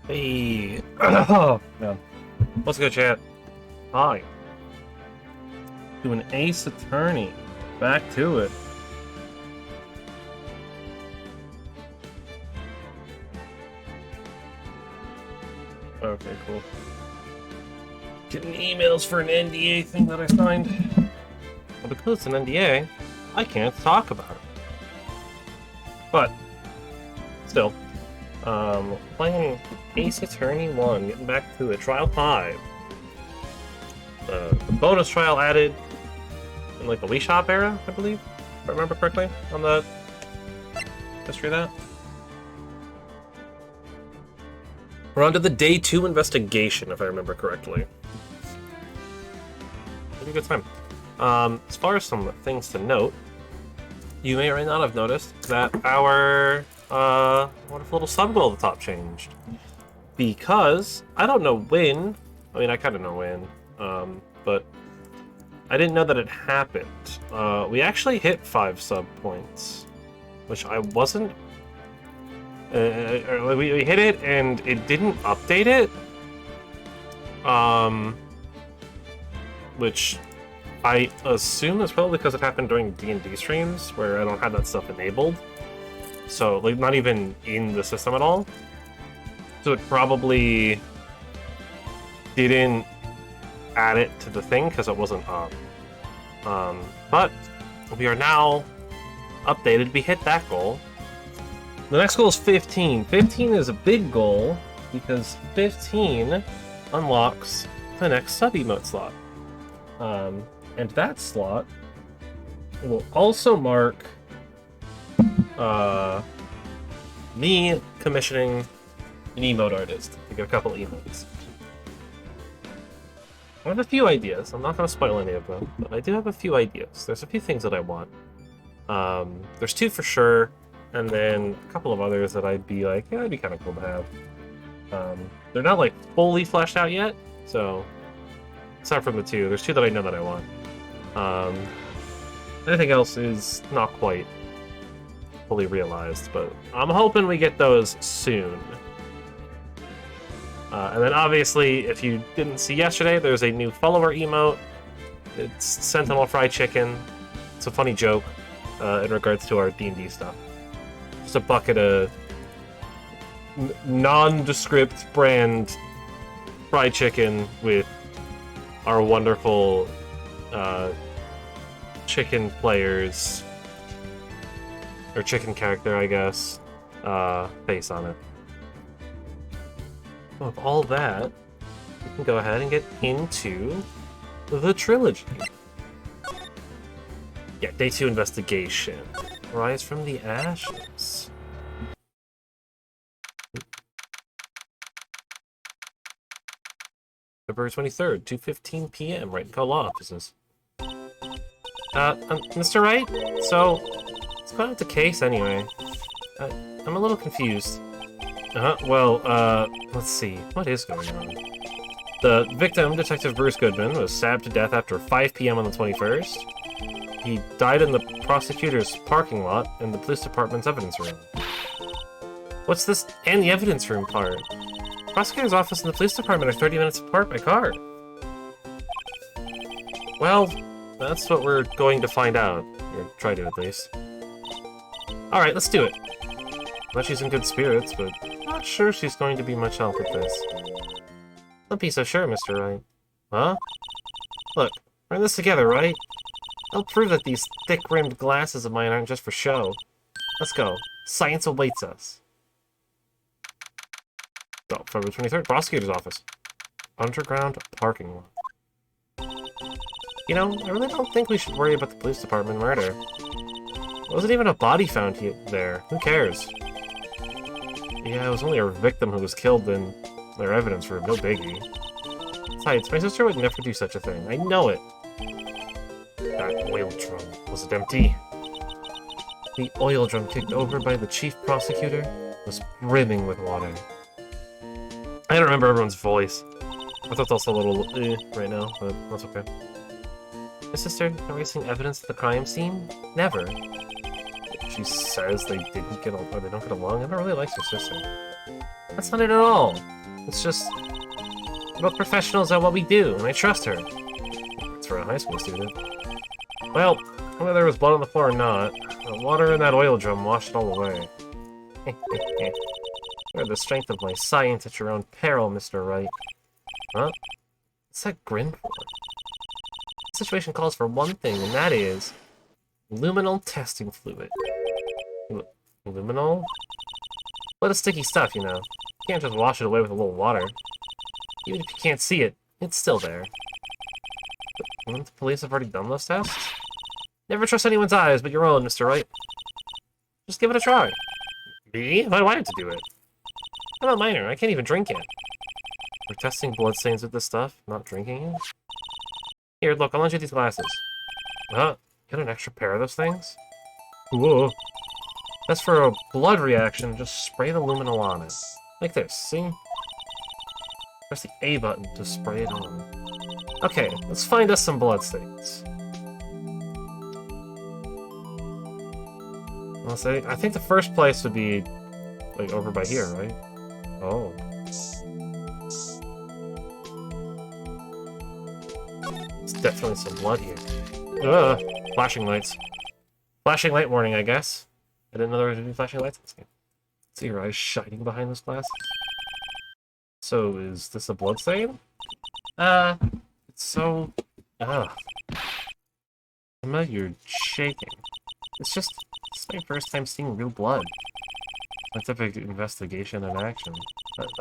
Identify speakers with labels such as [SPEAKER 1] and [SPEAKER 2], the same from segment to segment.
[SPEAKER 1] Hey. Oh, no. What's good, chat? Hi. Doing Ace Attorney. Back to it. Okay, cool. Getting emails for an NDA thing that I signed. Well, because it's an NDA, I can't talk about it. But, still. Playing Ace Attorney 1, getting back to it. Trial 5. The bonus trial added in like the Wii Shop era, I believe, if I remember correctly, on the history of that. We're on to the Day 2 investigation, if I remember correctly. Pretty good time. As far as some things to note, you may or may not have noticed that our wonderful little sub goal at the top changed. Because, I don't know when, I mean, I kind of know when, but I didn't know that it happened. We actually hit 5 sub points, which I wasn't... we hit it and it didn't update it, which I assume is probably because it happened during D&D streams where I don't have that stuff enabled. So, like, not even in the system at all. So it probably didn't add it to the thing because it wasn't on. But we are now updated. We hit that goal. The next goal is 15. 15 is a big goal because 15 unlocks the next sub-emote slot. And that slot will also mark me commissioning an emote artist to get a couple emotes. I have a few ideas. I'm not going to spoil any of them, but I do have a few ideas. There's a few things that I want. There's 2 for sure, and then a couple of others that I'd be like, yeah, it'd be kind of cool to have. They're not like fully fleshed out yet, so aside from the 2, there's 2 that I know that I want. Anything else is not quite fully realized, but I'm hoping we get those soon. And then obviously, if you didn't see yesterday, there's a new follower emote. It's Sentinel Fried Chicken. It's a funny joke in regards to our D&D stuff. Just a bucket of nondescript brand fried chicken with our wonderful chicken players, or chicken character, I guess, face on it. Of all that, we can go ahead and get into the trilogy. Yeah, Day 2 investigation. Rise from the ashes. February 23rd, 2:15 p.m. Right in law offices. Mr. Wright? So, what's going on with the case anyway? I'm a little confused. Let's see. What is going on? The victim, Detective Bruce Goodman, was stabbed to death after 5 p.m. on the 21st. He died in the prosecutor's parking lot in the police department's evidence room. What's this and the evidence room part? Prosecutor's office and the police department are 30 minutes apart by car. Well, that's what we're going to find out. Or try to, at least. Alright, let's do it. Well, she's in good spirits, but not sure she's going to be much help with this. Don't be so sure, Mr. Wright. Huh? Look, we're in this together, right? I'll prove that these thick-rimmed glasses of mine aren't just for show. Let's go. Science awaits us. Oh, February 23rd, prosecutor's office. Underground parking lot. You know, I really don't think we should worry about the police department murder. There wasn't even a body found there. Who cares? Yeah, it was only our victim who was killed in their evidence room. No biggie. Besides, my sister would never do such a thing. I know it. That oil drum. Was it empty? The oil drum kicked over by the chief prosecutor was brimming with water. I don't remember everyone's voice. I thought that's a little right now, but that's okay. My sister erasing evidence at the crime scene? Never. She says they didn't get along, or they don't get along. I don't really like her sister. That's not it at all. It's just... we're both professionals at what we do, and I trust her. It's for a high school student. Well, whether there was blood on the floor or not, the water in that oil drum washed it all away. You're the strength of my science at your own peril, Mr. Wright. Huh? What's that grin for? The situation calls for one thing, and that is... luminol testing fluid. Luminol? What a sticky stuff, you know. You can't just wash it away with a little water. Even if you can't see it, it's still there. But wouldn't the police have already done those tests? Never trust anyone's eyes but your own, Mr. Wright. Just give it a try. Me? If I wanted to do it. I'm a minor. I can't even drink it. We're testing bloodstains with this stuff, not drinking it? Here, look, I'll lend you these glasses. Huh? Get an extra pair of those things? Whoa. That's for a blood reaction. Just spray the luminol on it. Like this, see? Press the A button to spray it on. Okay, let's find us some bloodstains. I'll say, I think the first place would be, like, over by here, right? Oh. There's definitely some blood here. Ugh! Flashing lights. Flashing light warning, I guess. I didn't know there were any flashing lights in this game. See your eyes shining behind those glasses? So, is this a bloodstain? It's so... You're shaking. It's my first time seeing real blood. Scientific investigation and action.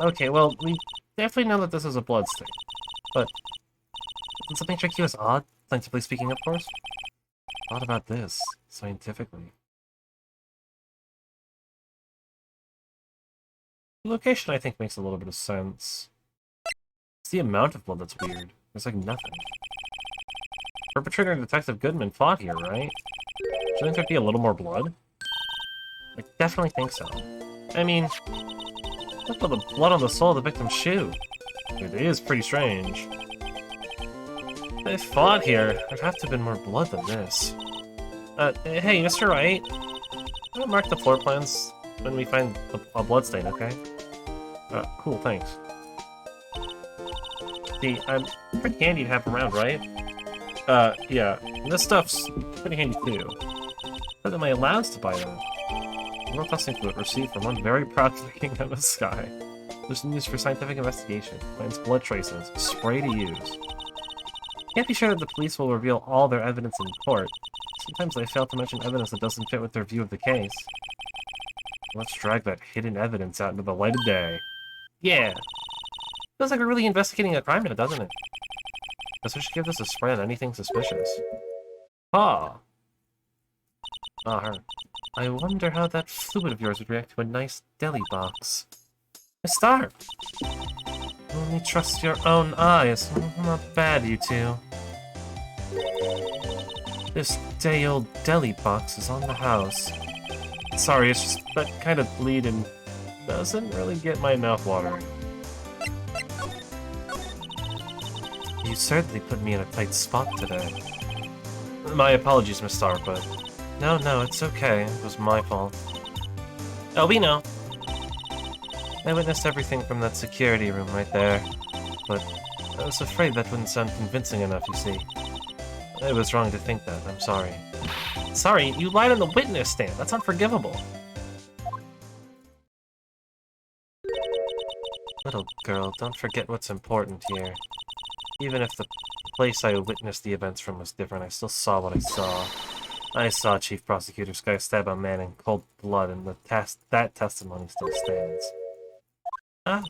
[SPEAKER 1] Okay, well, we definitely know that this is a bloodstain. But, did something strike you as odd? Scientifically speaking, of course? What about this, scientifically? The location, I think, makes a little bit of sense. It's the amount of blood that's weird. There's like nothing. Perpetrator and Detective Goodman fought here, right? Shouldn't there be a little more blood? I definitely think so. I mean, look at the blood on the sole of the victim's shoe. It is pretty strange. They fought here. There'd have to have been more blood than this. Hey, Mr. Wright. I'll mark the floor plans when we find a bloodstain, okay? Cool, thanks. See, I'm pretty handy to have around, right? Yeah. This stuff's pretty handy too. But am I allowed to buy them? Real testing fluid received from one very proud-looking in the sky. There's used for scientific investigation. Finds blood traces. Spray to use. Can't be sure that the police will reveal all their evidence in court. Sometimes they fail to mention evidence that doesn't fit with their view of the case. Let's drag that hidden evidence out into the light of day. Yeah! Feels like we're really investigating a crime now, doesn't it? Guess we should give this a spray on anything suspicious. Ah! Her. I wonder how that fluid of yours would react to a nice deli box. Miss Star! Only trust your own eyes. Not bad, you two. This day-old deli box is on the house. Sorry, it's just that kind of bleeding doesn't really get my mouth watering. You certainly put me in a tight spot today. My apologies, Miss Star, but... No, it's okay. It was my fault. Oh, we know. I witnessed everything from that security room right there, but I was afraid that wouldn't sound convincing enough, you see. I was wrong to think that. I'm sorry. Sorry? You lied on the witness stand. That's unforgivable. Little girl, don't forget what's important here. Even if the place I witnessed the events from was different, I still saw what I saw. I saw Chief Prosecutor Sky stab a man in cold blood, and that testimony still stands. Ah.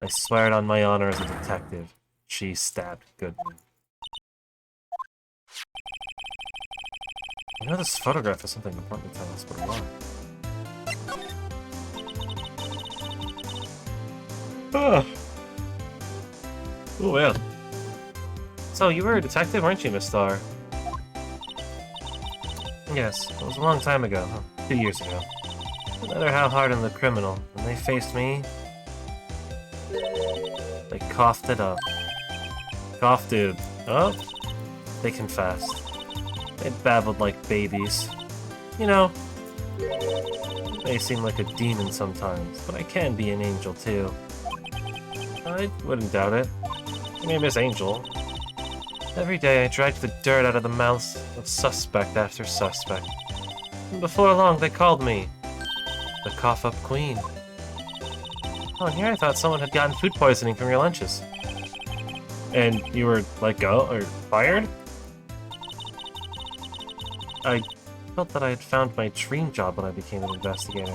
[SPEAKER 1] I swear it on my honor as a detective. She stabbed Goodman. You know, this photograph is something important to tell us, but what? Oh, man. So, you were a detective, weren't you, Miss Star? Yes, it was a long time ago. 2 years ago. No matter how hard on the criminal, when they faced me, they coughed it up. Coughed it up? They confessed. They babbled like babies. You know, may seem like a demon sometimes, but I can be an angel too. I wouldn't doubt it. My name is Angel. Every day I dragged the dirt out of the mouths of suspect after suspect. And before long they called me the Cough-Up Queen. Oh, and here I thought someone had gotten food poisoning from your lunches. And you were let go, or fired? I felt that I had found my dream job when I became an investigator.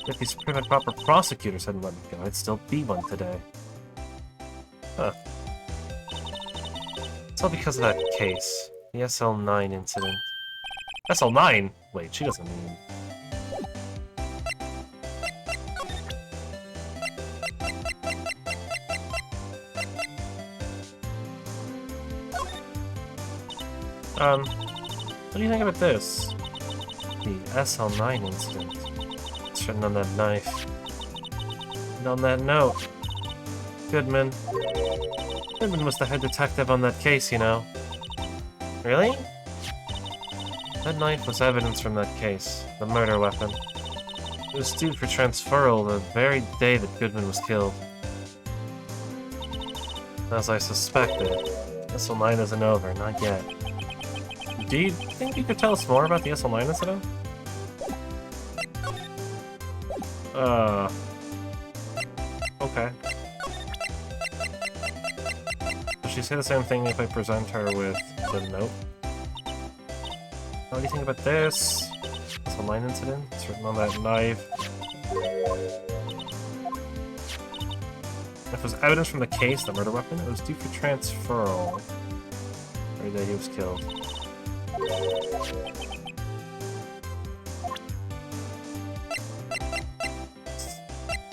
[SPEAKER 1] If these prim and proper prosecutors hadn't let me go, I'd still be one today. Huh. It's all because of that case. The SL9 incident. SL9? Wait, she doesn't mean... what do you think about this? The SL9 incident. It's written on that knife. And on that note, Goodman was the head detective on that case, you know. Really? That knife was evidence from that case, the murder weapon. It was due for transferal the very day that Goodman was killed. As I suspected, SL9 isn't over, not yet. Do you think you could tell us more about the SL9 incident? Okay. Does she say the same thing if I present her with the note? What do you think about this? SL9 incident? It's written on that knife. If it was evidence from the case, the murder weapon, it was due for transferal. The day he was killed.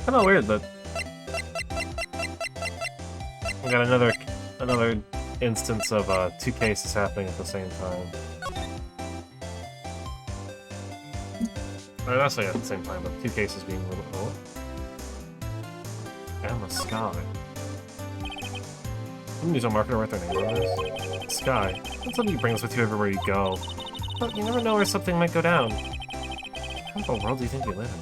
[SPEAKER 1] Kind of weird that we got another instance of two cases happening at the same time. Or not saying at the same time, but two cases being a little. Oh. Emma Sky. Use a marker with their name on this. Sky. That's something you bring with you everywhere you go. But you never know where something might go down. What kind of a world do you think we live in?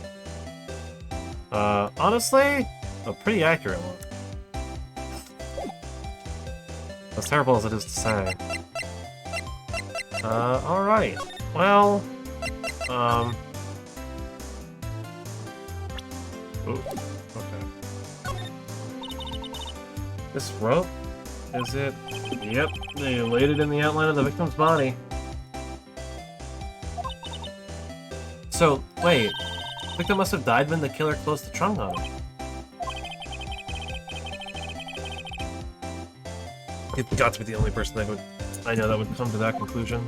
[SPEAKER 1] Honestly, a pretty accurate one. As terrible as it is to say. Alright. Well, Ooh, okay. This rope? Is it? Yep, they laid it in the outline of the victim's body. So, wait. The victim must have died when the killer closed the trunk on him. You've got to be the only person I know that would come to that conclusion.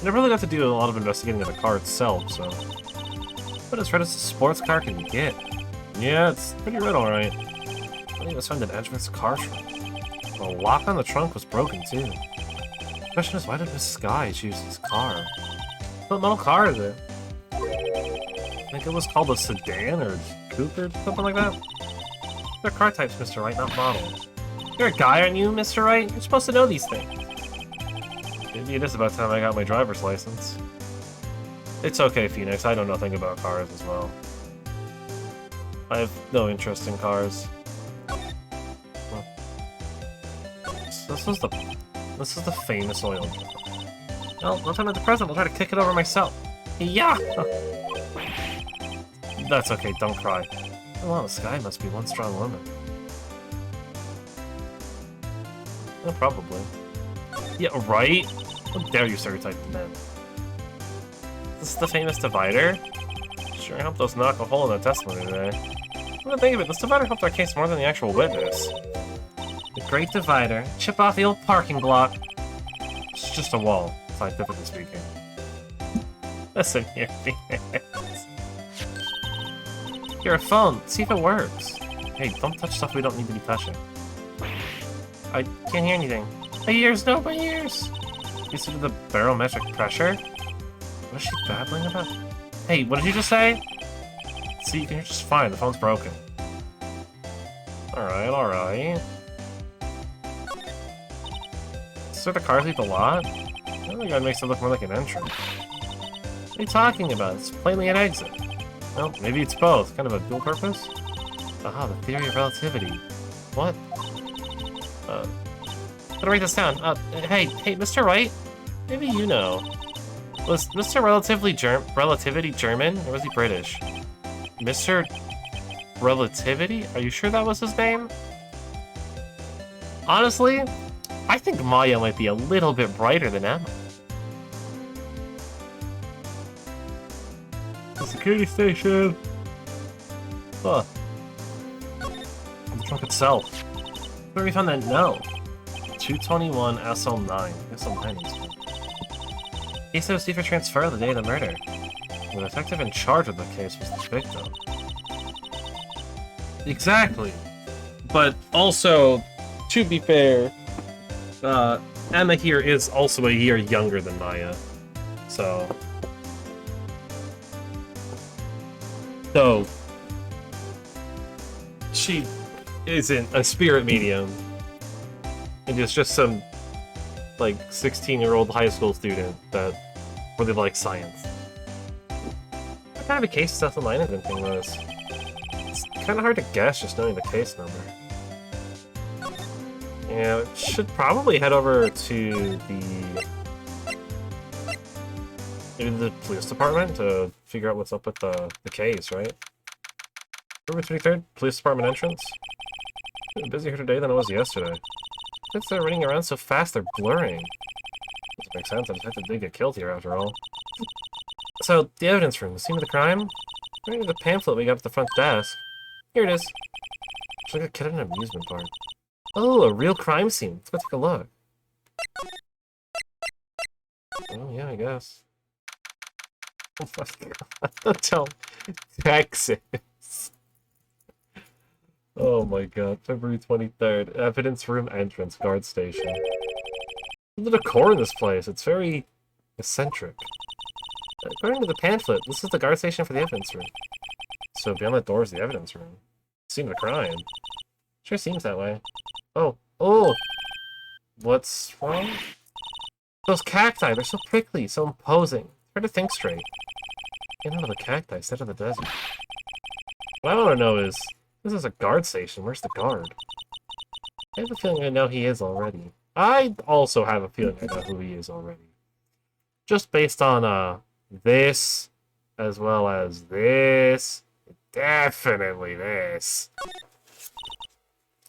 [SPEAKER 1] I never really got to do a lot of investigating of the car itself, so... But as red as a sports car can get. Yeah, it's pretty red, alright. I think it was found in Edgeworth's car trunk. The lock on the trunk was broken, too. The question is, why did Miss Sky choose this car? What model car is it? I think it was called a sedan or coupe or something like that. They're car types, Mr. Wright, not models. You're a guy, aren't you, Mr. Wright? You're supposed to know these things. Maybe it is about time I got my driver's license. It's okay, Phoenix. I know nothing about cars as well. I have no interest in cars. This is the famous oil job. Well, no time at the present. I'll try to kick it over myself. Yeah. That's okay. Don't cry. Well, the Sky must be one strong woman. Well, probably. Yeah, right? How dare you stereotype the men? This is the famous divider? Sure hope those knock a hole in the testimony today. I'm gonna think of it, this divider helped our case more than the actual witness. The Great Divider. Chip off the old parking block. It's just a wall, scientifically speaking. Listen here, Phoenix. Here, a phone. See if it works. Hey, don't touch stuff we don't need to be touching. I can't hear anything. My ears, no, my ears! You said the barometric pressure? What is she babbling about? Hey, what did you just say? See, you can hear just fine. The phone's broken. Alright, alright. So the cars leave the lot? I think that makes it look more like an entrance. What are you talking about? It's plainly an exit. Well, maybe it's both. Kind of a dual purpose? Aha, the theory of relativity. What? Gotta write this down. Hey, Mr. White? Maybe you know. Was Mr. Relativity German, or was he British? Mr. Relativity? Are you sure that was his name? Honestly, I think Maya might be a little bit brighter than Emma. The security station. Huh. The trunk itself. Where we found that note? 221 SL9. SL9 is good. Case was due for transfer the day of the murder. The detective in charge of the case was the victim. Exactly. But also, to be fair, Emma here is also a year younger than Maya. So she isn't a spirit medium. And it's just some, like, 16-year-old high school student that really likes science. What kind of a case Seth and Lina thing was? It's kind of hard to guess just knowing the case number. Yeah, it should probably head over to the police department to figure out what's up with the case, right? November 23rd, police department entrance. I'm busier today than I was yesterday. Since they're running around so fast, they're blurring. Doesn't make sense. I just had to get killed here after all. So, the evidence room, the scene of the crime? Right to the pamphlet we got at the front desk. Here it is. Looks like a kid at an amusement park. Oh, a real crime scene. Let's go take a look. Oh, yeah, I guess. Oh my god. Tell Texas. Oh my god. February 23rd. Evidence room entrance, guard station. The decor in this place, it's very eccentric. According to the pamphlet, this is the guard station for the evidence room. So beyond that door is the evidence room. Scene of the crime. Sure seems that way. Oh! What's wrong? Those cacti, they're so prickly, so imposing. It's hard to think straight. Get out of the cacti, instead of the desert. What I want to know is, this is a guard station, where's the guard? I have a feeling I know he is already. I also have a feeling I know who he is already. Just based on, this, as well as this, definitely this.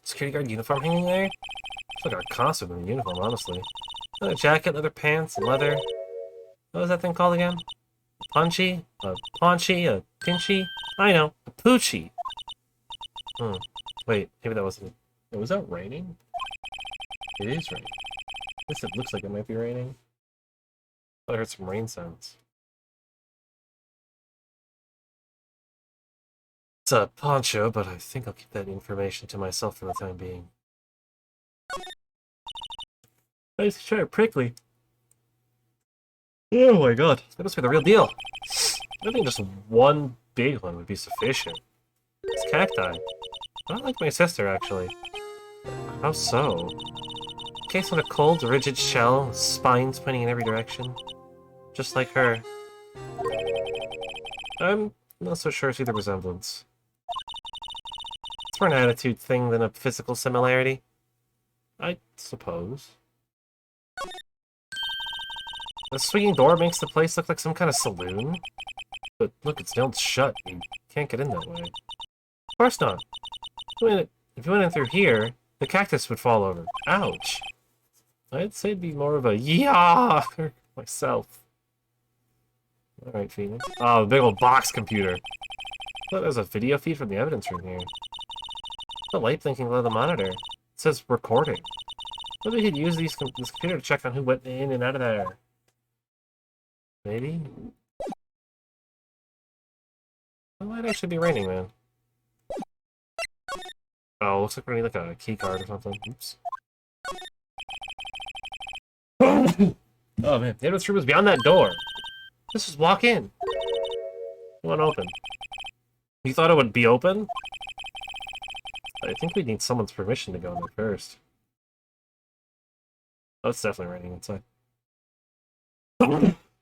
[SPEAKER 1] Security guard uniform hanging there? Looks like a costume in a uniform, honestly. Leather jacket, leather pants, leather. What was that thing called again? A punchy? A paunchy? A pinchy? I know. A poochie. Wait, maybe that wasn't... Oh, was that raining? It is raining. At least it looks like it might be raining. I heard some rain sounds. It's a poncho, but I think I'll keep that information to myself for the time being. Nice try, prickly. Oh my god, that must be the real deal. I think just one big one would be sufficient. It's cacti. Not like my sister, actually. How so? Case on a cold, rigid shell, spines pointing in every direction. Just like her. I'm not so sure it's either resemblance. It's more an attitude thing than a physical similarity. I suppose. The swinging door makes the place look like some kind of saloon. But look, it's nailed shut. You can't get in that way. Of course not. If you went in through here, the cactus would fall over. Ouch. I'd say it'd be more of a yeah myself. Alright, Phoenix. Oh, the big old box computer. Look, there's a video feed from the evidence room here. The light blinking below the monitor. It says recording. Maybe we could use this computer to check on who went in and out of there. Maybe? It might actually be raining, man. Oh, looks like we're gonna need like a key card or something. Oops. Oh man, the evidence room is beyond that door. Let's just walk in. It won't open. You thought it would be open? I think we need someone's permission to go in there first. Oh, it's definitely raining inside.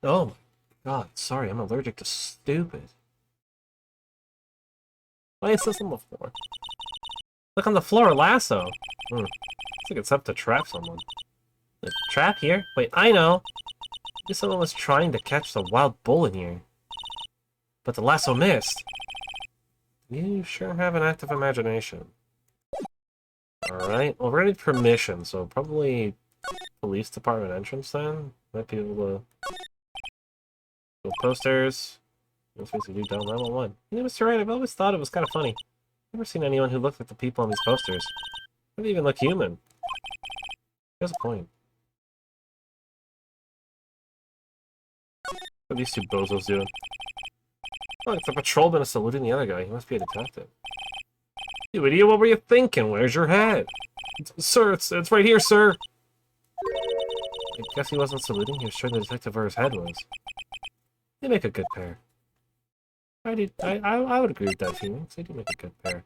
[SPEAKER 1] Oh. God, sorry, I'm allergic to stupid. Why is this on the floor? Look on the floor, lasso. Looks like it's up to trap someone. A trap here? Wait, I know! Maybe someone was trying to catch the wild bull in here. But the lasso missed. You sure have an active imagination. Alright, well we're gonna need permission, so probably police department entrance then? Might be able to... Go posters. Let's basically do down 911. You know, Mr. Wright, I've always thought it was kind of funny. Never seen anyone who looked like the people on these posters. They even look human. There's a point. What are these two bozos doing? Oh, it's a patrolman is saluting the other guy. He must be a detective. You idiot, what were you thinking? Where's your head? Sir, it's right here, sir! I guess he wasn't saluting. He was showing the detective where his head was. They make a good pair. I would agree with that, Phoenix. They do make a good pair.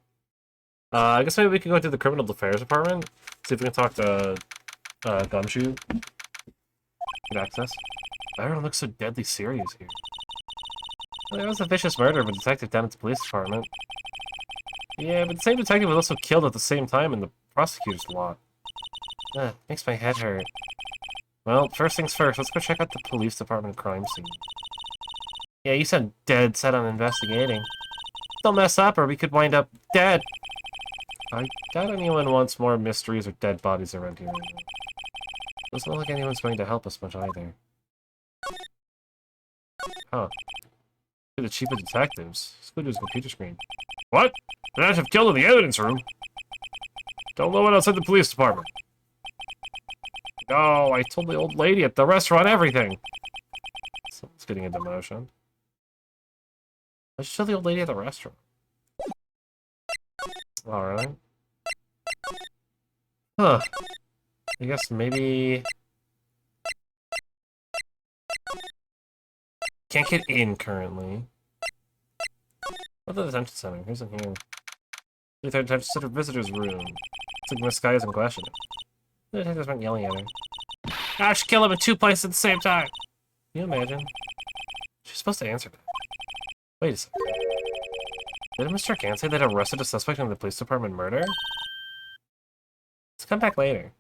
[SPEAKER 1] I guess maybe we could go to the criminal affairs department. See if we can talk to Gumshoe. Get access. Everyone looks so deadly serious here. Well, there was a vicious murder of a detective down at the police department. Yeah, but the same detective was also killed at the same time in the prosecutor's lot. Makes my head hurt. Well, first things first, let's go check out the police department crime scene. Yeah, you sound dead set on investigating. Don't mess up or we could wind up dead. I doubt anyone wants more mysteries or dead bodies around here right now. Doesn't look like anyone's going to help us much either. Huh. You're the chief of detectives. Let's go to his computer screen. What? The man have killed in the evidence room? Don't know what else at the police department. No, I told the old lady at the restaurant everything. Someone's getting a demotion. Let's show the old lady at the restaurant. Alright. Huh. I guess maybe... Can't get in currently. What's the detention center? Who's in here? The detention center visitor's room. It's like Miss Sky isn't questioning. The detectives went yelling at her. I should kill him in 2 places at the same time! Can you imagine? She's supposed to answer that. Wait a second. Did Mr. Gant say that arrested a suspect in the police department murder? Let's come back later.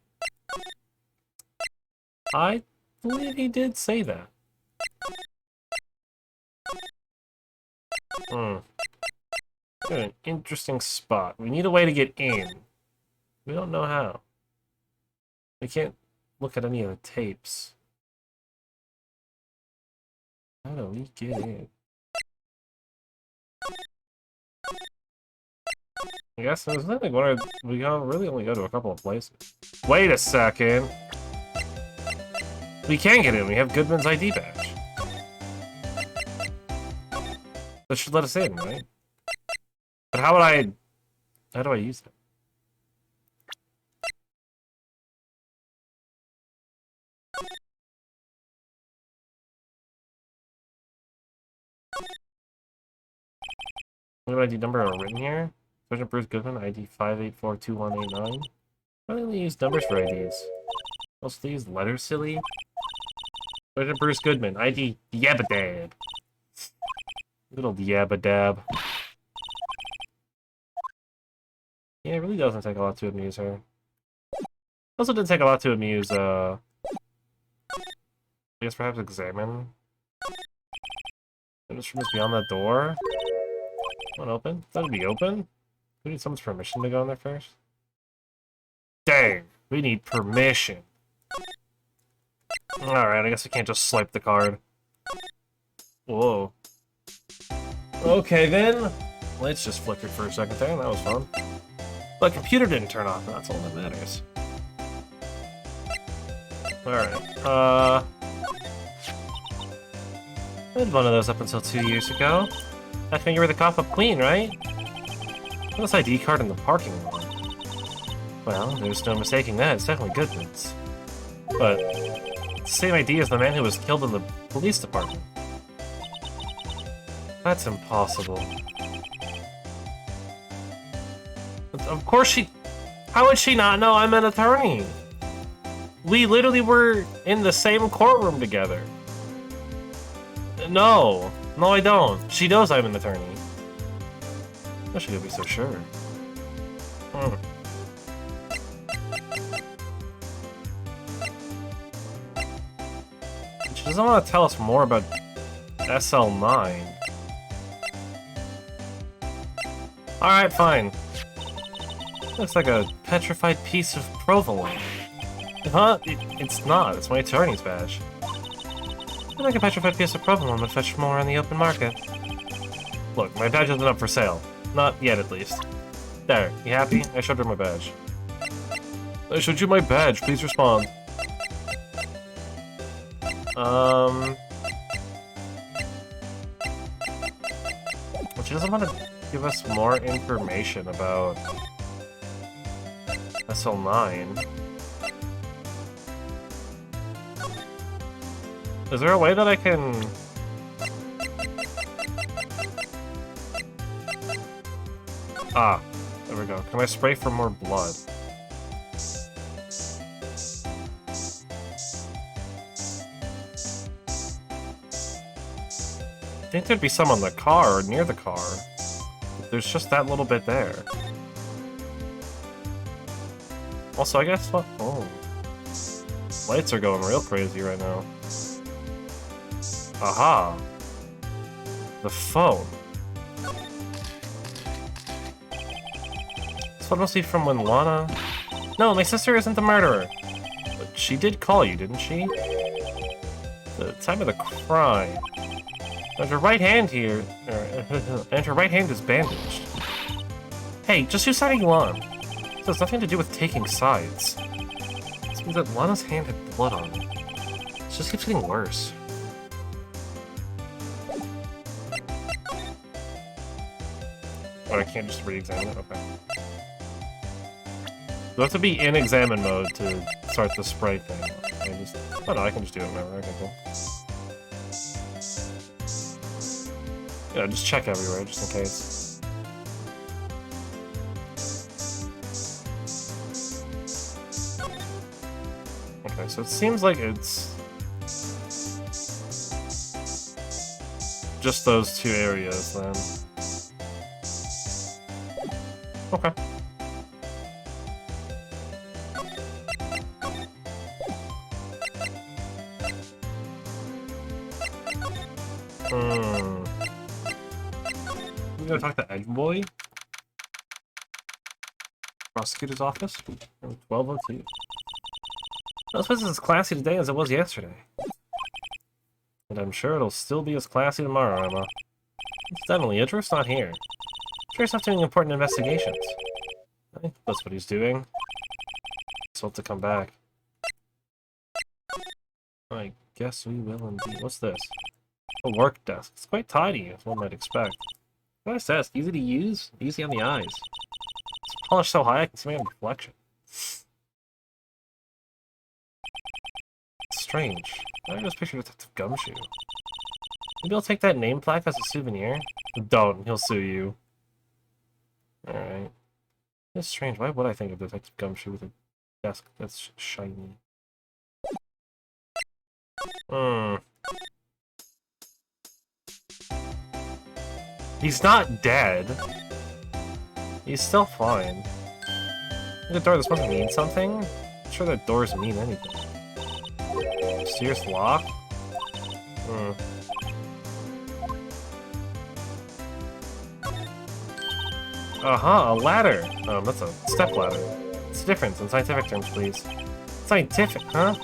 [SPEAKER 1] I believe he did say that. Got an interesting spot. We need a way to get in. We don't know how. We can't look at any of the tapes. How do we get in? I guess there's nothing where we really only go to a couple of places. Wait a second. We can get in. We have Goodman's ID badge. That should let us in, right? But how do I use it? What ID number are written here? Sergeant Bruce Goodman, ID 5842189. Why do they use numbers for IDs? Also, they use letters, silly? Sergeant Bruce Goodman, ID Yabadab. Good old Yabadab. Yeah, it really doesn't take a lot to amuse her. Also didn't take a lot to amuse, I guess perhaps examine. This room is beyond that door. One open? That'll be open? We need someone's permission to go in there first? Dang! We need permission. Alright, I guess we can't just swipe the card. Whoa. Okay then. Lights just flickered for a second there, that was fun. But the computer didn't turn off, and that's all that matters. Alright, I had one of those up until 2 years ago. Back when you were the cop-up queen, right? This ID card in the parking lot. Well, there's no mistaking that, it's definitely Goodman's. But, it's the same ID as the man who was killed in the police department. That's impossible. Of course she... How would she not know I'm an attorney? We literally were in the same courtroom together. No! No, I don't. She knows I'm an attorney. How should you be so sure? Hmm. She doesn't want to tell us more about SL9. Alright, fine. Looks like a petrified piece of provolone. Huh? It's not. It's my attorney's badge. I think a petrified piece of provolone would fetch more on the open market. Look, my badge isn't up for sale. Not yet, at least. There, you happy? I showed her my badge. I showed you my badge, please respond. She doesn't want to give us more information about SL9. Is there a way that I can... Ah, there we go. Can I spray for more blood? I think there'd be some on the car, or near the car. There's just that little bit there. Also, I guess what? Oh. Lights are going real crazy right now. Aha! The phone. This phone must be from when Lana... No, my sister isn't the murderer! But she did call you, didn't she? The time of the crime. And her right hand here... and her right hand is bandaged. Hey, just whose side are you on? This has nothing to do with taking sides. This means that Lana's hand had blood on it. It just keeps getting worse. Oh, I can't just re-examine it? Okay. You have to be in examine mode to start the sprite thing. Oh no, I can just do it whenever. Okay, cool. Yeah, just check everywhere, just in case. Okay, so it seems like it's... just those two areas, then. Okay. I'm gonna talk to Edge Boy. Prosecutor's office. 1202. I suppose it's as classy today as it was yesterday. And I'm sure it'll still be as classy tomorrow, Emma. Incidentally, Idris not here. Sure he's not doing important investigations. I think that's what he's doing. So to come back. I guess we will indeed. What's this? A work desk. It's quite tidy, as one might expect. Nice desk. Easy to use, easy on the eyes. It's polished so high I can see my own reflection. It's strange. I just picture Detective Gumshoe. Maybe I'll take that name plaque as a souvenir? Don't, he'll sue you. Alright. It's strange. Why would I think of Detective Gumshoe with a desk that's shiny? He's not dead. He's still fine. The door, this must mean something? I'm sure that doors mean anything. Mysterious lock? Aha, a ladder! That's a step ladder. What's the difference in scientific terms, please? Scientific, huh?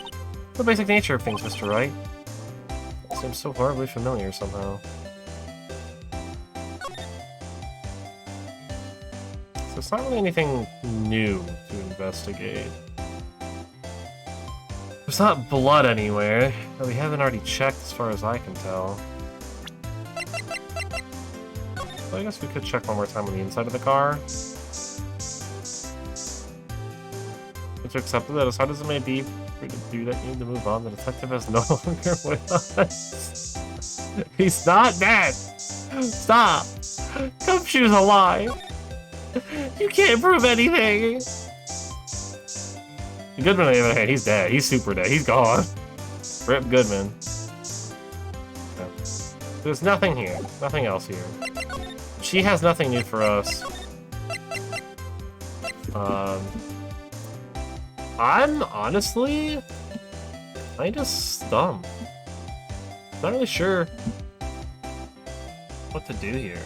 [SPEAKER 1] The basic nature of things, Mr. Wright. It seems so horribly familiar somehow. So it's not really anything new to investigate. There's not blood anywhere that we haven't already checked as far as I can tell. So I guess we could check one more time on the inside of the car. To accept that as hard as it may be for you to do that, you need to move on. The detective is no longer with us. He's not dead! Stop! Gumshoe's alive! You can't prove anything! Goodman, on the other hand, he's dead. He's super dead. He's gone. Rip Goodman. Okay. There's nothing here. Nothing else here. She has nothing new for us. I'm honestly kinda stumped. Not really sure what to do here.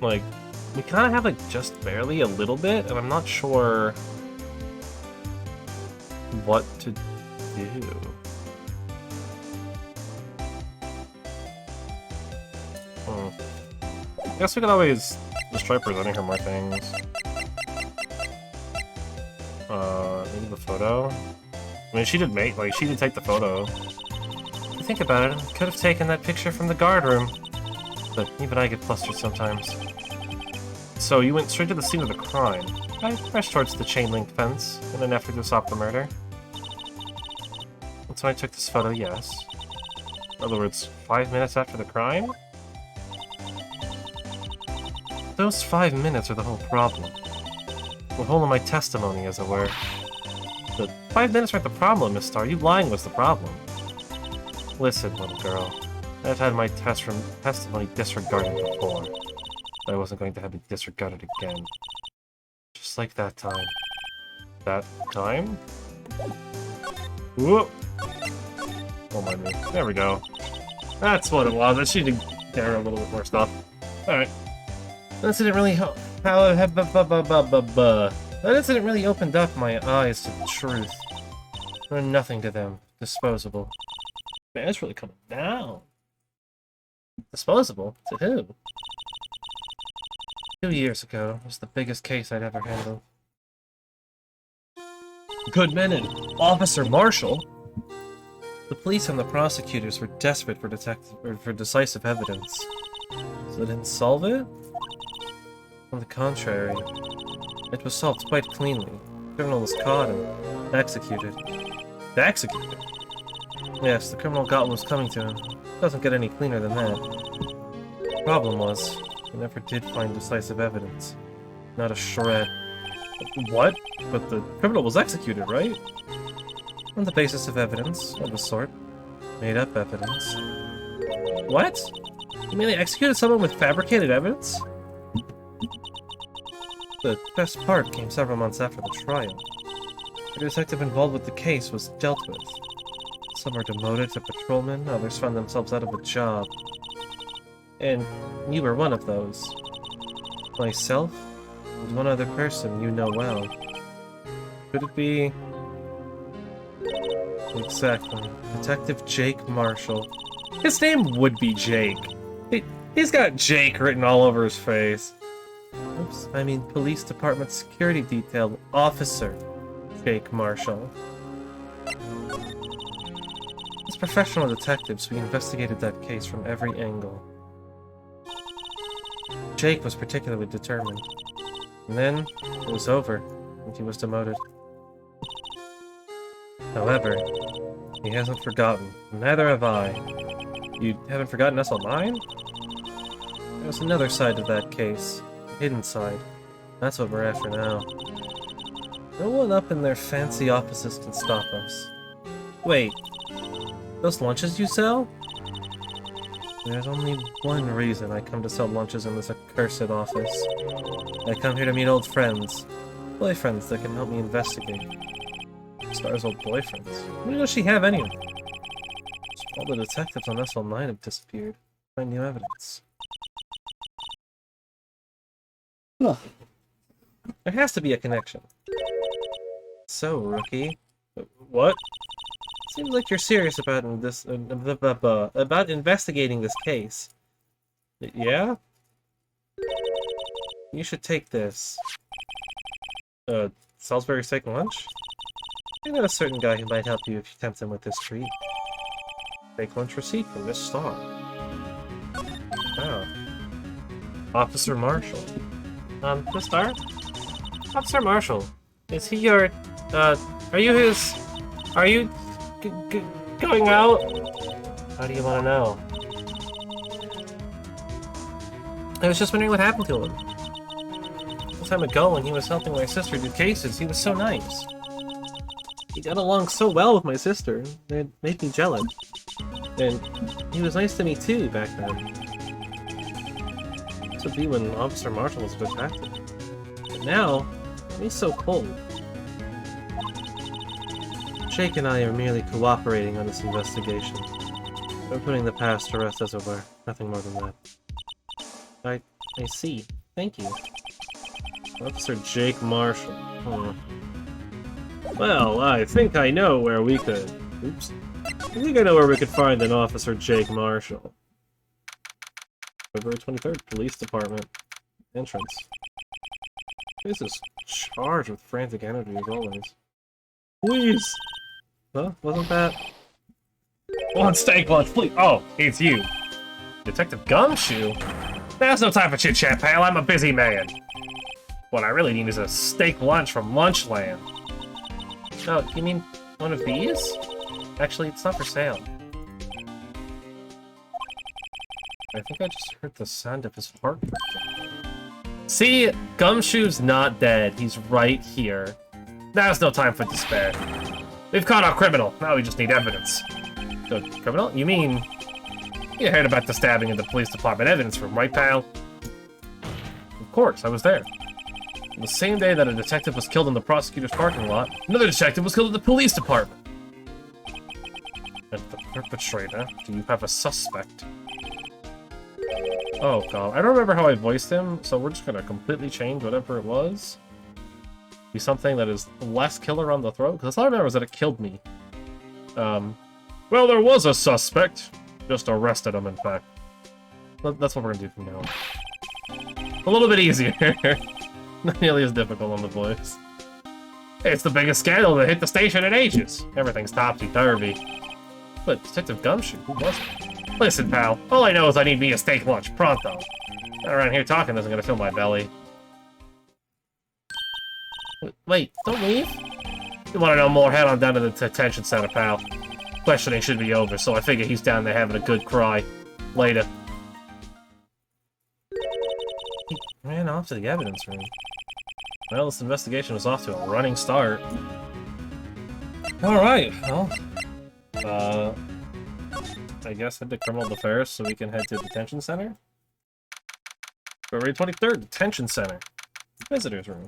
[SPEAKER 1] Like, we kind of have, like, just barely a little bit, and I'm not sure what to do. I guess we could always just try presenting her more things. Maybe the photo? I mean, she did take the photo. If you think about it, I could have taken that picture from the guard room. But even I get flustered sometimes. So you went straight to the scene of the crime. I rushed towards the chain-link fence in an effort to stop the murder. And so I took this photo, yes. In other words, 5 minutes after the crime? Those 5 minutes are the whole problem. The whole of my testimony, as it were. The 5 minutes weren't the problem, Miss Star. You lying was the problem. Listen, little girl. I've had my testimony disregarded before. But I wasn't going to have it disregarded again. Just like that time. That time? Whoop! Don't mind me. There we go. That's what it was. I should dare a little bit more stuff. Alright. That incident really that incident really opened up my eyes to the truth. They're nothing to them. Disposable. Man, it's really coming down. Disposable? To who? 2 years ago was the biggest case I'd ever handled. Good minute, Officer Marshall! The police and the prosecutors were desperate for decisive evidence. So they didn't solve it? On the contrary, it was solved quite cleanly. The criminal was caught and executed. Executed? Yes, the criminal got what was coming to him. Doesn't get any cleaner than that. The problem was, he never did find decisive evidence. Not a shred. What? But the criminal was executed, right? On the basis of evidence, of a sort. Made up evidence. What? You mean they executed someone with fabricated evidence? The best part came several months after the trial. The detective involved with the case was dealt with. Some were demoted to patrolmen, others found themselves out of a job. And you were one of those. Myself, and one other person you know well. Could it be... Exactly. Detective Jake Marshall. His name would be Jake. He's got Jake written all over his face. Oops, I mean Police Department Security Detail Officer Jake Marshall. As professional detectives, we investigated that case from every angle. Jake was particularly determined. And then, it was over, and he was demoted. However, he hasn't forgotten. Neither have I. You haven't forgotten SL9? There's another side to that case. The hidden side. That's what we're after now. No one up in their fancy offices can stop us. Wait. Those lunches you sell? There's only one reason I come to sell lunches in this accursed office. I come here to meet old friends. Boyfriends that can help me investigate. Star's old boyfriends. Who does she have anyway? All the detectives on SL9 have disappeared. Find new evidence. Ugh. There has to be a connection. So, rookie. What? Seems like you're serious about this. About investigating this case. Yeah? You should take this. Salisbury steak lunch? I know a certain guy who might help you if you tempt him with this treat. Take lunch receipt from Miss Star. Oh. Officer Marshall. Miss Star? Officer Marshall. Is he your, are you his... Are you... going out? How do you want to know? I was just wondering what happened to him. Some time ago when he was helping my sister do cases, he was so nice. He got along so well with my sister, it made me jealous. And he was nice to me too back then. This would be when Officer Marshall was detective. But now, he's so cold. Jake and I are merely cooperating on this investigation. We're putting the past to rest, as it were. Nothing more than that. I see. Thank you. Officer Jake Marshall. Well, I think I know where we could... Oops. I think I know where we could find an Officer Jake Marshall. February 23rd, Police Department. Entrance. This is charged with frantic energy, as always. Please! Huh? Wasn't that... One steak lunch, please! Oh, it's you! Detective Gumshoe? There's no time for chit-chat, pal. I'm a busy man. What I really need is a steak lunch from Lunchland. Oh, you mean one of these? Actually, it's not for sale. I think I just heard the sound of his heart breaking. See? Gumshoe's not dead. He's right here. Now's no time for despair. We've caught our criminal. Now we just need evidence. The criminal? You mean... You heard about the stabbing in the police department evidence room, right, pal? Of course, I was there. On the same day that a detective was killed in the prosecutor's parking lot, another detective was killed in the police department. And the perpetrator? Do you have a suspect? Oh god, I don't remember how I voiced him, so we're just gonna completely change whatever it was. Be something that is less killer on the throat, because all I remember is that it killed me. Well, there was a suspect. Just arrested him, in fact. That's what we're gonna do from now on. A little bit easier. Not nearly as difficult on the voice. It's the biggest scandal that hit the station in ages. Everything's topsy-turvy. But Detective Gumshoe, who was it? Listen, pal, all I know is I need me a steak lunch, pronto. Around here talking isn't gonna fill my belly. Wait, don't leave? You wanna know more, head on down to the detention center, pal. Questioning should be over, so I figure he's down there having a good cry. Later. He ran off to the evidence room. Well, this investigation was off to a running start. Alright, well... I guess head to Criminal Affairs so we can head to Detention Center? February 23rd, Detention Center. Visitor's room.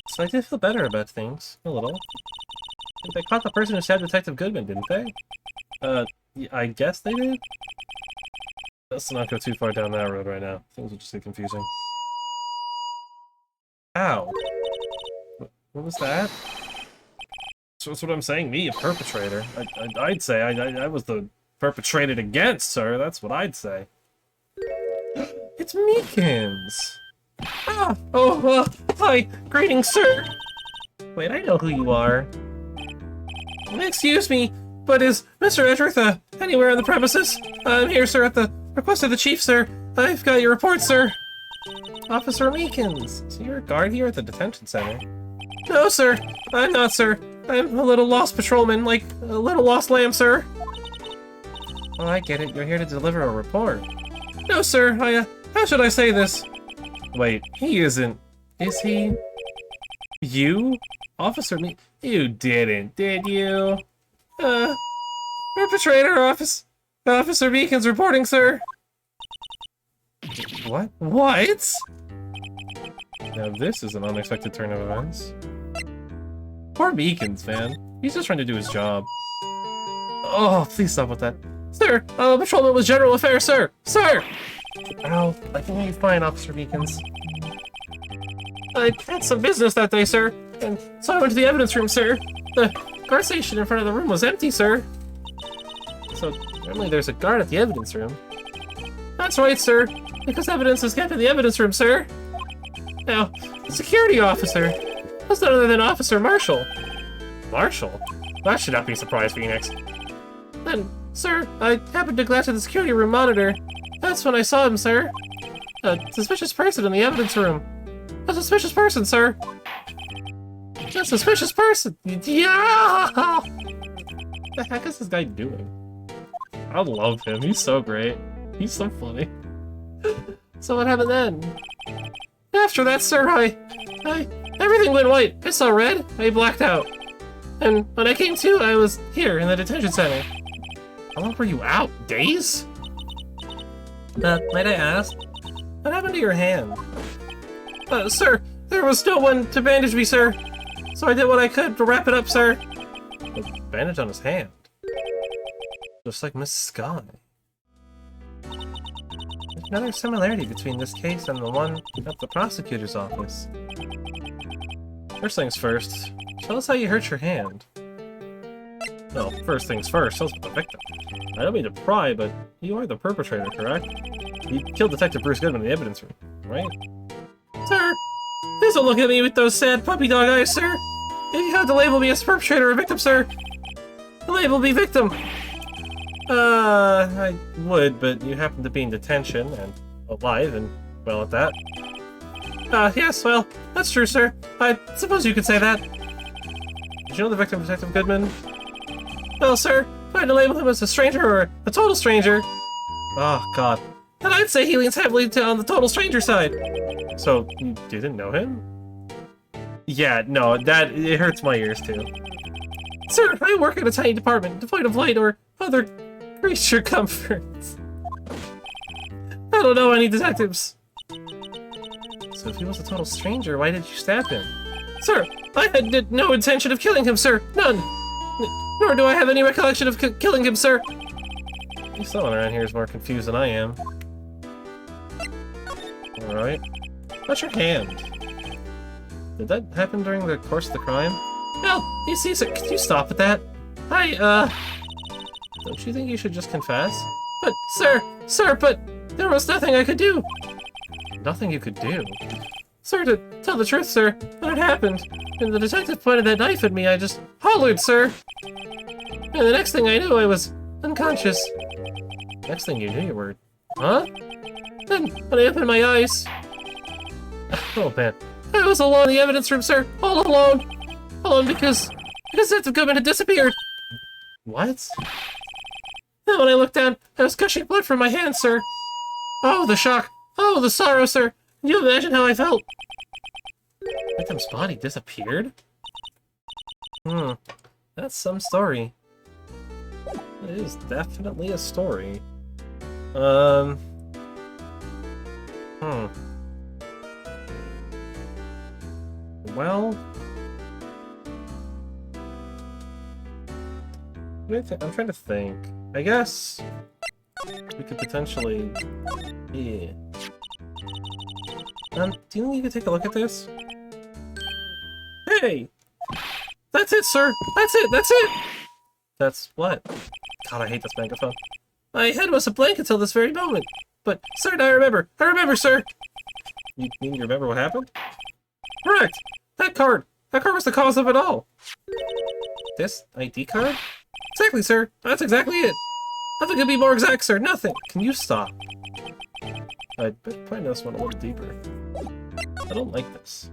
[SPEAKER 1] So I did feel better about things. A little. They caught the person who stabbed Detective Goodman, didn't they? I guess they did? Let's not go too far down that road right now. Things will just get confusing. Ow. What was that? So that's what I'm saying, me, a perpetrator. I'd say I was the perpetrated against, sir. That's what I'd say. It's Meekins! Ah! Oh, hi! Greetings, sir! Wait, I know who you are. Excuse me, but is Mr. Edgeworth anywhere on the premises? I'm here, sir, at the request of the chief, sir. I've got your report, sir. Officer Meekins. So you're a guard here at the detention center? No, sir. I'm not, sir. I'm a little lost patrolman, like a little lost lamb, sir. Oh, I get it. You're here to deliver a report. No, sir. How should I say this? Wait, he isn't. Is he? You? Officer Meekins? You didn't, did you? Perpetrator Officer Meekins reporting, sir. What? What? Now this is an unexpected turn of events. Poor Meekins, man. He's just trying to do his job. Oh, please stop with that. Sir, patrolman was general affairs, sir! Sir! Ow, I can hear you fine, Officer Meekins. I had some business that day, sir, and so I went to the evidence room, sir. The guard station in front of the room was empty, sir. So, apparently there's a guard at the evidence room. That's right, sir, because evidence is kept in the evidence room, sir. Now, the security officer was none other than Officer Marshall. Marshall? That should not be a surprise, Phoenix. Then, sir, I happened to glance at the security room monitor. That's when I saw him, sir. A suspicious person in the evidence room. A suspicious person, sir. A suspicious person. Yeah. What the heck is this guy doing? I love him. He's so great. He's so funny. So what happened then? After that, sir, I Everything went white. I saw red. I blacked out. And when I came to, I was here in the detention center. How long were you out? Days? Might I ask? What happened to your hand? Sir, there was no one to bandage me, sir. So I did what I could to wrap it up, sir. A bandage on his hand. Just like Miss Sky. There's another similarity between this case and the one at the prosecutor's office. First things first, tell us how you hurt your hand. No, first things first, tell us about the victim. I don't mean to pry, but you are the perpetrator, correct? You killed Detective Bruce Goodman in the evidence room, right? Sir, please don't look at me with those sad puppy dog eyes, sir. If you had to label me as perpetrator or victim, sir, label me victim. I would, but you happen to be in detention and alive and well at that. Yes, well, that's true, sir. I suppose you could say that. Did you know the victim, Detective Goodman? Well, sir, if I had to label him as a stranger or a total stranger... Oh, God. Then I'd say he leans heavily on the total stranger side. So, you didn't know him? Yeah, no, it hurts my ears, too. Sir, I work in a tiny department, devoid of light or other creature comforts. I don't know any detectives. So if he was a total stranger, why did you stab him? Sir, I had no intention of killing him, sir. None. Nor do I have any recollection of killing him, sir. Someone around here is more confused than I am. Alright. What's your hand? Did that happen during the course of the crime? Well, you see, sir, could you stop at that? Don't you think you should just confess? But, sir, but there was nothing I could do. Nothing you could do? Sir, to tell the truth, sir, when it happened, and the detective pointed that knife at me, I just hollered, sir. And the next thing I knew, I was unconscious. Next thing you knew, you were... Huh? Then, when I opened my eyes... Oh, man. I was alone in the evidence room, sir. All alone. Alone because Detective Goodman had disappeared. What? And when I looked down, I was gushing blood from my hands, sir. Oh, the shock. Oh, the sorrow, sir. Can you imagine how I felt? Victim's body disappeared? That's some story. It is definitely a story. Well... I'm trying to think. I guess... we could potentially... Yeah. Do you think you could take a look at this? Hey! That's it, sir! That's it! That's what? God, I hate this megaphone. My head was a blank until this very moment. But, sir, I remember, sir! You mean you remember what happened? Correct! That card was the cause of it all! This ID card? Exactly, sir! That's exactly it! Nothing could be more exact, sir! Nothing! Can you stop? I'd probably this one a little deeper. I don't like this.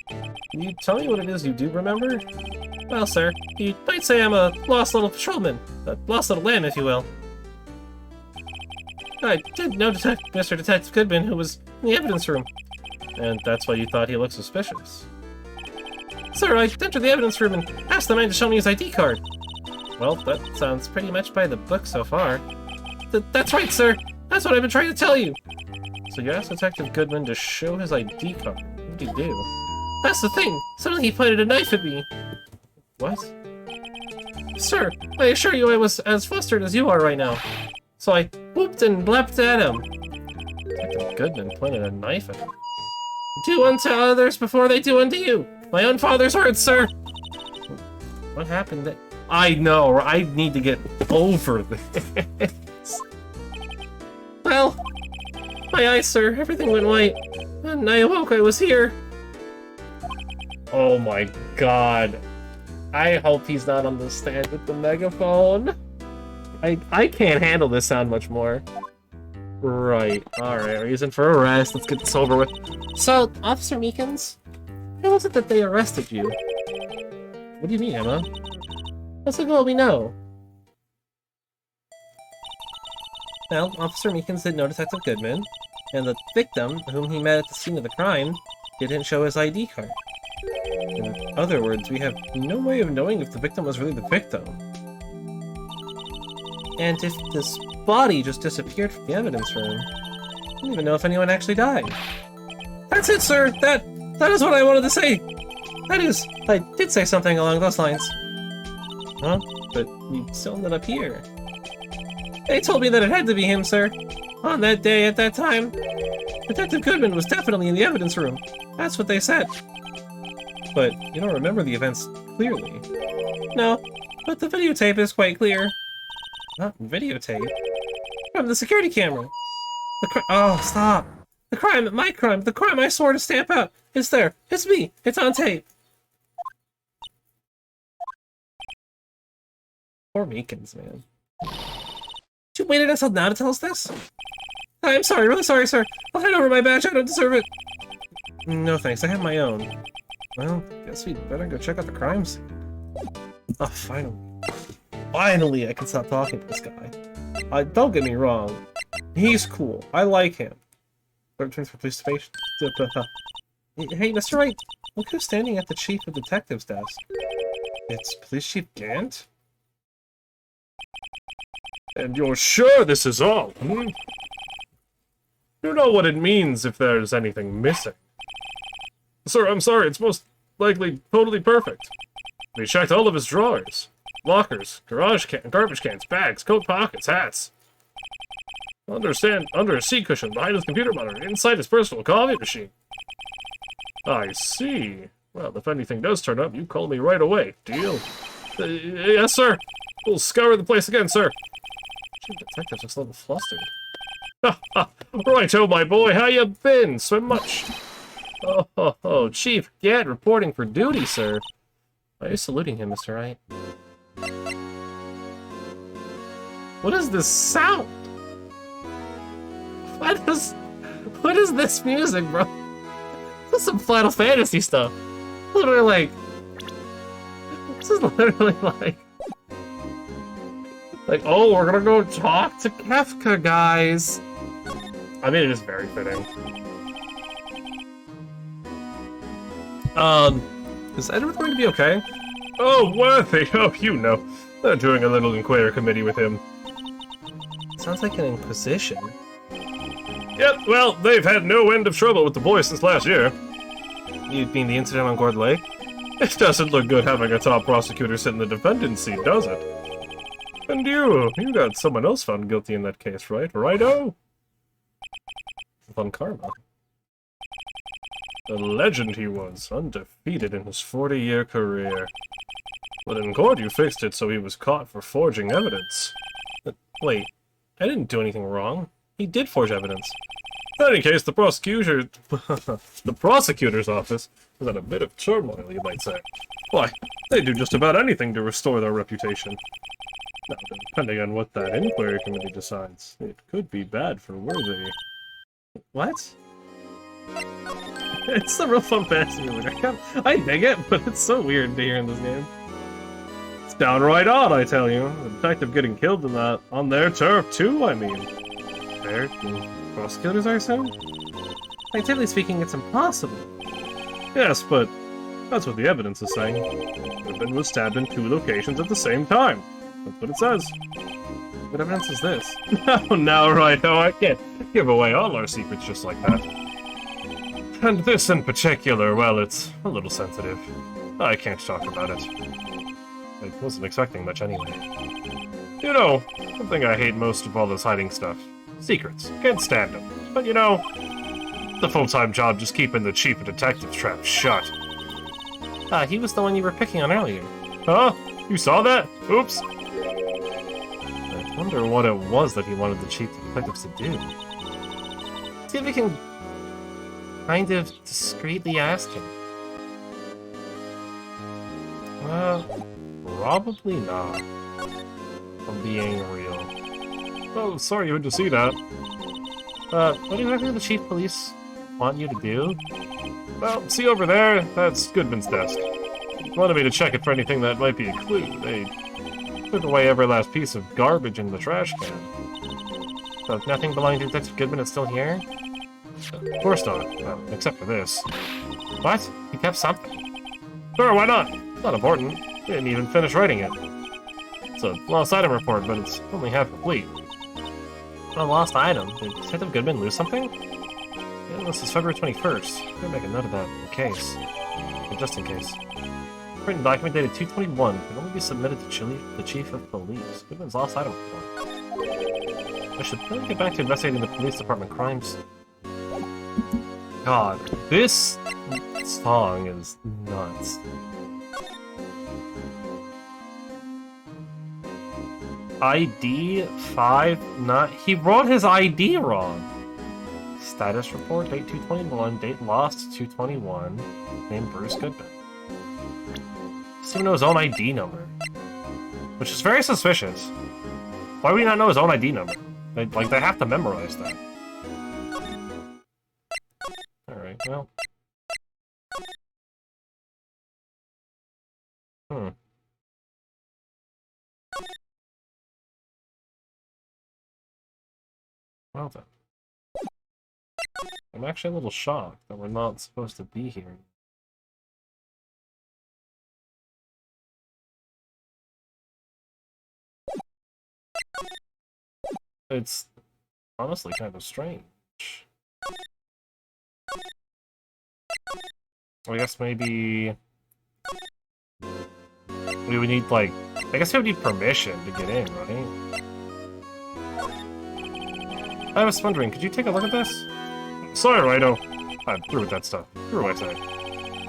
[SPEAKER 1] Can you tell me what it is you do remember? Well, sir, you might say I'm a lost little patrolman. A lost little lamb, if you will. I did know Mr. Detective Goodman, who was in the evidence room. And that's why you thought he looked suspicious. Sir, I entered the evidence room and asked the man to show me his ID card. Well, that sounds pretty much by the book so far. That's right, sir! That's what I've been trying to tell you! So you asked Detective Goodman to show his ID card. What did he do? That's the thing! Suddenly he pointed a knife at me. What? Sir, I assure you I was as flustered as you are right now. So I whooped and blepped at him. Detective Goodman pointed a knife at him. Do unto others before they do unto you. My own father's words, sir! What happened that... I know, I need to get over this. Well, my eyes, sir, everything went white. And I awoke, I was here. Oh my god. I hope he's not on the stand with the megaphone. I can't handle this sound much more. Right, alright, reason for arrest, let's get this over with. So, Officer Meekins, why was it that they arrested you? What do you mean, Emma? That's like all we know. Well, Officer Meekins did know Detective Goodman, and the victim, whom he met at the scene of the crime, didn't show his ID card. In other words, we have no way of knowing if the victim was really the victim. And if this body just disappeared from the evidence room, I don't even know if anyone actually died. That's it, sir! That is what I wanted to say! That is, I did say something along those lines. Huh? But we still ended up here. They told me that it had to be him, sir. On that day, at that time, Detective Goodman was definitely in the evidence room. That's what they said. But you don't remember the events clearly. No, but the videotape is quite clear. Not videotape. From the security camera. Oh, stop. The crime, my crime, the crime I swore to stamp out. It's there. It's me. It's on tape. Poor Meekins, man. You waited until now to tell us this? I'm sorry, really sorry, sir. I'll hand over my badge. I don't deserve it. No thanks, I have my own. Well, guess we better go check out the crime scene. Oh, finally. Finally, I can stop talking to this guy. Don't get me wrong. He's cool. I like him. 13 for police station. Hey, Mr. Wright, look who's standing at the chief of detectives desk. It's Police Chief Gant? And you're sure this is all, hmm? You know what it means if there's anything missing. Sir, I'm sorry, it's most likely totally perfect. We checked all of his drawers, lockers, garbage cans, bags, coat pockets, hats. Under a seat cushion, behind his computer monitor, inside his personal coffee machine. I see. Well, if anything does turn up, you call me right away. Deal? Yes, sir. We'll scour the place again, sir. Chief Detective looks a little flustered. Righto, my boy. How you been? Swim much? Oh, Chief Gant reporting for duty, sir. Why are you saluting him, Mr. Wright? What is this sound? What is this music, bro? This is some Final Fantasy stuff. Literally like... This is literally like, oh, we're gonna go talk to Kefka, guys. I mean, it is very fitting. Is Edward going to be okay? Oh, Worthy! Oh, you know. They're doing a little inquiry committee with him. Sounds like an inquisition. Yep, well, they've had no end of trouble with the boy since last year. You mean the incident on Gourd Lake? It doesn't look good having a top prosecutor sit in the defendant's seat, does it? And you got someone else found guilty in that case, right? Righto? Von Karma. The legend he was, undefeated in his 40-year career. But in court you fixed it so he was caught for forging evidence. Wait, I didn't do anything wrong. He did forge evidence. In any case, the prosecutor's office is in a bit of turmoil, you might say. Why, they do just about anything to restore their reputation. Now, depending on what that inquiry committee decides, it could be bad for Worthy. What? It's a real fun fantasy music. I dig it, but it's so weird to hear in this game. It's downright odd, I tell you. The detective getting killed in that on their turf too, I mean. Their prosecutors, I assume? Scientifically speaking, it's impossible. Yes, but that's what the evidence is saying. Goodman was stabbed in 2 locations at the same time. That's what it says. What evidence is this? Oh, now, righto, I can't give away all our secrets just like that. And this in particular, well, it's a little sensitive. I can't talk about it. I wasn't expecting much anyway. You know, something I hate most of all this hiding stuff. Secrets. Can't stand them. But you know, the full-time job just keeping the chief of detectives trap shut. He was the one you were picking on earlier. Huh? You saw that? Oops. I wonder what it was that he wanted the chief of detectives to do. See if we can kind of discreetly ask him. Probably not. I'm being real. Oh, sorry you had to see that. What do the chief police want you to do? Well, see over there? That's Goodman's desk. He wanted me to check it for anything that might be a clue. They took away every last piece of garbage in the trash can. So if nothing belonging to Detective Goodman is still here? Of course not. Well, except for this. What? He kept something? Sure, why not? It's not important. We didn't even finish writing it. It's a lost item report, but it's only half complete. A lost item? Did Detective Goodman lose something? Yeah, this is February 21st. I'm gonna make a note of that in case. Or just in case. Written document dated 2/21 can only be submitted to the Chief of Police. Goodman's lost item report. I should really get back to investigating the police department crimes. God, this song is nuts. ID 5 he wrote his ID wrong. Status report, date 2/21, date lost 2/21, name Bruce Goodman. Doesn't even know his own ID number, which is very suspicious. Why would he not know his own ID number? They have to memorize that. Alright, well. Well then. I'm actually a little shocked that we're not supposed to be here. It's honestly kind of strange. I guess maybe we would need, like, I guess we would need permission to get in, right? I was wondering, could you take a look at this? Sorry, Rhino. I'm through with that stuff. Through, I say.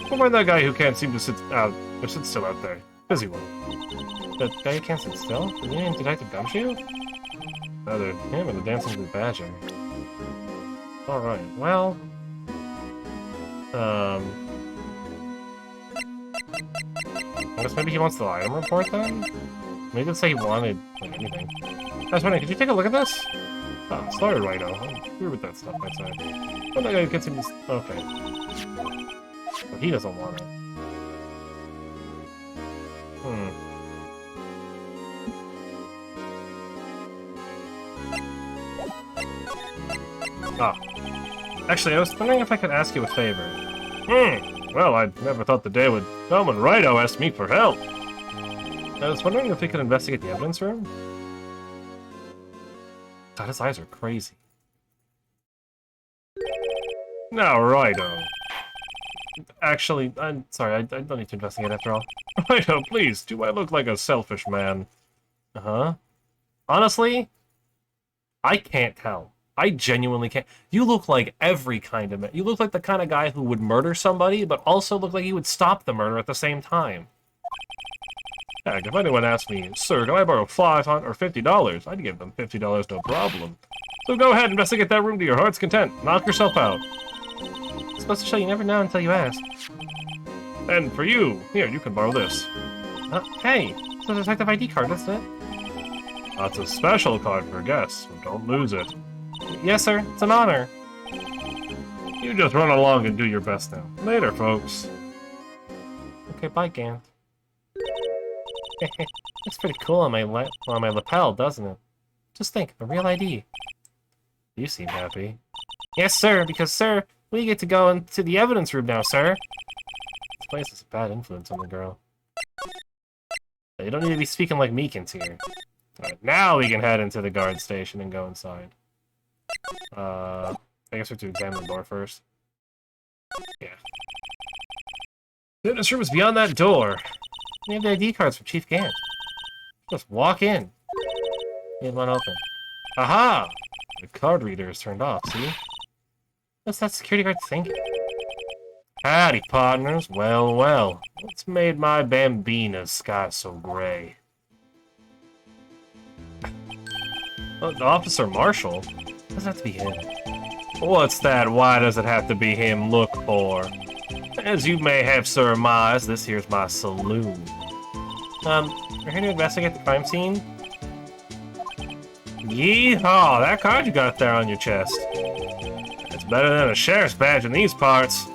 [SPEAKER 1] Go find that guy who can't seem to sit still out there. Busy one. That guy who can't sit still? The name Detective Gumshoe? Either him or the Dancing Blue Badger. Alright, well... I guess maybe he wants the item report then? Maybe he'd say he wanted, like, anything. I was wondering, could you take a look at this? Oh, sorry, Rhino. I'm through with that stuff, I'd say. Oh, that guy gets him. Okay. But he doesn't want it. Ah. Actually, I was wondering if I could ask you a favor. Well, I never thought the day would come when Rhino asked me for help. I was wondering if we could investigate the evidence room? God, his eyes are crazy. Now, Rhino. Actually, I'm sorry, I don't need to investigate after all. Rhino, please, do I look like a selfish man? Uh-huh. Honestly, I can't tell. I genuinely can't. You look like every kind of man. You look like the kind of guy who would murder somebody, but also look like he would stop the murder at the same time. Heck, if anyone asked me, sir, can I borrow $500 or $50? I'd give them $50 no problem. So go ahead, investigate that room to your heart's content. Knock yourself out. It's supposed to show you never know until you ask. And for you, here, you can borrow this. Hey, it's a detective ID card, isn't it? That's a special card for guests, so don't lose it. Yes, sir. It's an honor. You just run along and do your best now. Later, folks. Okay, bye, Gant. Looks pretty cool on my lapel, doesn't it? Just think, a real ID. You seem happy. Yes, sir, because, sir, we get to go into the evidence room now, sir. This place is a bad influence on the girl. You don't need to be speaking like Meekins here. Alright, now we can head into the guard station and go inside. I guess we have to examine the door first. Yeah. The evidence room is beyond that door. We have the ID cards from Chief Gant. Just walk in. Leave one open. Aha! The card reader is turned off, see? What's that security guard thinking? Howdy, partners. Well, well. What's made my Bambina's sky so gray? Officer Marshall? Doesn't have to be him. What's that? Why does it have to be him? Look for. As you may have surmised, this here's my saloon. You're here to investigate the crime scene? Yeehaw! That card you got there on your chest. It's better than a sheriff's badge in these parts.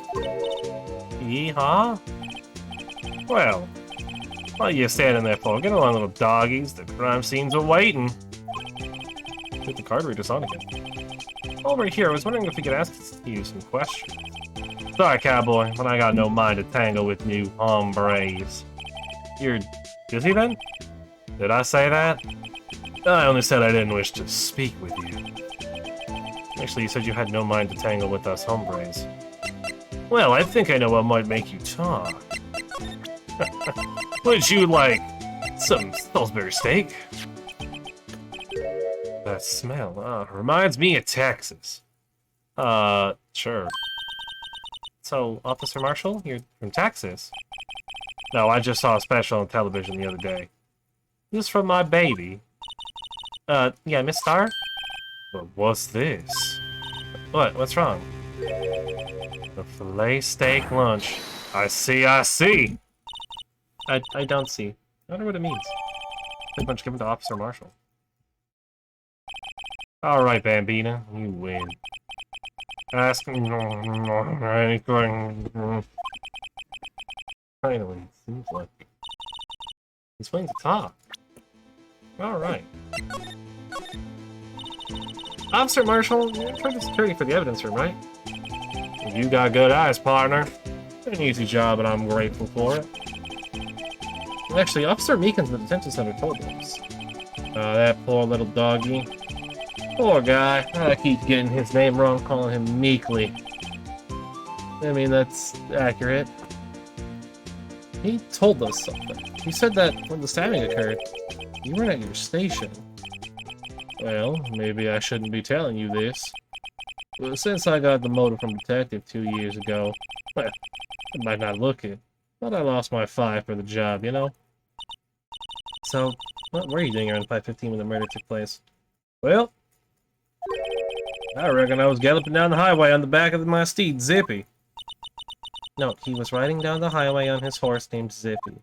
[SPEAKER 1] Yeehaw? Well, what are you standing there for? Get along, little doggies. The crime scene's awaiting. Put the card readers on again. Over here, I was wondering if we could ask you some questions. Sorry, cowboy, but I got no mind to tangle with new hombres. You're busy then? Did I say that? I only said I didn't wish to speak with you. Actually, you said you had no mind to tangle with us hombres. Well, I think I know what might make you talk. Would you like some Salisbury steak? That smell, reminds me of Texas. Sure. So, Officer Marshall, you're from Texas? No, I just saw a special on television the other day. This is from my baby. Yeah, Miss Star? But what's this? What? What's wrong? The filet steak lunch. I see, I see! I don't see. I wonder what it means. Pretty much given to Officer Marshall. Alright, Bambina, you win. Ask me anything. Finally, seems like he's willing to talk. Alright. Officer Marshall, you're in charge of security for the evidence room, right? You got good eyes, partner. An easy job, and I'm grateful for it. Actually, Officer Meekins in the detention center told us. That poor little doggy. Poor guy. I keep getting his name wrong, calling him Meekly. I mean, that's accurate. He told us something. He said that when the stabbing occurred, you weren't at your station. Well, maybe I shouldn't be telling you this. But since I got the motive from Detective 2 years ago, well, it might not look it, but I lost my 5 for the job, you know? So, what were you doing around 5:15 when the murder took place? Well, I reckon I was galloping down the highway on the back of my steed, Zippy. No, he was riding down the highway on his horse named Zippy.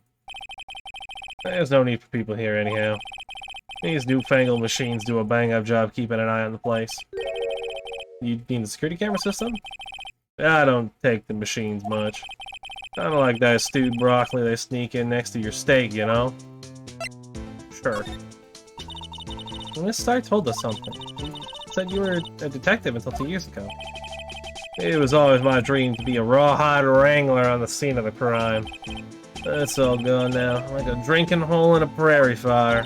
[SPEAKER 1] There's no need for people here anyhow. These newfangled machines do a bang-up job keeping an eye on the place. You mean the security camera system? I don't take the machines much. Kinda like that stewed broccoli they sneak in next to your steak, you know? Sure. Miss Star told us something. He said you were a detective until 2 years ago. It was always my dream to be a rawhide wrangler on the scene of the crime. That's all gone now, like a drinking hole in a prairie fire.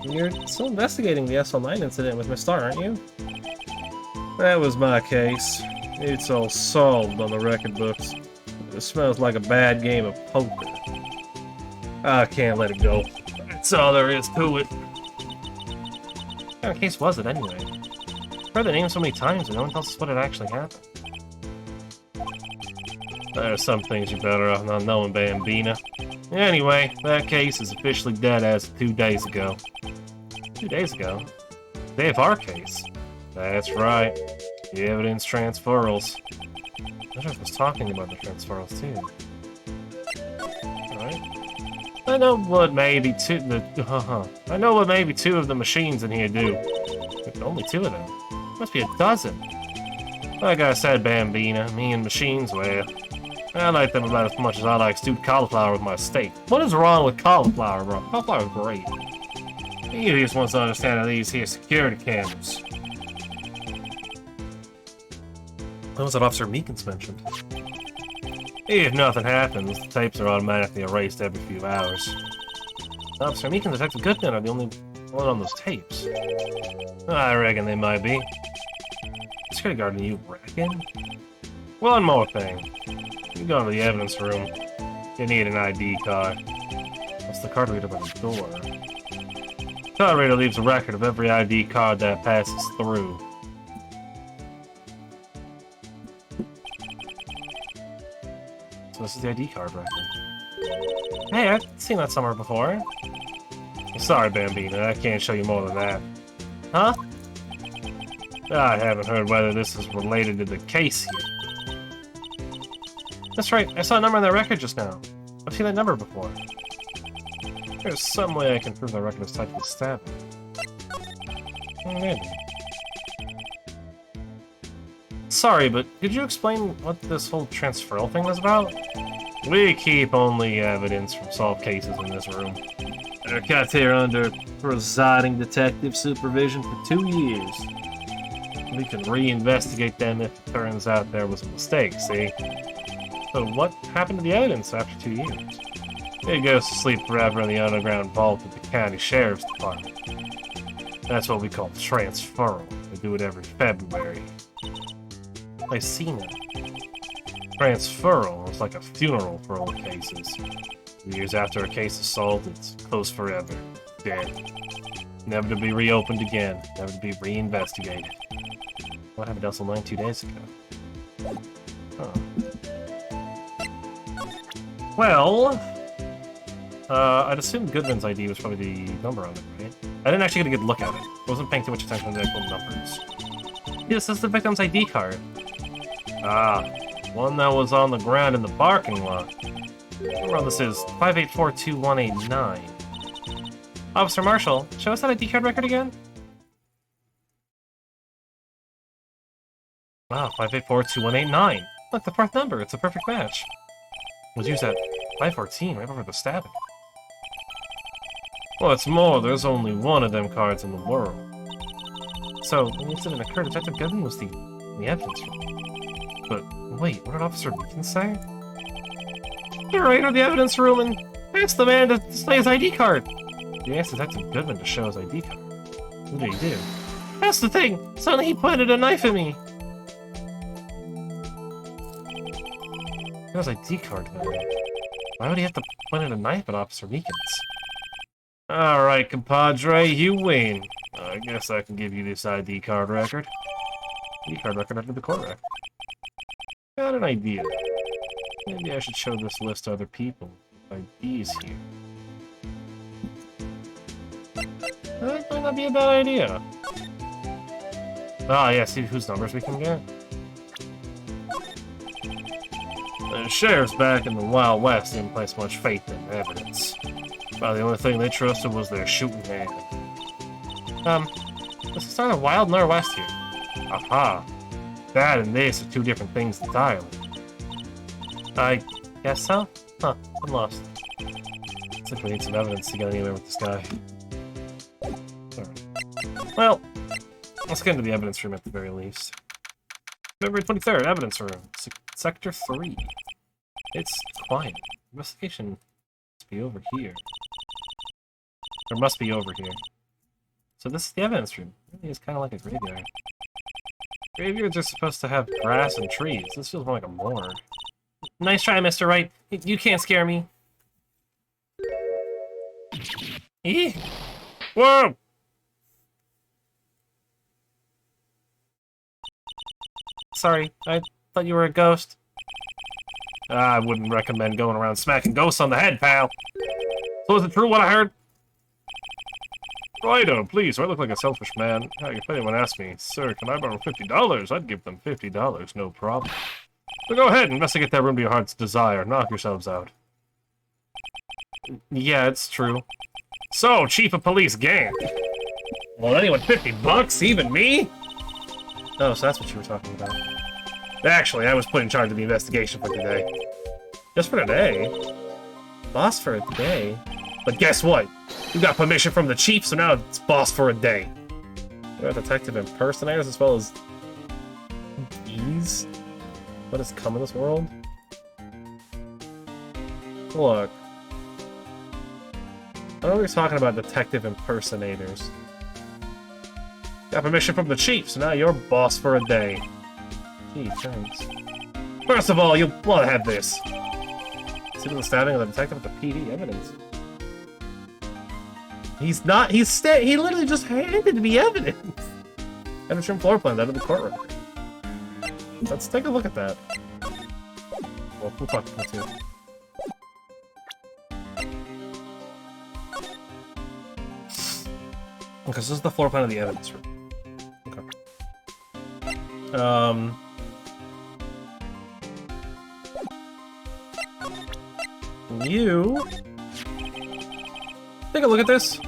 [SPEAKER 1] You're still investigating the SL9 incident with Miss Star, aren't you? That was my case. It's all solved on the record books. It smells like a bad game of poker. I can't let it go. That's all there is to it. What kind of case was it, anyway? I've heard the name so many times and no one tells us what had actually happened. There are some things you're better off not knowing, Bambina. Anyway, that case is officially dead as of 2 days ago. 2 days ago? Day of our case? That's right. The evidence transferals. I was talking about the transferals too. Alright. I know what maybe two of the machines in here do. But only 2 of them. Must be a dozen. Like I said, Bambina, me and machines, well, I like them about as much as I like stewed cauliflower with my steak. What is wrong with cauliflower, bro? Cauliflower is great. He just wants to understand how these here security cameras. That was what Officer Meekins mentioned. If nothing happens, the tapes are automatically erased every few hours. Officer Meekins and Detective Goodman are the only one on those tapes. I reckon they might be. Security guard, and you reckon? One more thing. You go into the evidence room. You need an ID card. That's the card reader by the door. Card reader leaves a record of every ID card that passes through. So this is the ID card record. Hey, I've seen that somewhere before. Sorry, Bambina, I can't show you more than that. Huh? I haven't heard whether this is related to the case yet. That's right, I saw a number on that record just now. I've seen that number before. There's some way I can prove that record is tied to the stabbing. Maybe. Sorry, but could you explain what this whole transferal thing was about? We keep only evidence from solved cases in this room. They're kept here under presiding detective supervision for 2 years. We can reinvestigate them if it turns out there was a mistake, see? So what happened to the evidence after 2 years? It goes to sleep forever in the underground vault of the county sheriff's department. That's what we call transferal. They do it every February. I see now. Transferal is like a funeral for old cases. Years after a case is solved, it's closed forever. Dead. Never to be reopened again. Never to be reinvestigated. What happened to Elsa 9 2 days ago? Huh. Well... I'd assume Goodman's ID was probably the number on it, right? I didn't actually get a good look at it. I wasn't paying too much attention to the actual numbers. This is the victim's ID card. Ah, one that was on the ground in the parking lot. Well, this is 5842189. Officer Marshall, show us that ID card record again? Wow, 5842189. Look, the fourth number. It's a perfect match. It was used at 514, right before the stabbing. What's more, there's only one of them cards in the world. So, when the incident occurred, Detective Goodman was the evidence room. But, wait, what did Officer Beacon say? You're right in the evidence room and ask the man to display his ID card. He asked Detective Goodman to show his ID card. What did he do? That's the thing! Suddenly he pointed a knife at me! His ID card, then. Why would he have to point at a knife at Officer Meekins? Alright, compadre, you win. I guess I can give you this ID card record. ID card record under the court record. Got an idea. Maybe I should show this list to other people. IDs here. That might not be a bad idea. Ah, yeah, see whose numbers we can get? The sheriff's back in the Wild West didn't place much faith in evidence. Well, the only thing they trusted was their shooting hand. This is neither Wild nor West here. Aha. That and this are two different things entirely. I guess so? Huh, I'm lost. Looks like we need some evidence to get anywhere with this guy. Alright. Well, let's get into the evidence room at the very least. February 23rd, evidence room. Sector 3. It's quiet. Investigation must be over here. Or must be over here. So this is the evidence room. It really is kind of like a graveyard. Graveyards are supposed to have grass and trees. This feels more like a morgue. Nice try, Mr. Wright. You can't scare me. Eeh! Whoa! Sorry, I thought you were a ghost. I wouldn't recommend going around smacking ghosts on the head, pal. So is it true what I heard? Righto, please, do I look like a selfish man? Heck, if anyone asked me, sir, can I borrow $50? I'd give them $50, no problem. So go ahead, investigate that room to your heart's desire. Knock yourselves out. Yeah, it's true. So, Chief of Police Gann. Well, anyone $50? Even me? Oh, so that's what you were talking about. Actually, I was put in charge of the investigation for today. Just for today? Boss for a day? But guess what? You got permission from the chief, so now it's boss for a day. There are detective impersonators as well as bees? What has come in this world? Look. I know we're talking about detective impersonators. Got permission from the chief, so now you're boss for a day. Gee, thanks. First of all, you'll want to have this. See the stabbing of the detective with the PD evidence. He's not. He literally just handed me evidence. Evidence room floor plan out of the courtroom. Let's take a look at that. Well, we'll talk to him too. Okay, so this is the floor plan of the evidence room. Okay. You take a look at this.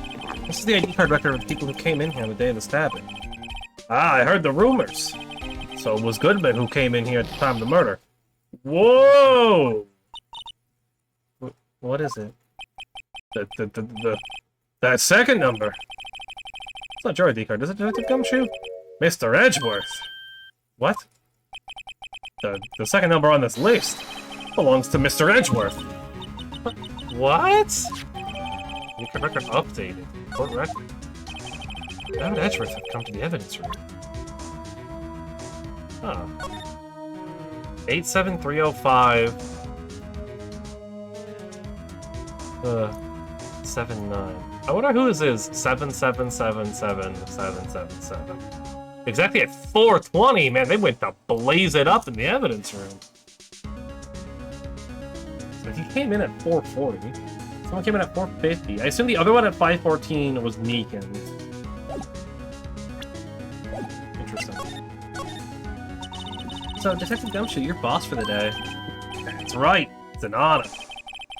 [SPEAKER 1] This is the ID card record of people who came in here on the day of the stabbing. Ah, I heard the rumors. So it was Goodman who came in here at the time of the murder. Whoa! What is it? That second number. It's not your ID card, is it, Detective Gumshoe?
[SPEAKER 2] Mr. Edgeworth. What? The second number on this list belongs to Mr. Edgeworth.
[SPEAKER 1] What? Your record updated. Court record. How would Edgeworth have come to the evidence room? Huh. 87305. 79. I wonder who this is. 7777777. Exactly at 420, man. They went to blaze it up in the evidence room. So he came in at 440. Someone came in at 450. I assume the other one at 514 was Meekins. Interesting. So, Detective Gumshoe, you're boss for the day.
[SPEAKER 2] That's right. It's an honor.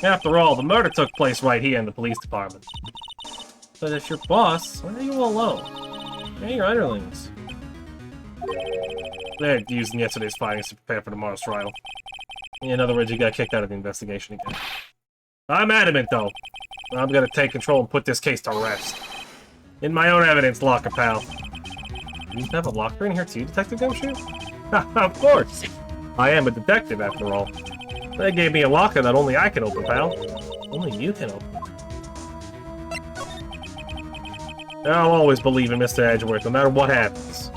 [SPEAKER 2] After all, the murder took place right here in the police department.
[SPEAKER 1] But if you're boss, why are you alone? Where are your underlings?
[SPEAKER 2] They're using yesterday's findings to prepare for tomorrow's trial.
[SPEAKER 1] In other words, you got kicked out of the investigation again.
[SPEAKER 2] I'm adamant, though. I'm gonna take control and put this case to rest. In my own evidence locker, pal.
[SPEAKER 1] You have a locker in here too, Detective Gumshoe?
[SPEAKER 2] Of course! I am a detective, after all. They gave me a locker that only I can open, pal.
[SPEAKER 1] Only you can open.
[SPEAKER 2] I'll always believe in Mr. Edgeworth, no matter what happens.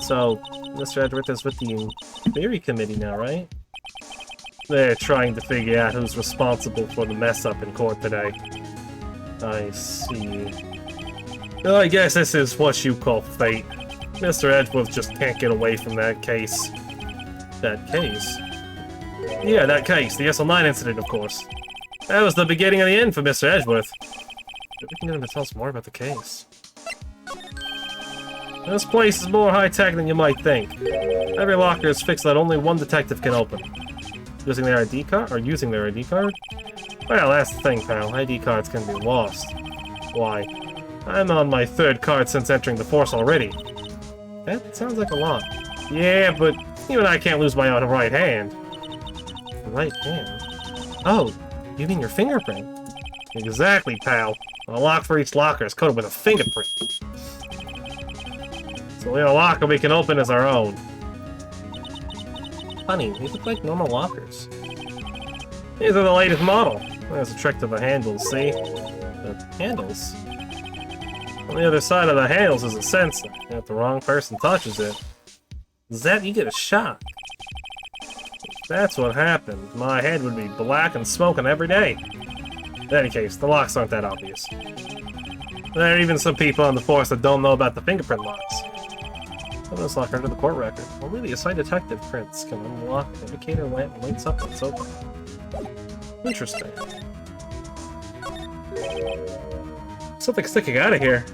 [SPEAKER 1] So, Mr. Edgeworth is with the Inquiry Committee now, right?
[SPEAKER 2] They're trying to figure out who's responsible for the mess-up in court today.
[SPEAKER 1] I see.
[SPEAKER 2] Well, I guess this is what you call fate. Mr. Edgeworth just can't get away from that case.
[SPEAKER 1] That case?
[SPEAKER 2] Yeah, that case. The SL9 incident, of course. That was the beginning of the end for Mr. Edgeworth.
[SPEAKER 1] We can get him to tell us more about the case.
[SPEAKER 2] This place is more high-tech than you might think. Every locker is fixed that only one detective can open.
[SPEAKER 1] Using their ID card? Or using their ID card?
[SPEAKER 2] Well, that's the thing, pal. ID cards can be lost. Why? I'm on my third card since entering the force already.
[SPEAKER 1] That sounds like a lot.
[SPEAKER 2] Yeah, but even I can't lose my own right hand.
[SPEAKER 1] Right hand? Oh, you mean your fingerprint?
[SPEAKER 2] Exactly, pal. A lock for each locker is coded with a fingerprint. So the only locker we can open is our own.
[SPEAKER 1] Honey, these look like normal lockers.
[SPEAKER 2] These are the latest model. There's a trick to the handles, see?
[SPEAKER 1] The handles?
[SPEAKER 2] On the other side of the handles is a sensor. If the wrong person touches it,
[SPEAKER 1] Zap, you get a shock.
[SPEAKER 2] That's what happened. My head would be black and smoking every day. In any case, the locks aren't that obvious. There are even some people on the force that don't know about the fingerprint locks.
[SPEAKER 1] Evidence locker under the court record. Only the assigned detective prints can unlock an indicator lamp and lights up when it's open. Interesting.
[SPEAKER 2] Something sticking out of here.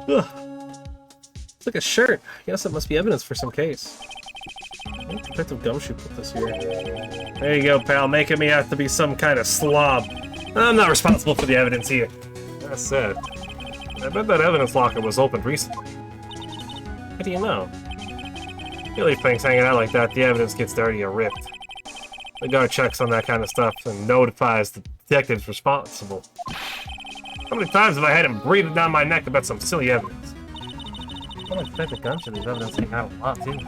[SPEAKER 1] Ugh. It's like a shirt. I guess it must be evidence for some case. I think Detective Gumshoe put this here.
[SPEAKER 2] There you go, pal, making me out to be some kind of slob. I'm not responsible for the evidence here.
[SPEAKER 1] That's sad. I bet that evidence locker was opened recently. How do you know?
[SPEAKER 2] You leave things hanging out like that, the evidence gets dirty or ripped. The guard checks on that kind of stuff and notifies the detectives responsible. How many times have I had him breathing down my neck about some silly evidence?
[SPEAKER 1] I like Detective Gumshoe, these evidence hang out a lot, too.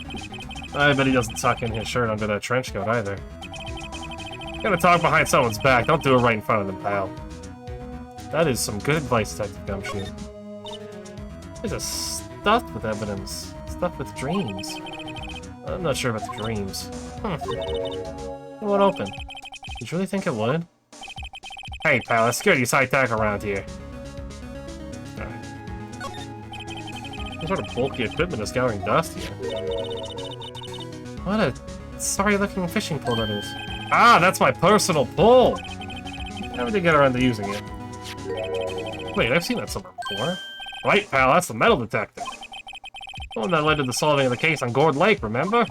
[SPEAKER 2] I bet he doesn't tuck in his shirt under that trench coat either. You gotta talk behind someone's back, don't do it right in front of them, pal.
[SPEAKER 1] That is some good advice, Detective Gumshoe. There's a stuffed with evidence. Stuffed with dreams. I'm not sure about the dreams. It won't open. Did you really think it would?
[SPEAKER 2] Hey, pal, let's security's high-tech around here.
[SPEAKER 1] Some sort of bulky equipment is gathering dust here. What a sorry-looking fishing pole that is.
[SPEAKER 2] Ah, that's my personal pole! How did they get around to using it?
[SPEAKER 1] Wait, I've seen that somewhere before.
[SPEAKER 2] Right, pal, that's the metal detector. The one that led to the solving of the case on Gourd Lake, remember?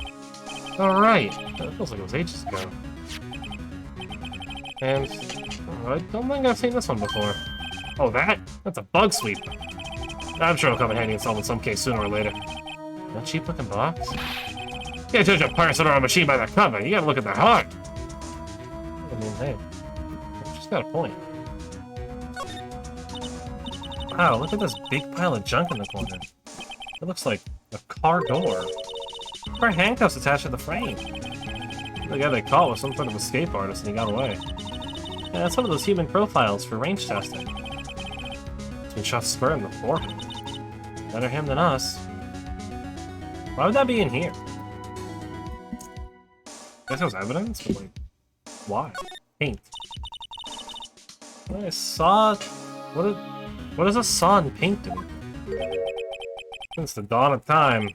[SPEAKER 1] Oh, right. That feels like it was ages ago. And I don't think I've seen this one before.
[SPEAKER 2] Oh, that? That's a bug sweeper. I'm sure it'll come in handy in some case sooner or later.
[SPEAKER 1] That cheap-looking box?
[SPEAKER 2] You can't judge a person or a machine by their cover. You gotta look at their heart.
[SPEAKER 1] I mean, hey, I've just got a point. Wow, look at this big pile of junk in the corner. It looks like a car door. There are handcuffs attached to the frame. The guy they caught was some sort of escape artist and he got away. Yeah, that's one of those human profiles for range testing. He shot Spurred in the forehead. Better him than us. Why would that be in here? I guess it was evidence, but like, why? Paint. I saw... What does a saw and paint do? Since the dawn of time,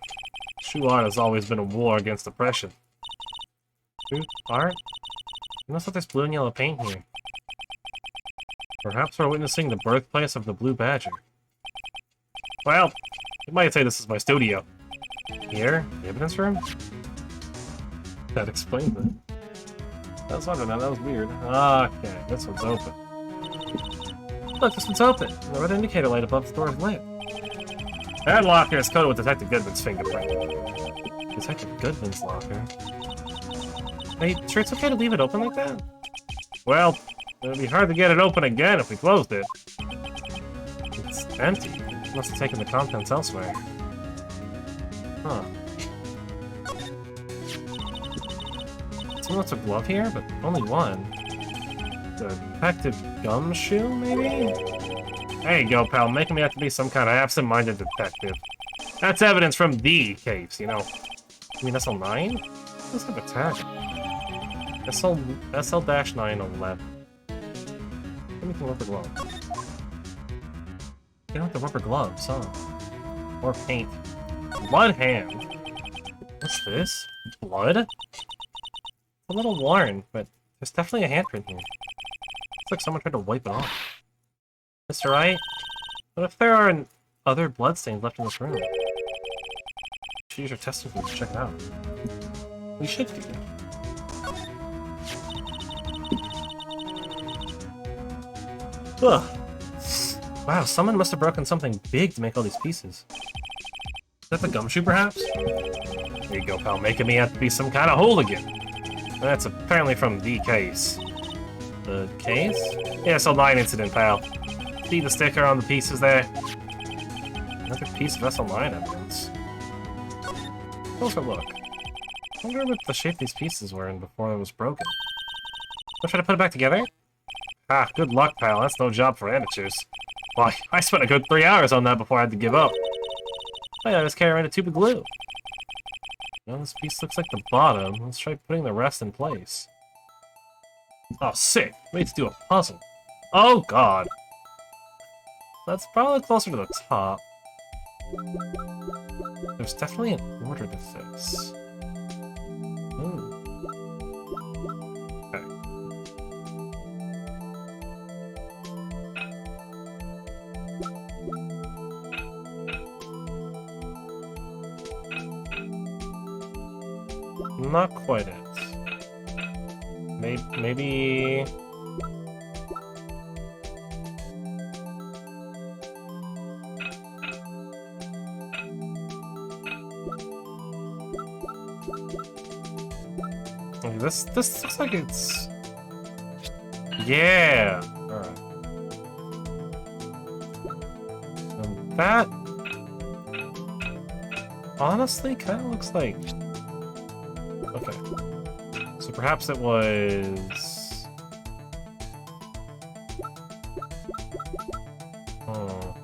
[SPEAKER 1] shoe art has always been a war against oppression. Shoe art? You must have this blue and yellow paint here. Perhaps we're witnessing the birthplace of the Blue Badger. Well, you might say this is my studio. Here? The evidence room? That explains it. That was weird. Okay, this one's open. Look, this one's open. The red indicator light above the door is lit. That locker is coated with Detective Goodman's fingerprint. Detective Goodman's locker? Are you sure it's okay to leave it open like that? Well, it'd be hard to get it open again if we closed it. It's empty. Must have taken the contents elsewhere. Huh. Someone left a glove here, but only one. Detective Gumshoe, maybe? There you go, pal, making me have to be some kind of absent-minded detective. That's evidence from the case, you know. I mean, SL9? Let's have a tag. SL-911. Anything with the glove. You don't have the rubber gloves, huh? Or paint. Blood hand. What's this? Blood? A little worn, but there's definitely a handprint here. Looks like someone tried to wipe it off. Mr. Wright? What if there are other bloodstains left in this room? We should use your testing tools to check it out. We should do that. Ugh. Wow, someone must have broken something big to make all these pieces. Is that the gumshoe, perhaps? There you go, pal, making me have to be some kind of hooligan. That's apparently from the case. The case? Yeah, SL9 incident, pal. See the sticker on the pieces there? Another piece of SL9 evidence. Closer look. I wonder what the shape these pieces were in before it was broken. I'll try to put it back together? Ah, good luck, pal. That's no job for amateurs. Why, I spent a good 3 hours on that before I had to give up. Oh yeah, I just carry around a tube of glue. Now this piece looks like the bottom. Let's try putting the rest in place. Oh, sick. Wait to do a puzzle. Oh, God. That's probably closer to the top. There's definitely an order to this. Ooh. Okay. Not quite it. Maybe... This looks like it's... Yeah! Alright. And that... honestly kinda looks like... Okay. So perhaps it was... Oh.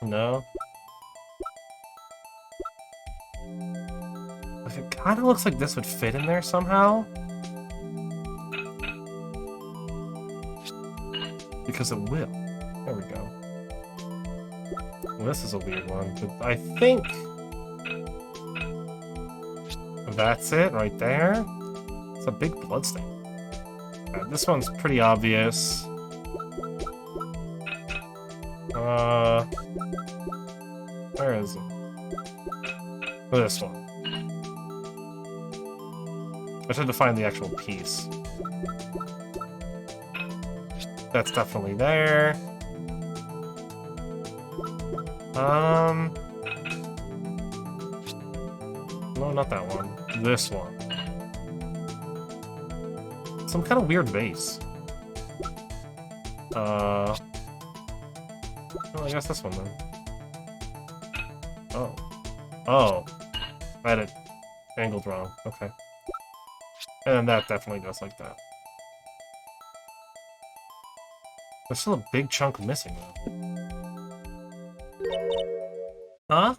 [SPEAKER 1] No? It kind of looks like this would fit in there somehow. Because it will. There we go. Well, this is a weird one, but I think... that's it right there. It's a big bloodstain. This one's pretty obvious. Where is it? This one. I tried to find the actual piece. That's definitely there. No, not that one. This one. some kind of weird vase. Well, I guess this one then. Oh. Oh. I had it angled wrong. Okay. And then that definitely goes like that. There's still a big chunk missing, though. Huh?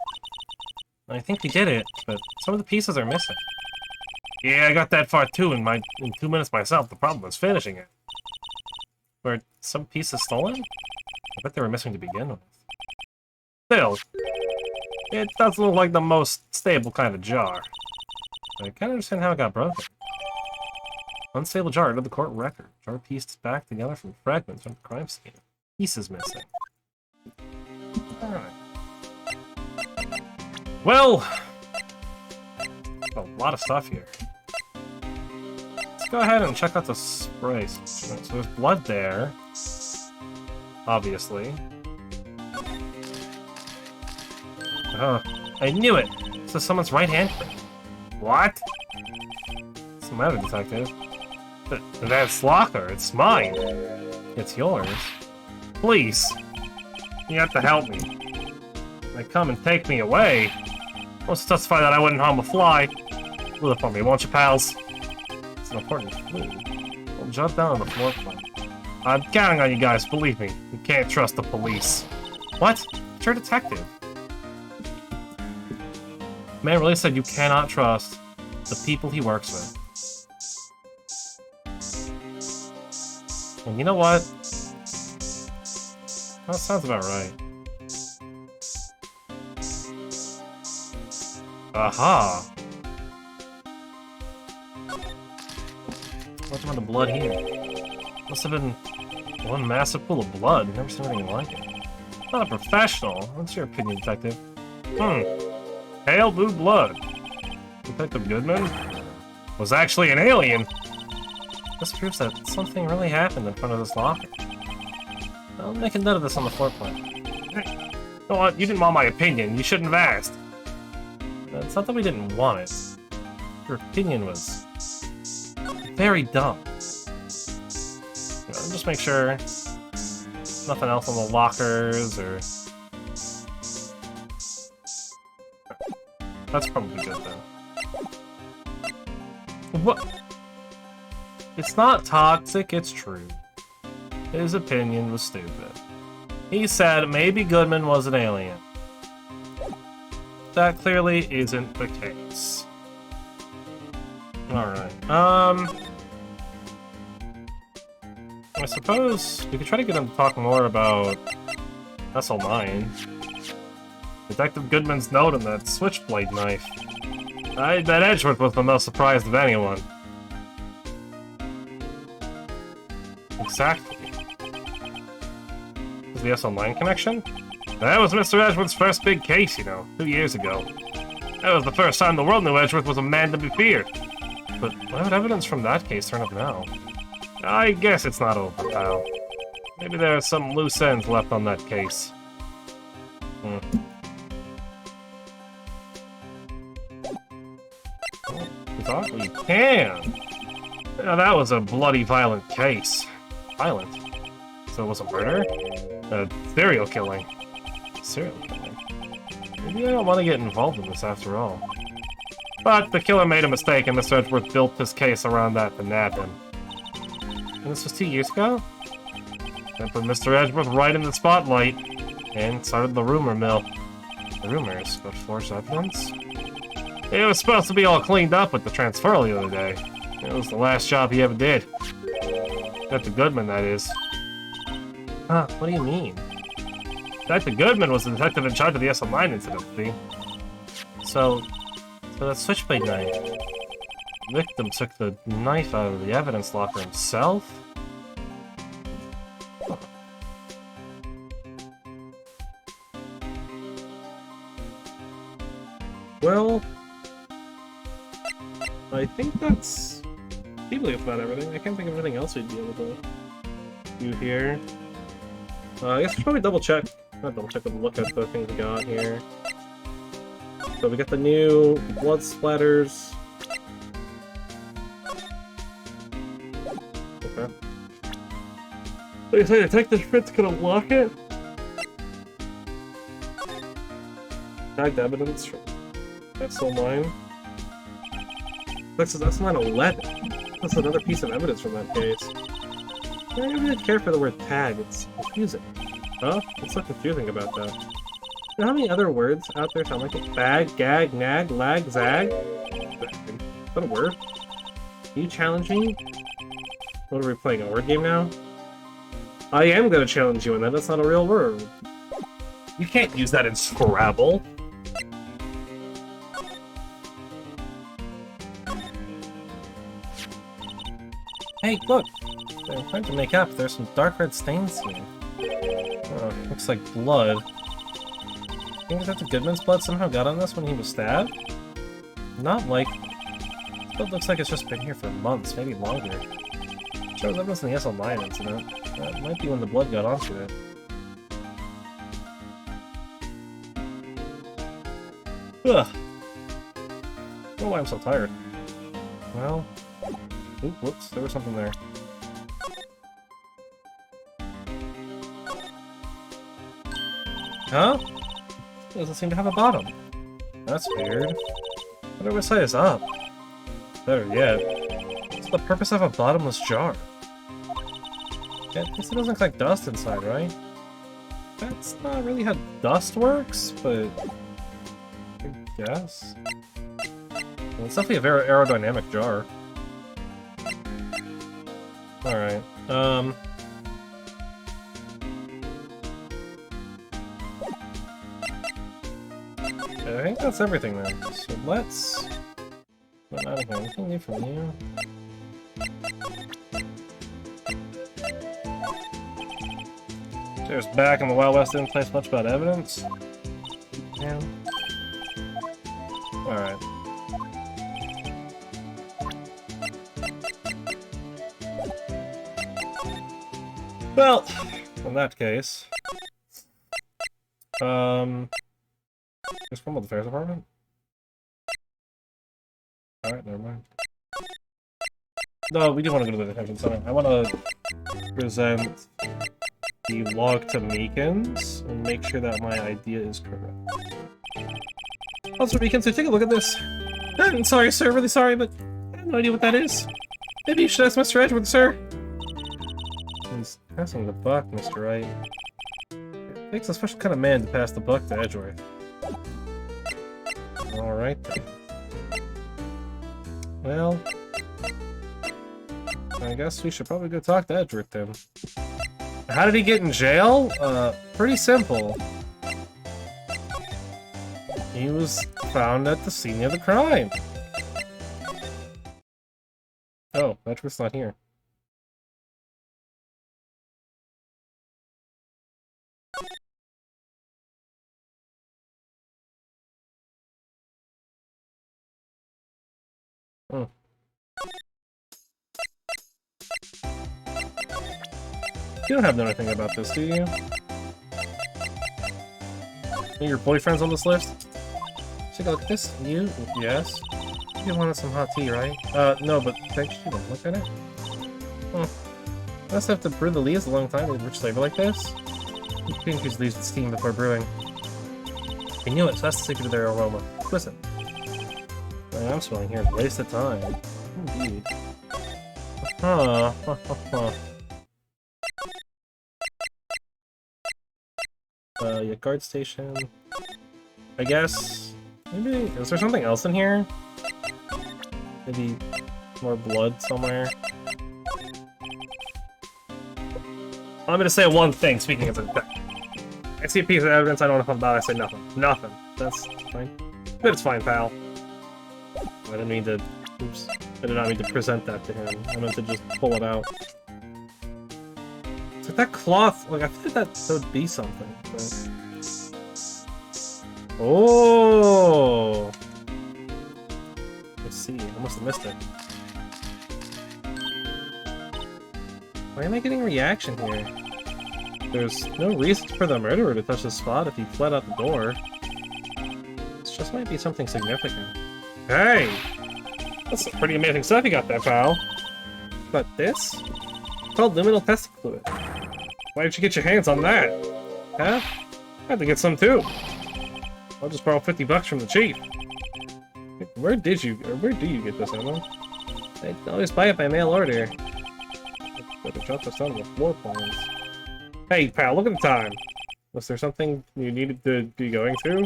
[SPEAKER 1] I think we did it, but some of the pieces are missing. Yeah, I got that far too in 2 minutes myself. The problem was finishing it. Were some pieces stolen? I bet they were missing to begin with. Still, it doesn't look like the most stable kind of jar. I can't understand how it got broken. Unstable jar under the court record. Jar pieced back together from fragments from the crime scene. Pieces missing. Alright. Well, a lot of stuff here. Let's go ahead and check out the sprays. So there's blood there. Obviously. Oh, I knew it! This is someone's right hand print. What? What's the matter, detective? That's locker. It's mine. It's yours. Please. You have to help me. They come and take me away. I'll testify that I wouldn't harm a fly. Glue it for me, won't you, pals? It's an important clue. I'll jot down on the floor plan. I'm counting on you guys, believe me. You can't trust the police. What? You're a detective. Man really said you cannot trust the people he works with. And you know what? That sounds about right. Aha! What's about the blood here? Must have been one massive pool of blood. Never seen anything like it. Not a professional. What's your opinion, detective? Pale blue blood. Detective Goodman was actually an alien. This proves that something really happened in front of this locker. I'll make a note of this on the floor plan. Hey, you know what? You didn't want my opinion. You shouldn't have asked. It's not that we didn't want it. Your opinion was very dumb. Just make sure nothing else on the lockers or... That's probably good, though. What? It's not toxic, it's true. His opinion was stupid. He said maybe Goodman was an alien. That clearly isn't the case. Alright, I suppose we could try to get him to talk more about SL9. Detective Goodman's note and that switchblade knife. I bet Edgeworth was the most surprised of anyone. Exactly. Is the SL9 connection? That was Mr. Edgeworth's first big case, you know, 2 years ago. That was the first time the world knew Edgeworth was a man to be feared. But why would evidence from that case turn up now? I guess it's not over, pal. Maybe there are some loose ends left on that case. Oh, talk? You can! Now that was a bloody violent case. Violent? So it was a murder? A serial killing. Serial killing? Maybe I don't want to get involved in this after all. But the killer made a mistake and Mr. Edgeworth built his case around that to nab him. And this was 2 years ago? That put Mr. Edgeworth right in the spotlight and started the rumor mill. The rumors about forged evidence? It was supposed to be all cleaned up with the transfer the other day. It was the last job he ever did. Detective Goodman, that is. Huh, what do you mean? Detective Goodman was the detective in charge of the SL9 incident, see? So that switchblade knife. The victim took the knife out of the evidence locker himself? Huh. Well, I think that's probably about everything. I can't think of anything else we'd be able to do here. I guess we should probably double check. Not double check, but look at the things we got here. So we got the new blood splatters.
[SPEAKER 2] They say Detective Fritz could unlock it? Tagged evidence. That's so mine. That's not 11. That's another piece of evidence from that case. I don't really care for the word tag, it's confusing. Huh? What's so confusing about that? You know how many other words out there sound like it? Bag, gag, nag, lag, zag? Is that a word? Are you challenging? What are we playing, a word game now? I am gonna challenge you in that, that's not a real word. You can't use that in Scrabble. Hey, look! They're trying to make up. There's some dark red stains here. Oh, looks like blood. Think that the Goodman's blood somehow got on this when he was stabbed? Not like... It looks like it's just been here for months, maybe longer. Shows evidence in the SL9 incident. That might be when the blood got onto it. Ugh. I don't know why I'm so tired. Well... Oop, whoops, there was something there. Huh? It doesn't seem to have a bottom. That's weird. Wonder which side is up. Better yet, what's the purpose of a bottomless jar? At least it doesn't look like dust inside, right? That's not really how dust works, but... I guess. Well, it's definitely a very aerodynamic jar. Alright, I think that's everything then. So let's... Run out of here. Anything new from you? There's back in the Wild West didn't place much about evidence. Yeah. Alright. Well, in that case... Just from the Fair's Department? Alright, never mind. No, we do want to go to the detention center. I want to present the log to Meekins and make sure that my idea is correct. Officer Meekins, so take a look at this. I'm sorry, sir, really sorry, but I have no idea what that is. Maybe you should ask Mr. Edgeworth, sir. He's passing the buck, Mr. Wright. It takes a special kind of man to pass the buck to Edgeworth. Alright then. Well, I guess we should probably go talk to Edgeworth then. How did he get in jail? Pretty simple. He was found at the scene of the crime. Oh, Edgeworth's not here. Oh. You don't have to know anything about this, do you? Are your boyfriends on this list? Take a look at this. You? Yes. You wanted some hot tea, right? No, but thanks, you don't look at it. Must have to brew the leaves a long time with rich flavor like this. You can infuse leaves with steam before brewing. I knew it, so that's the secret of their aroma. Listen. I'm smelling here. Waste of time. Indeed. Huh. Yeah, guard station. I guess... Maybe... Is there something else in here? Maybe more blood somewhere? I'm gonna say one thing, speaking of the... I see a piece of evidence I don't know nothing about, I say nothing. Nothing. That's fine. But it's fine, pal. I didn't mean to... Oops. I did not mean to present that to him. I meant to just pull it out. It's like that cloth... Like, I feel like that would be something. But... Oh! Let's see. I must have missed it. Why am I getting a reaction here? There's no reason for the murderer to touch the spot if he fled out the door. This just might be something significant. Hey! That's some pretty amazing stuff you got there, pal. But this? It's called luminal testing fluid. Why did you get your hands on that? Huh? I had to get some too. I'll just borrow $50 from the chief. Where do you get this, Emma? I always buy it by mail order. Better drop this down on the floor plans. Hey, pal, look at the time. Was there something you needed to be going through?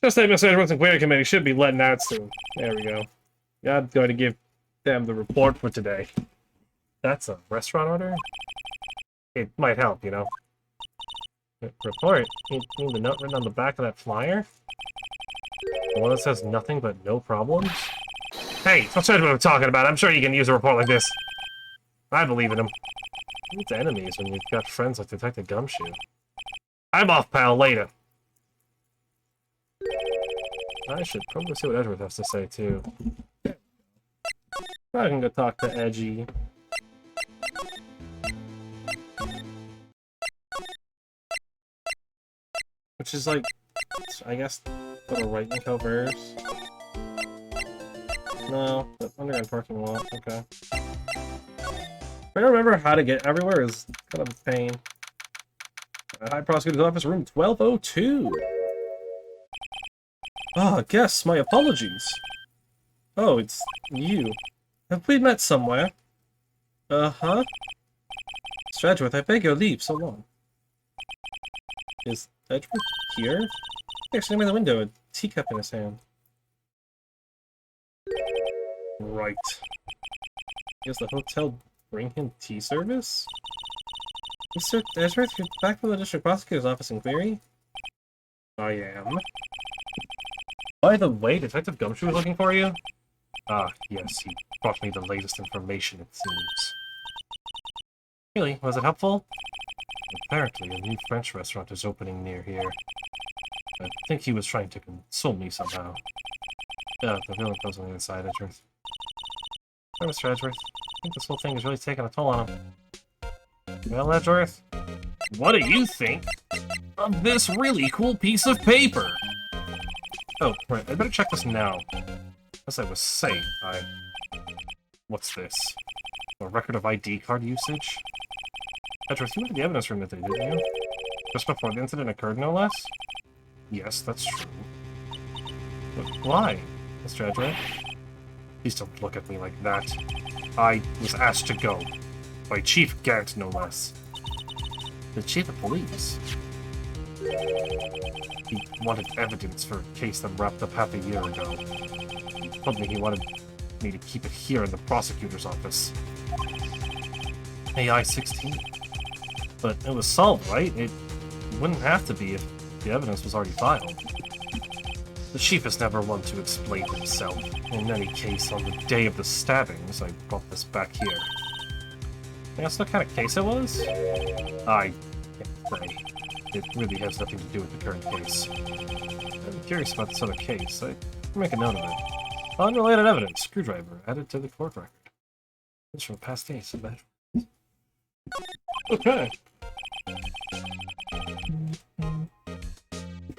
[SPEAKER 2] Just that Mr. Edwards and Query Committee should be letting out soon. There we go. Yeah, I'm going to give them the report for today. That's a restaurant order? It might help, you know. Report? You mean the note written on the back of that flyer? The one that says nothing but no problems? Hey, don't try to know what I'm talking about. I'm sure you can use a report like this. I believe in him. It's enemies when you've got friends like Detective Gumshoe. I'm off, pal. Later. I should probably see what Edgeworth has to say, too. I can go talk to Edgy. Which is like, I guess, go to right in Tues-Thurs. No, the underground parking lot, okay. I don't remember how to get everywhere is kind of a pain. High Prosecutor's Office, room 1202. Ah, guess, my apologies. Oh, it's you. Have we met somewhere? Uh-huh. Mr. Edgeworth, I beg your leave, so long. Is Edgeworth here? He's standing by the window, a teacup in his hand. Right. Does the hotel bring him tea service? Mr. Edgeworth, you're back from the district prosecutor's office in Query? I am. By the way, Detective Gumshoe is looking for you? Ah, yes, he brought me the latest information, it seems. Really? Was it helpful? Apparently, a new French restaurant is opening near here. I think he was trying to console me somehow. Yeah, the villain goes on the inside, Edgeworth. Hi, Mr. Edgeworth. I think this whole thing is really taking a toll on him. Well, Edgeworth, what do you think of this really cool piece of paper? Oh, right, I better check this now. As I was saying, What's this? A record of ID card usage? Edgeworth, you went to the evidence room that day, didn't you? Just before the incident occurred, no less? Yes, that's true. But why, Mr. Edgeworth? Please don't look at me like that. I was asked to go. By Chief Gant, no less. The Chief of Police? He wanted evidence for a case that wrapped up half a year ago. He told me he wanted me to keep it here in the prosecutor's office. AI-16. But it was solved, right? It wouldn't have to be if the evidence was already filed. The chief is never one to explain himself. In any case, on the day of the stabbings, I brought this back here. Can I ask what kind of case it was? I can't say. It really has nothing to do with the current case. I'm curious about this other case. I'll make a note of it. Unrelated evidence. Screwdriver added to the court record. It's from past days, I bet. Okay.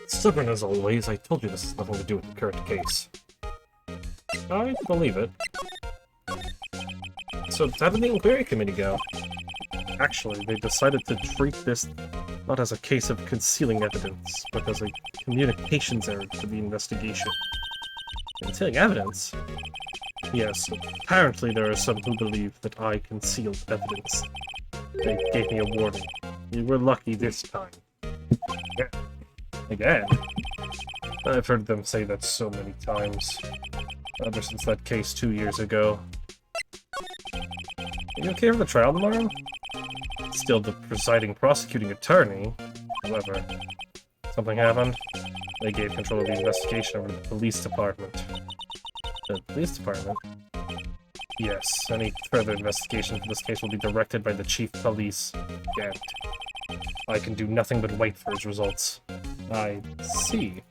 [SPEAKER 2] Stubborn as always, I told you this has nothing to do with the current case. I believe it. So how did the inquiry committee go? Actually, they decided to treat this not as a case of concealing evidence, but as a communications error for the investigation. Concealing evidence? Yes, apparently there are some who believe that I concealed evidence. They gave me a warning. You were lucky this time. Again? I've heard them say that so many times. Ever since that case 2 years ago. Are you okay for the trial tomorrow? Still the presiding prosecuting attorney. However, something happened. They gave control of the investigation over to the police department. The police department? Yes, any further investigation for this case will be directed by the chief police, Gant. I can do nothing but wait for his results. I see.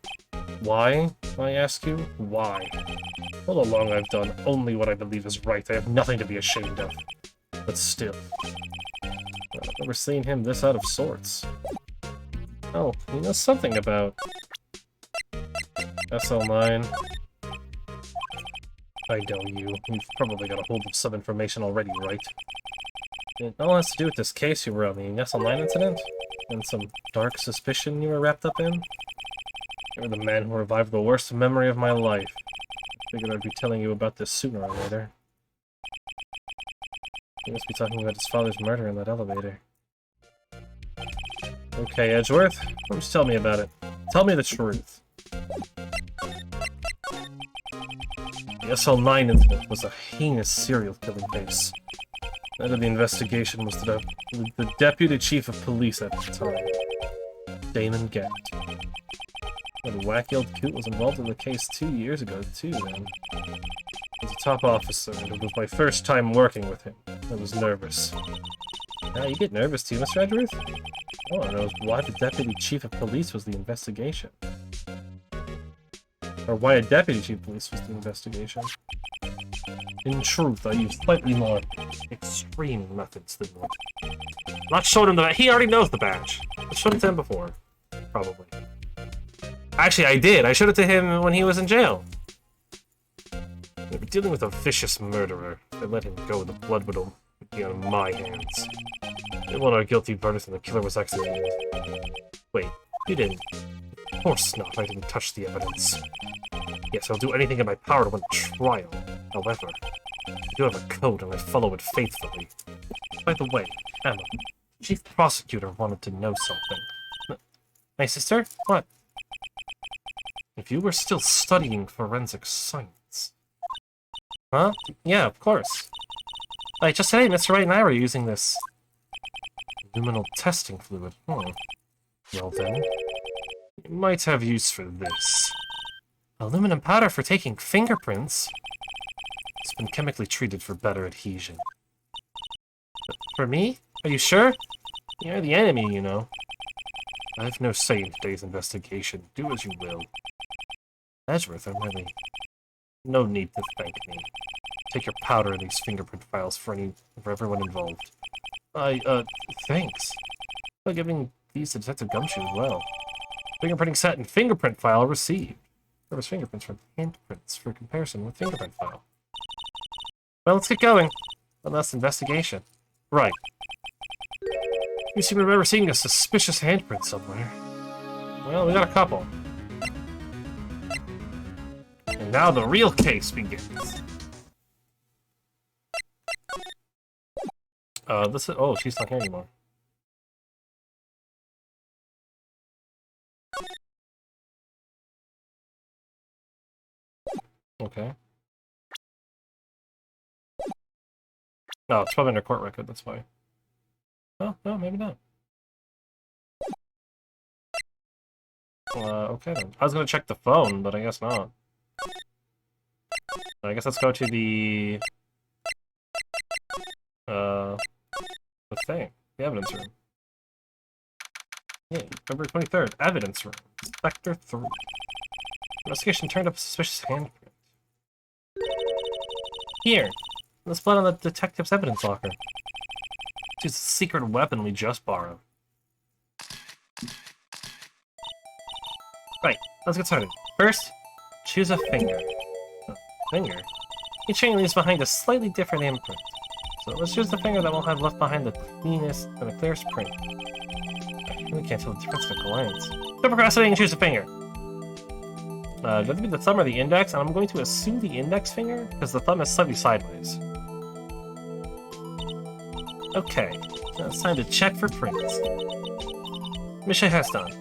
[SPEAKER 2] Why, I ask you? Why? All along I've done only what I believe is right. I have nothing to be ashamed of. But still. I've never seen him this out of sorts. Oh, he knows something about SL9. I know you. You've probably got a hold of some information already, right? It all has to do with this case you were on, the Nestle-9 incident? And some dark suspicion you were wrapped up in? You're the man who revived the worst memory of my life. Figured I'd be telling you about this sooner or later. He must be talking about his father's murder in that elevator. Okay, Edgeworth, why don't you tell me about it? Tell me the truth. The SL9 incident was a heinous serial killing case. The head of the investigation was the deputy chief of police at the time, Damon Gant. That wacky-old coot was involved in the case 2 years ago, too, man. He was a top officer, and it was my first time working with him. I was nervous. Now, you get nervous too, Mr. Edgeworth? I want to know why the deputy chief of police was the investigation. Or why a deputy chief of police was the investigation. In truth, I used slightly more extreme methods than what. Not showed him the badge. He already knows the badge. I showed it to him before. Probably. Actually, I did. I showed it to him when he was in jail. We were dealing with a vicious murderer. If I let him go, the blood would be on my hands. They want a guilty verdict and the killer was executed. Wait, you didn't. Of course not. I didn't touch the evidence. Yes, I'll do anything in my power to win a trial. However, I do have a code and I follow it faithfully. By the way, Emma, the chief prosecutor wanted to know something. My sister? What? If you were still studying forensic science. Huh? Yeah, of course. Like, just today, Mr. Wright and I were using this luminal testing fluid. Well then, you might have use for this. Aluminum powder for taking fingerprints. It's been chemically treated for better adhesion. For me? Are you sure? You're the enemy, you know. I have no say in today's investigation. Do as you will. Edgeworth, I'm really... No need to thank me. Take your powder and these fingerprint files for everyone involved. Thanks. I'm giving these to Detective Gumshoe as well. Fingerprinting set and fingerprint file received. Service fingerprints from handprints for comparison with fingerprint file. Well, let's get going. One last investigation. Right. You seem to remember seeing a suspicious handprint somewhere. Well, we got a couple. And now the real case begins. This is... Oh, she's not here anymore. Okay. No, it's probably in her court record, that's why. Oh, no, maybe not. Okay then. I was gonna check the phone, but I guess not. I guess let's go to the thing. The evidence room. Yeah, February 23rd. Evidence room. Sector 3. Investigation turned up a suspicious handprint. Here! There's blood on the detective's evidence locker. It's a secret weapon we just borrowed. Right, let's get started. First, choose a finger. Finger? Each finger leaves behind a slightly different imprint. So let's choose the finger that will have left behind the cleanest and the clearest print. I really can't tell the difference at a glance. Stop procrastinating and choose a finger. It's going to be the thumb or the index, and I'm going to assume the index finger, because the thumb is slightly sideways. Okay, now it's time to check for prints. Mission has done.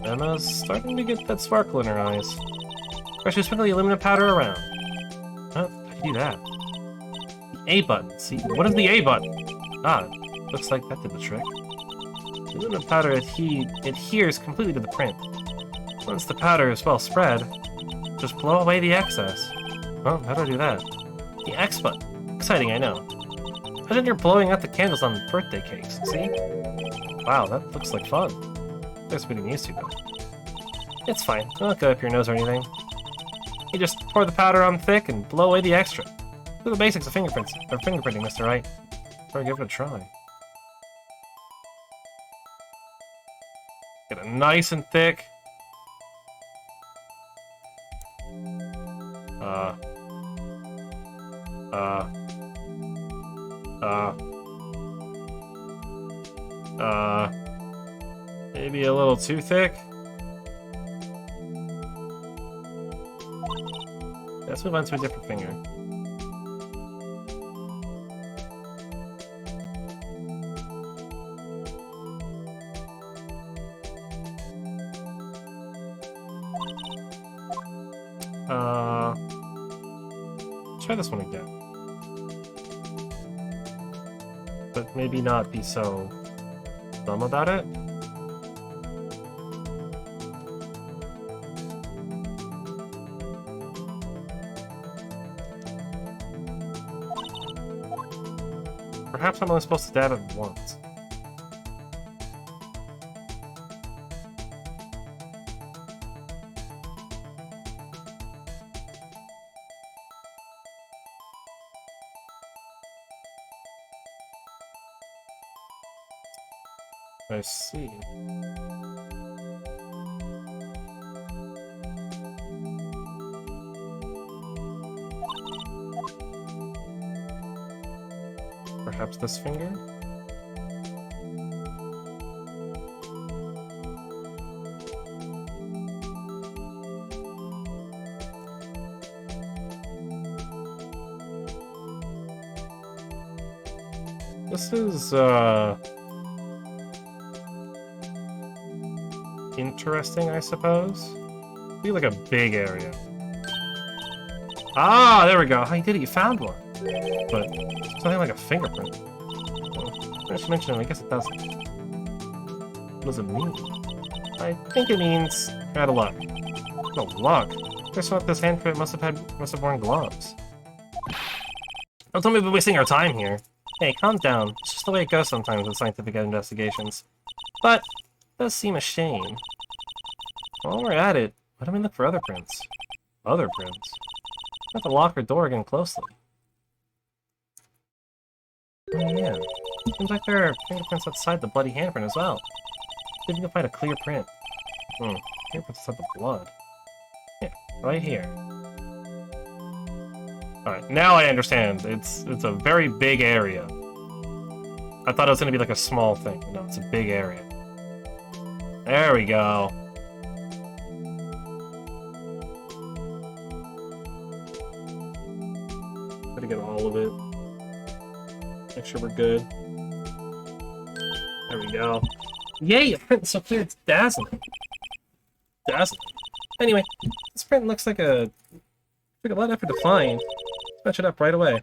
[SPEAKER 2] Emma's starting to get that sparkle in her eyes. First, sprinkle the aluminum powder around. Oh, I can do that. The A button. See, what is the A button? Ah, looks like that did the trick. The aluminum powder adheres completely to the print. Once the powder is well spread, just blow away the excess. Well, how do I do that? The X button. Exciting, I know. Imagine you're blowing out the candles on birthday cakes, see? Wow, that looks like fun. There's getting used to though. It's fine, don't go up your nose or anything. You just pour the powder on thick and blow away the extra. Do the basics of fingerprinting, Mr. Wright. Or give it a try. Get it nice and thick.
[SPEAKER 1] Maybe a little too thick? Let's move on to a different finger. Try this one again. But maybe not be so dumb about it. Perhaps I'm only supposed to dab it once. I see. Perhaps this finger? This is, interesting, I suppose. Be like a big area. Ah, there we go. Oh, you did it. You found one. But something like a fingerprint. Well, I should mention it. I guess it doesn't. What does it mean? I think it means you're out of luck. No luck. Guess what? This handprint must have worn gloves. Don't tell me we're wasting our time here. Hey, calm down. It's just the way it goes sometimes with scientific investigations. But it does seem a shame. While we're at it, why don't we look for other prints? Other prints? I have to lock our door again closely. Oh yeah. Seems like there are fingerprints outside the bloody handprint as well. See if you can find a clear print. Fingerprints outside the blood. Yeah, right here. Alright, now I understand. It's a very big area. I thought it was gonna be like a small thing. No, it's a big area. There we go. Gotta get all of it. Make sure we're good. There we go. Yay! A print so clear it's dazzling. Dazzling. Anyway, this print looks like took a lot of effort to find. Match it up right away.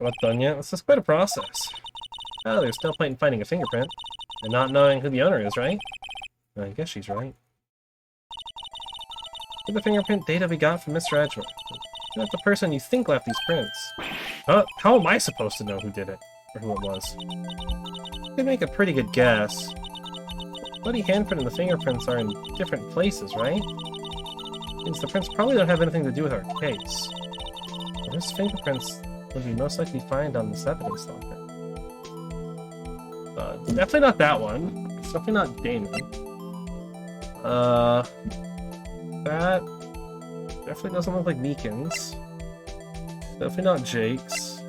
[SPEAKER 1] We're not done yet. This is quite a process. Oh, there's no point in finding a fingerprint and not knowing who the owner is, right? I guess she's right. Look at the fingerprint data we got from Mr. Edgeworth. Not the person you think left these prints. How am I supposed to know who did it? Or who it was? You can make a pretty good guess. The bloody handprint and the fingerprints are in different places, right? Means the prints probably don't have anything to do with our case. Well, this fingerprints would we most likely find on this evidence locker. Definitely not that one. It's definitely not Damon. That definitely doesn't look like Meekin's. Definitely not Jake's.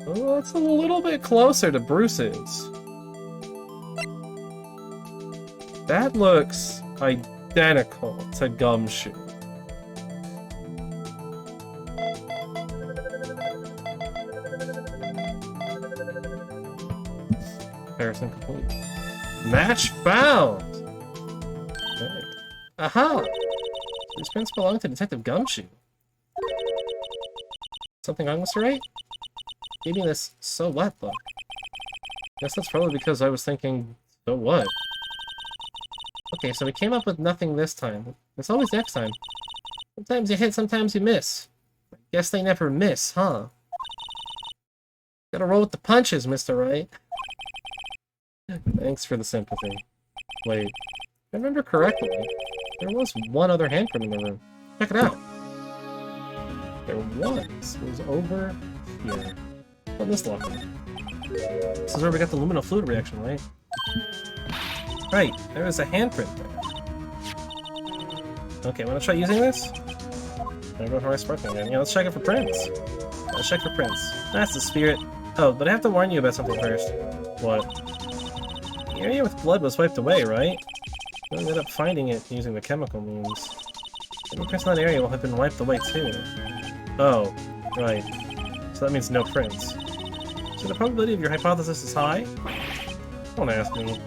[SPEAKER 1] Oh, it's a little bit closer to Bruce's. That looks identical to Gumshoe. Comparison complete. Match found! Okay. Aha! These prints belong to Detective Gumshoe. Something wrong, Mr. Wright? Gave me this so what look. Guess that's probably because I was thinking, so what? Okay, so we came up with nothing this time. It's always next time. Sometimes you hit, sometimes you miss. Guess they never miss, huh? Gotta roll with the punches, Mr. Wright. Thanks for the sympathy. Wait, if I remember correctly, there was one other handprint in the room. Check it out. There was. It was over here. On this locker. This is where we got the luminal fluid reaction, right? Right, there is a handprint there. Okay, wanna try using this? I'm gonna go for my sparkling again. Yeah, let's check it for prints. Let's check for prints. That's the spirit. Oh, but I have to warn you about something first. What? area with blood was wiped away, right? We ended up finding it using the chemical means. Any prints in that area will have been wiped away too. Oh, right. So that means no prints. So the probability of your hypothesis is high? Don't ask me.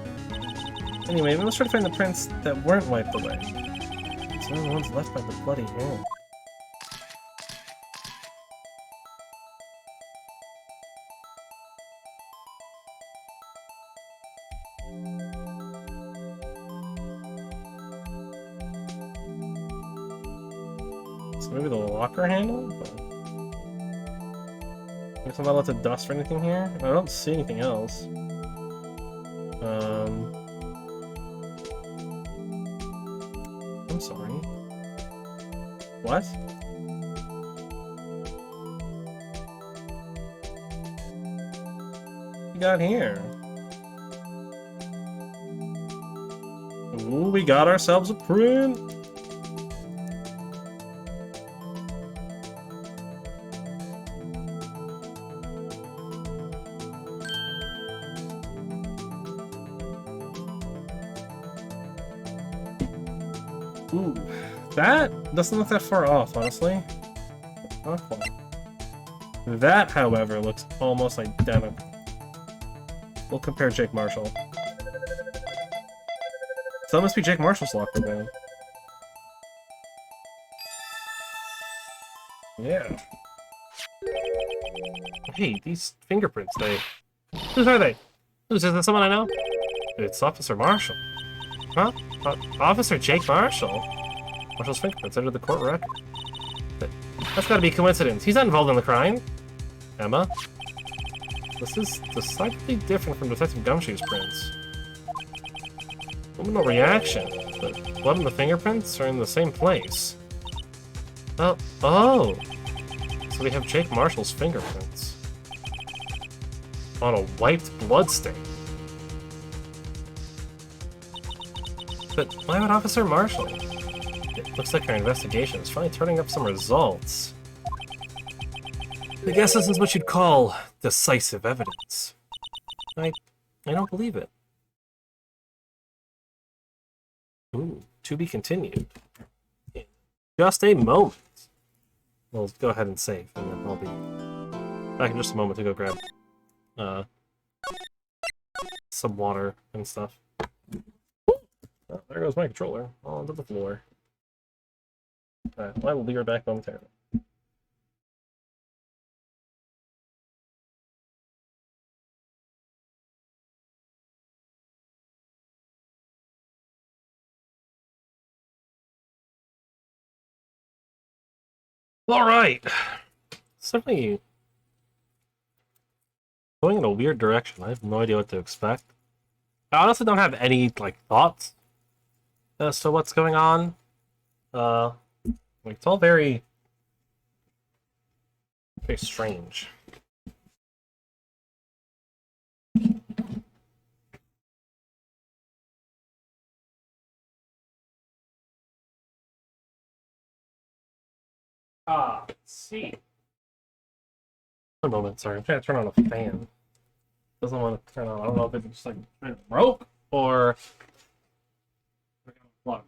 [SPEAKER 1] Anyway, we must try to find the prints that weren't wiped away. It's the only ones left by the bloody hand. So maybe the locker handle? But... I guess I'm not allowed to dust or anything here? I don't see anything else. I'm sorry. What? What we got here? Ooh, we got ourselves a print! Ooh, that doesn't look that far off, honestly. Not quite. That, however, looks almost identical. We'll compare Jake Marshall. So that must be Jake Marshall's locker then. Yeah. Hey, these fingerprints, Whose are they? Is that someone I know? It's Officer Marshall. Huh? Officer Jake Marshall? Marshall's fingerprints under the court record. That's gotta be a coincidence. He's not involved in the crime. Emma? This is decidedly different from Detective Gumshoe's prints. No reaction. The blood and the fingerprints are in the same place. Oh. So we have Jake Marshall's fingerprints. On a wiped bloodstain. But why would Officer Marshall? It looks like our investigation is finally turning up some results. I guess this is what you'd call decisive evidence. I don't believe it. Ooh, to be continued. In just a moment. We'll go ahead and save, and then I'll be back in just a moment to go grab some water and stuff. Oh, there goes my controller onto the floor. Alright, well, I will be right back momentarily. Alright! Certainly going in a weird direction. I have no idea what to expect. I honestly don't have any, thoughts as to what's going on. It's all very strange. Let's see. One moment, sorry. I'm trying to turn on a fan. Doesn't want to turn on. I don't know if it's just broke or plug.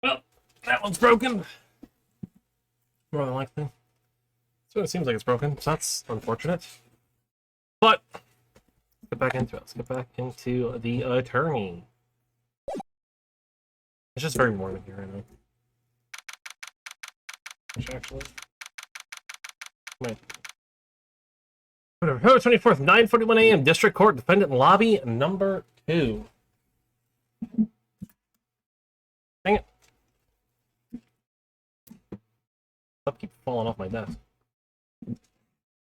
[SPEAKER 1] Well, that one's broken. More than likely. So it seems like it's broken, so that's unfortunate. But let's get back into it. Let's get back into the attorney. It's just very morning here, I know. Which actually. Wait. Whatever. October 24th, 9:41 a.m. District Court, Defendant Lobby number 2. Dang it. Stuff keeps falling off my desk.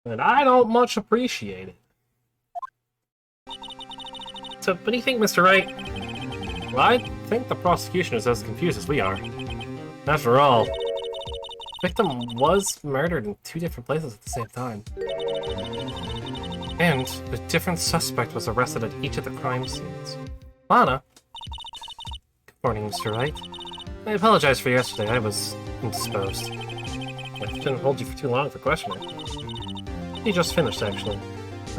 [SPEAKER 1] And I don't much appreciate it. So, what do you think, Mr. Wright? Well, I think the prosecution is as confused as we are. After all, the victim was murdered in 2 different places at the same time. And a different suspect was arrested at each of the crime scenes. Lana? Good morning, Mr. Wright. I apologize for yesterday. I was indisposed. I didn't hold you for too long for questioning. He just finished, actually.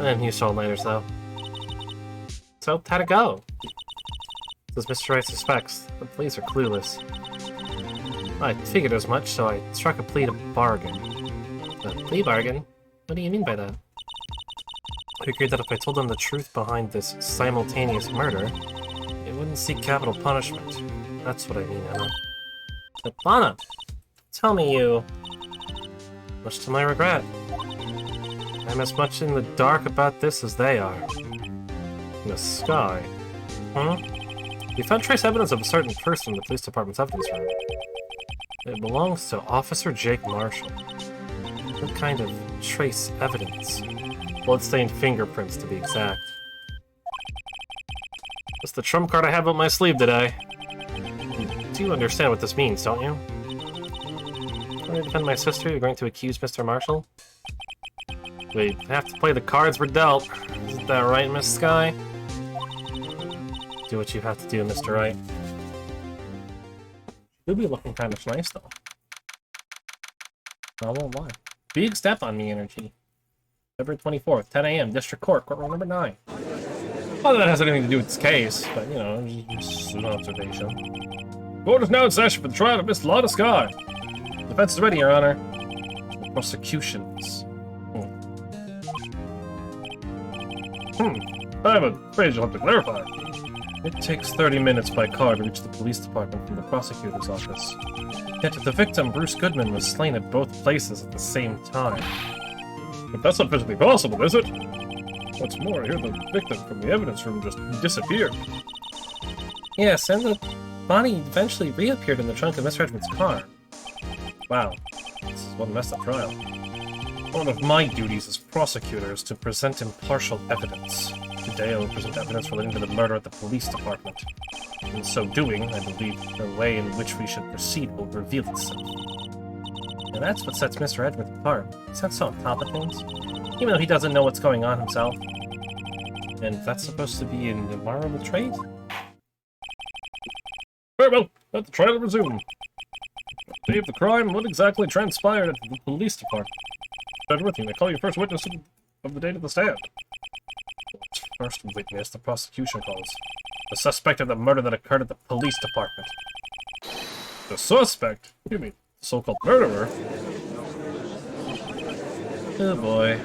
[SPEAKER 1] And you saw later, though. So, how'd it go? As Mr. Wright suspects, the police are clueless. I figured as much, so I struck a plea to bargain. A plea bargain? What do you mean by that? I agreed that if I told them the truth behind this simultaneous murder, it wouldn't seek capital punishment. That's what I mean, Emma. But Lana, tell me you... Much to my regret. I'm as much in the dark about this as they are. In the sky. Huh? We found trace evidence of a certain person in the police department's evidence room. It belongs to Officer Jake Marshall. What kind of trace evidence? Bloodstained fingerprints, to be exact. That's the trump card I have up my sleeve today. You do understand what this means, don't you? When I defend my sister, you're going to accuse Mr. Marshall? We have to play the cards we're dealt. Isn't that right, Miss Sky? Do what you have to do, Mr. Wright. You'll be looking kind of nice, though. I won't lie. Big step on me energy. February 24th, 10 a.m., District Court, courtroom number 9. Not that that has anything to do with this case, but, you know, just an observation. Court is now in session for the trial of Miss Lana Sky. Defense is ready, Your Honor. The prosecutions. I'm afraid you'll have to clarify. It takes 30 minutes by car to reach the police department from the prosecutor's office. Yet the victim, Bruce Goodman, was slain at both places at the same time. But that's not physically possible, is it? What's more, I hear the victim from the evidence room just disappeared. Yes, and the body eventually reappeared in the trunk of Miss Redmond's car. Wow, this is one messed up trial. One of my duties as prosecutor is to present impartial evidence. Today I will present evidence relating to the murder at the police department. In so doing, I believe the way in which we should proceed will reveal itself. And that's what sets Mr. Edwards apart. He's not so on top of things. Even though he doesn't know what's going on himself. And that's supposed to be an admirable trait? Very well, let the trial resume. Day of the crime, what exactly transpired at the police department? Edward, you may call your first witness of the date of the stand. First witness, the prosecution calls. The suspect of the murder that occurred at the police department. The suspect? You mean the so-called murderer? Oh boy.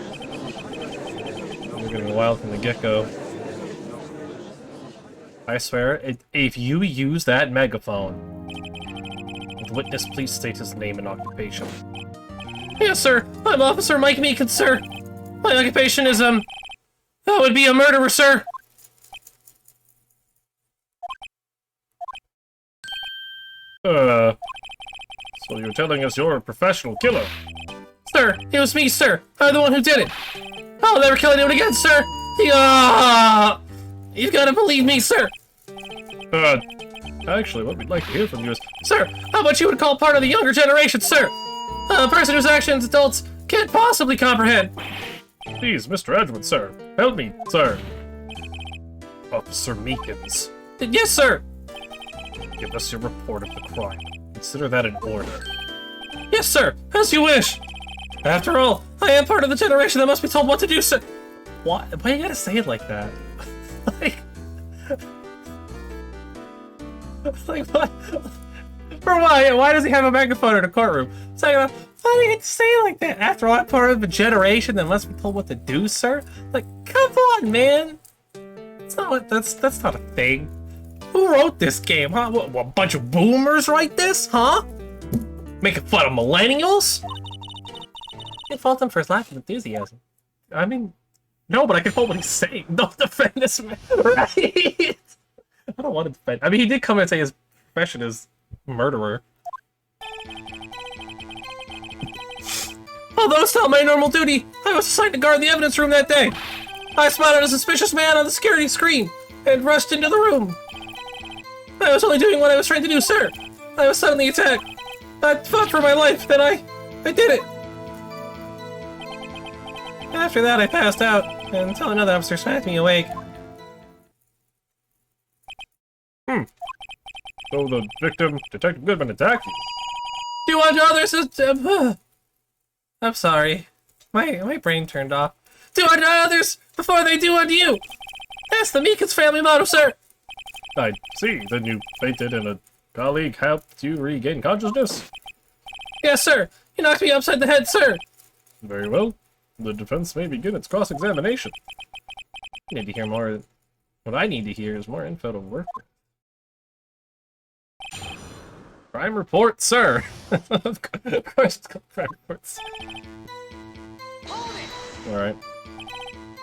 [SPEAKER 1] We're getting wild from the get-go. I swear, if you use that megaphone, the witness please state his name and occupation. Yes, sir. I'm Officer Mike Meekins, sir. My occupation is, that would be a murderer, sir. So you're telling us you're a professional killer? Sir, it was me, sir. I'm the one who did it. I'll never kill anyone again, sir. You've got to believe me, sir. Actually, what we'd like to hear from you is... Sir, how about you would call part of the younger generation, sir? A person whose actions adults can't possibly comprehend. Please, Mr. Edwards, sir. Help me, sir. Officer Meekins. Yes, sir. Give us your report of the crime. Consider that an order. Yes, sir. As you wish. After all, I am part of the generation that must be told what to do, sir. Why you gotta say it like that? like what? For why? Why does he have a megaphone in a courtroom? Second, why do you have to say it like that? After all, I'm part of a generation that must be told what to do, sir? Like, come on, man. That's not a thing. Who wrote this game, huh? What, a bunch of boomers write this, huh? Making fun of millennials? You can fault him for his lack of enthusiasm. I mean, no, but I can fault what he's saying. Don't defend this man, right? I don't want to defend. I mean, he did come and say his profession is murderer. Although it's not my normal duty, I was assigned to guard the evidence room that day. I spotted a suspicious man on the security screen and rushed into the room. I was only doing what I was trying to do, sir. I was suddenly attacked.
[SPEAKER 2] I fought for my life, then I did it! After that, I passed out, until another officer smacked me awake.
[SPEAKER 1] So the victim, Detective Goodman, attacked you.
[SPEAKER 2] Do unto others I'm sorry. My brain turned off. Do unto others before they do unto you! That's the Meekins family motto, sir!
[SPEAKER 1] I see. Then you fainted and a colleague helped you regain consciousness?
[SPEAKER 2] Yes, sir! You knocked me upside the head, sir!
[SPEAKER 1] Very well. The defense may begin its cross-examination. I need to hear more. What I need to hear is more info to work with. Crime report, sir! Of course it's called crime reports. Alright.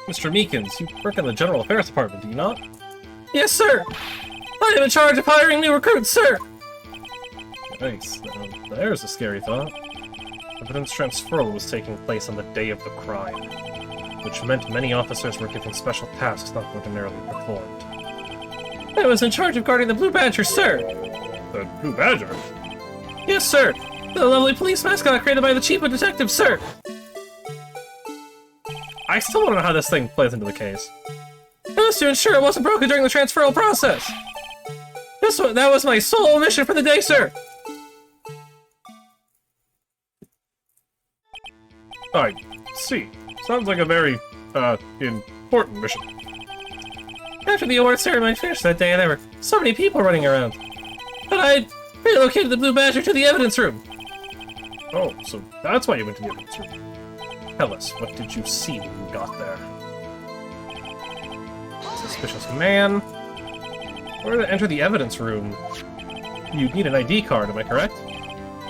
[SPEAKER 1] Mr. Meekins, you work in the General Affairs Department, do you not?
[SPEAKER 2] Yes, sir! I am in charge of hiring new recruits, sir!
[SPEAKER 1] Nice. There's a scary thought. Evidence transferal was taking place on the day of the crime, which meant many officers were given special tasks not ordinarily performed.
[SPEAKER 2] I was in charge of guarding the Blue Badger, sir!
[SPEAKER 1] The Blue Badger?
[SPEAKER 2] Yes, sir! The lovely police mascot created by the Chief of Detectives, sir!
[SPEAKER 1] I still want to know how this thing plays into the case.
[SPEAKER 2] It was to ensure it wasn't broken during the transferal process! That was my sole mission for the day, sir!
[SPEAKER 1] I see. Sounds like a very, important mission.
[SPEAKER 2] After the award ceremony finished that day, there were so many people running around. But I relocated the Blue Badger to the evidence room.
[SPEAKER 1] Oh, so that's why you went to the evidence room. Tell us, what did you see when you got there? Suspicious man. In order to enter the evidence room, you need an ID card, am I correct?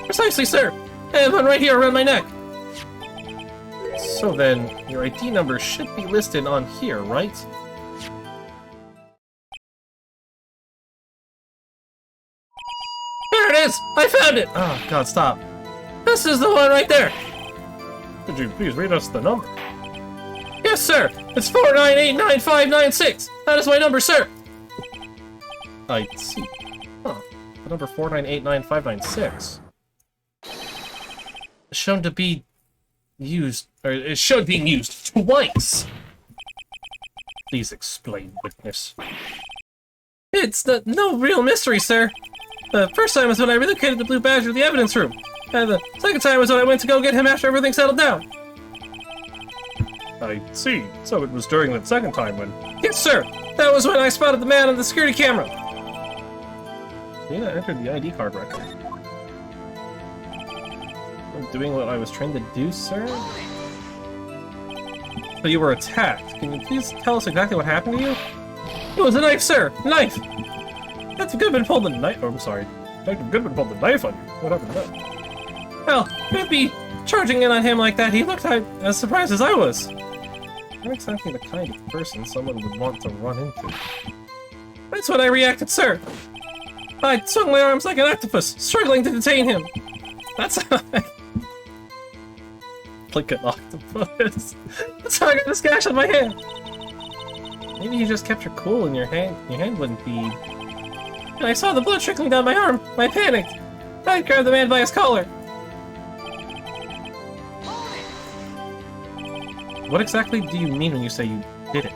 [SPEAKER 2] Precisely, sir. I have one right here around my neck.
[SPEAKER 1] So then, your ID number should be listed on here, right?
[SPEAKER 2] There it is! I found it!
[SPEAKER 1] Oh, God, stop.
[SPEAKER 2] This is the one right there!
[SPEAKER 1] Could you please read us the number?
[SPEAKER 2] Yes, sir! It's 4989596! That is my number, sir!
[SPEAKER 1] I see. Huh. The number 4989596.
[SPEAKER 2] Shown to be used, or it showed being used twice!
[SPEAKER 1] Please explain, witness.
[SPEAKER 2] It's no real mystery, sir. The first time was when I relocated the Blue Badger to the evidence room. And the second time was when I went to go get him after everything settled down.
[SPEAKER 1] I see. So it was during that second time when...
[SPEAKER 2] Yes, sir! That was when I spotted the man on the security camera.
[SPEAKER 1] Nina entered the ID card record. I'm doing what I was trained to do, sir? So you were attacked. Can you please tell us exactly what happened to you?
[SPEAKER 2] It was a knife, sir! Knife!
[SPEAKER 1] Detective Goodman pulled the knife... Oh, I'm sorry. Detective Goodman pulled the knife on you. What happened to that?
[SPEAKER 2] Well, with me charging in on him like that, he looked as surprised as I was.
[SPEAKER 1] Not exactly the kind of person someone would want to run into.
[SPEAKER 2] That's when I reacted, sir. I swung my arms like an octopus, struggling to detain him. That's how
[SPEAKER 1] Like an octopus.
[SPEAKER 2] That's how I got this gash on my hand.
[SPEAKER 1] Maybe you just kept your cool and your hand wouldn't be...
[SPEAKER 2] And I saw the blood trickling down my arm. I panicked. I grabbed the man by his collar.
[SPEAKER 1] What exactly do you mean when you say you did it?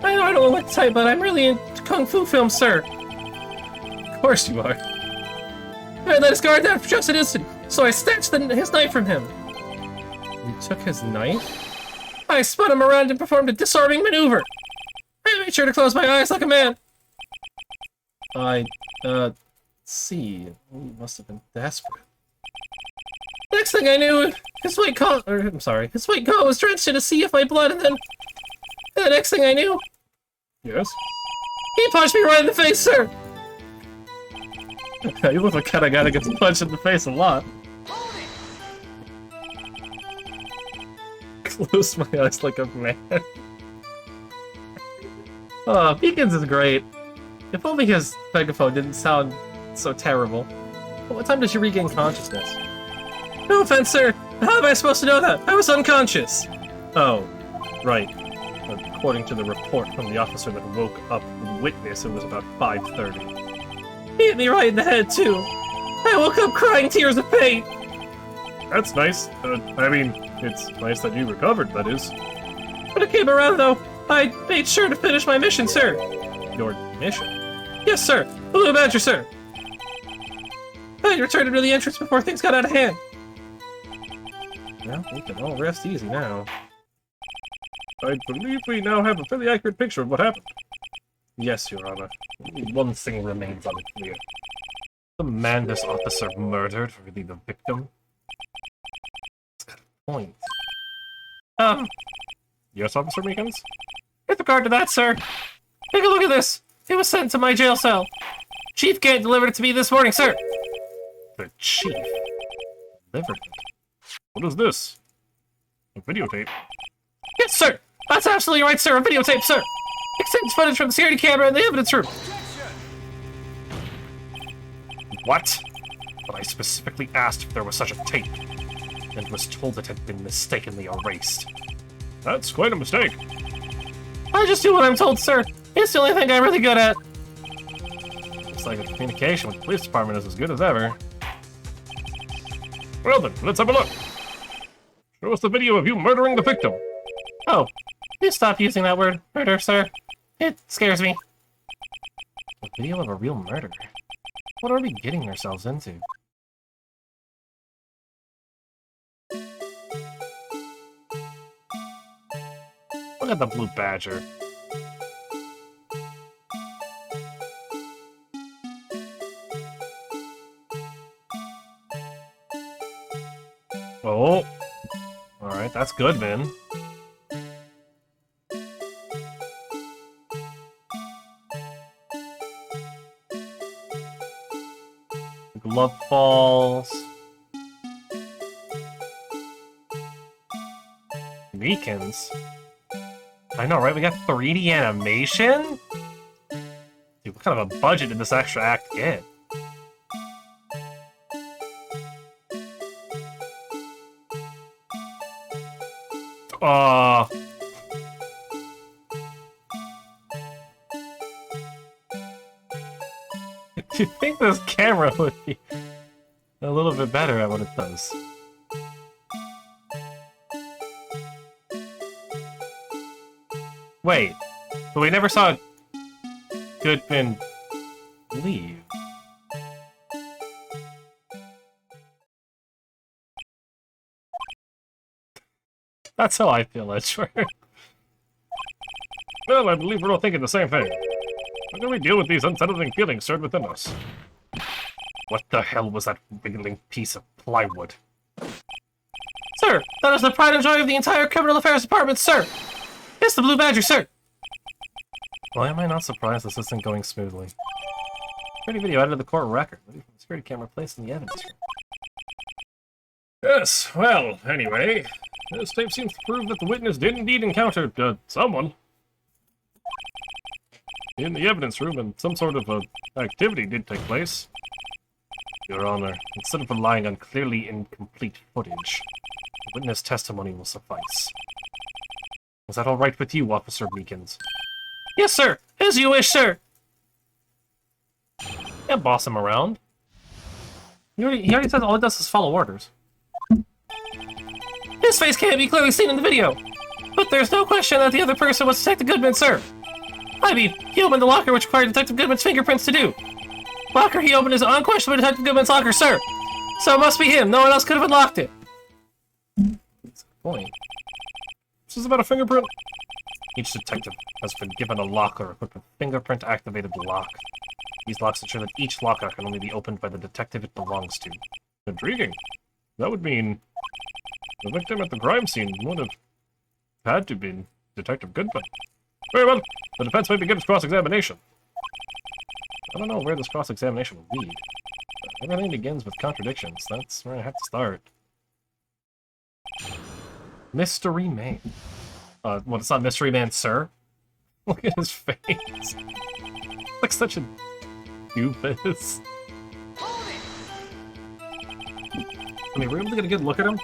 [SPEAKER 2] I know I don't look tight, but I'm really into kung fu films, sir.
[SPEAKER 1] Of course you are.
[SPEAKER 2] I let his guard down for just an instant, so I snatched his knife from him.
[SPEAKER 1] You took his knife?
[SPEAKER 2] I spun him around and performed a disarming maneuver. I made sure to close my eyes like a man.
[SPEAKER 1] See. You must have been desperate.
[SPEAKER 2] Next thing I knew, his white coat was drenched in a sea of my blood, and then the next thing I knew,
[SPEAKER 1] Yes?
[SPEAKER 2] he punched me right in the face, sir.
[SPEAKER 1] You look like kind of guy that gets punched in the face a lot. Close my eyes like a man. Oh, Meekins is great. If only his megaphone didn't sound so terrible. But what time did you regain consciousness?
[SPEAKER 2] No offense, sir. How am I supposed to know that? I was unconscious.
[SPEAKER 1] Oh, right. According to the report from the officer that woke up the witness, it was about 5:30.
[SPEAKER 2] He hit me right in the head, too. I I woke up crying tears of pain. That's nice. I mean, it's nice that you recovered, that is. When it came around, though, I made sure to finish my mission, sir. Your mission? Yes, sir. Blue Badger, sir. I returned to the entrance before things got out of hand. Well, we can all rest easy now. I believe we now have a fairly accurate picture of what happened. Yes, Your Honor. One thing remains unclear. The man this officer murdered really the victim? It's got a point. Yes, Officer Meekins? With regard to that, sir, take a look at this. It was sent to my jail cell. Chief Gant delivered it to me this morning, sir. The Chief? Delivered it? What is this? A videotape? Yes, sir! That's absolutely right, sir. A videotape, sir. Extends footage from the security camera in the evidence room. What? But I specifically asked if there was such a tape, and was told it had been mistakenly erased. That's quite a mistake. I just do what I'm told, sir. It's the only thing I'm really good at. Looks like the communication with the police department is as good as ever. Well then, let's have a look. Show us the video of you murdering the victim. Oh, please stop using that word, murder, sir. It scares me. A video of a real murder? What are we getting ourselves into? Look at the blue badger. Oh. Alright, that's good, man. Glove falls. Meekins. I know, right? We got 3D animation? Dude, what kind of a budget did this extra act get? Do you think this camera would be a little bit better at what it does? Wait, but we never saw Goodman leave. That's how I feel, Edgeworth. Well, I believe we're all thinking the same thing. How can we deal with these unsettling feelings stirred within us? What the hell was that wriggling piece of plywood? Sir, that is the pride and joy of the entire Criminal Affairs Department, sir! It's the Blue Badger, sir! Why am I not surprised this isn't going smoothly? Security video added to the court record. The security camera placed in the evidence room. Yes, well, anyway, this tape seems to prove that the witness did indeed encounter, someone. In the evidence room, and some sort of activity did take place. Your Honor, instead of relying on clearly incomplete footage, the witness testimony will suffice. Is that all right with you, Officer Meekins? Yes, sir! As you wish, sir! Yeah, boss him around. He already says all it does is follow orders. His face can't be clearly seen in the video, but there's no question that the other person was Detective Goodman, sir. I mean, he opened the locker which required Detective Goodman's fingerprints to do. Locker he opened is unquestionably Detective Goodman's locker, sir. So it must be him. No one else could have unlocked it. That's a point. This is about a fingerprint. Each detective has been given a locker equipped with fingerprint-activated lock. These locks ensure that each locker can only be opened by the detective it belongs to. Intriguing. That would mean the victim at the crime scene would have had to be Detective Goodman. Very well. The defense may begin its cross-examination. I don't know where this cross-examination will lead. Everything begins with contradictions. That's where I have to start. Mystery Man. Well, it's not Mystery Man, sir. Look at his face. Like such a doofus. I mean, we're able to get a good look at him.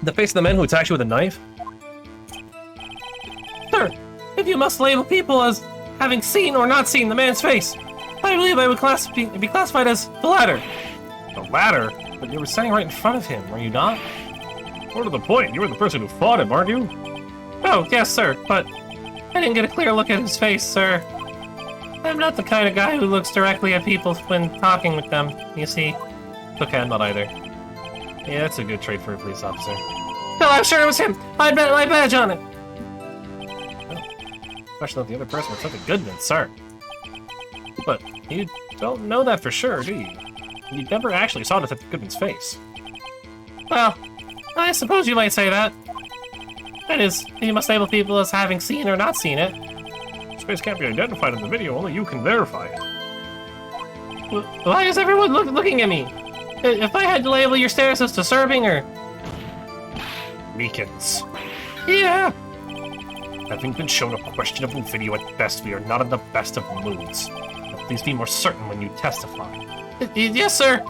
[SPEAKER 2] The face of the man who attacked you with a knife? Sir, if you must label people as having seen or not seen the man's face, I believe I would be classified as the latter. The latter? But you were standing right in front of him, were you not? More to the point, you were the person who fought him, aren't you? Oh, yes, sir, but I didn't get a clear look at his face, sir. I'm not the kind of guy who looks directly at people when talking with them, you see. Okay, I'm not either. Yeah, that's a good trait for a police officer. No, I'm sure it was him! I bet my badge on it! Oh, question of the other person was something Goodman, sir. But you don't know that for sure, do you? You never actually saw Detective Goodman's face. Well, I suppose you might say that. That is, you must label people as having seen or not seen it. His face can't be identified in the video, only you can verify it. Why is everyone looking at me? If I had to label your stares as disturbing or... Meekins. Yeah. Having been shown a questionable video at best, we are not in the best of moods. But please be more certain when you testify. Yes, sir.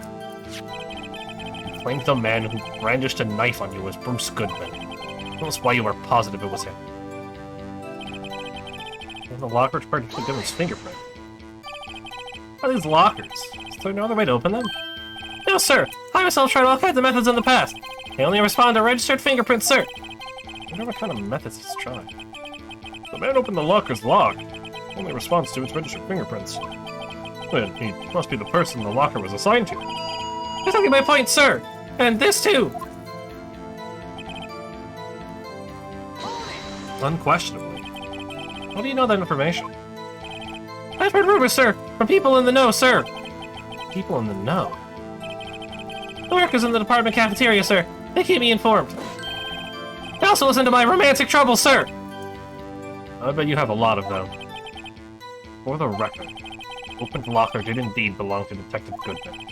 [SPEAKER 2] You claimed the man who brandished a knife on you was Bruce Goodman. Tell us why you were positive it was him. In the locker, it's part of Goodman's fingerprint. What are these lockers? Is there no other way to open them? No, sir. I myself tried all kinds of methods in the past. They only respond to registered fingerprints, sir. I wonder what kind of methods he's tried. The man opened the locker's lock. Only responds to its registered fingerprints. Then he must be the person the locker was assigned to. That's exactly my point, sir. And this too. Unquestionably. How do you know that information? I've heard rumors, sir, from people in the know, sir. People in the know? The workers in the department cafeteria, sir. They keep me informed. They also listen to my romantic troubles, sir. I bet you have a lot of them. For the record, the opened locker did indeed belong to Detective Goodman.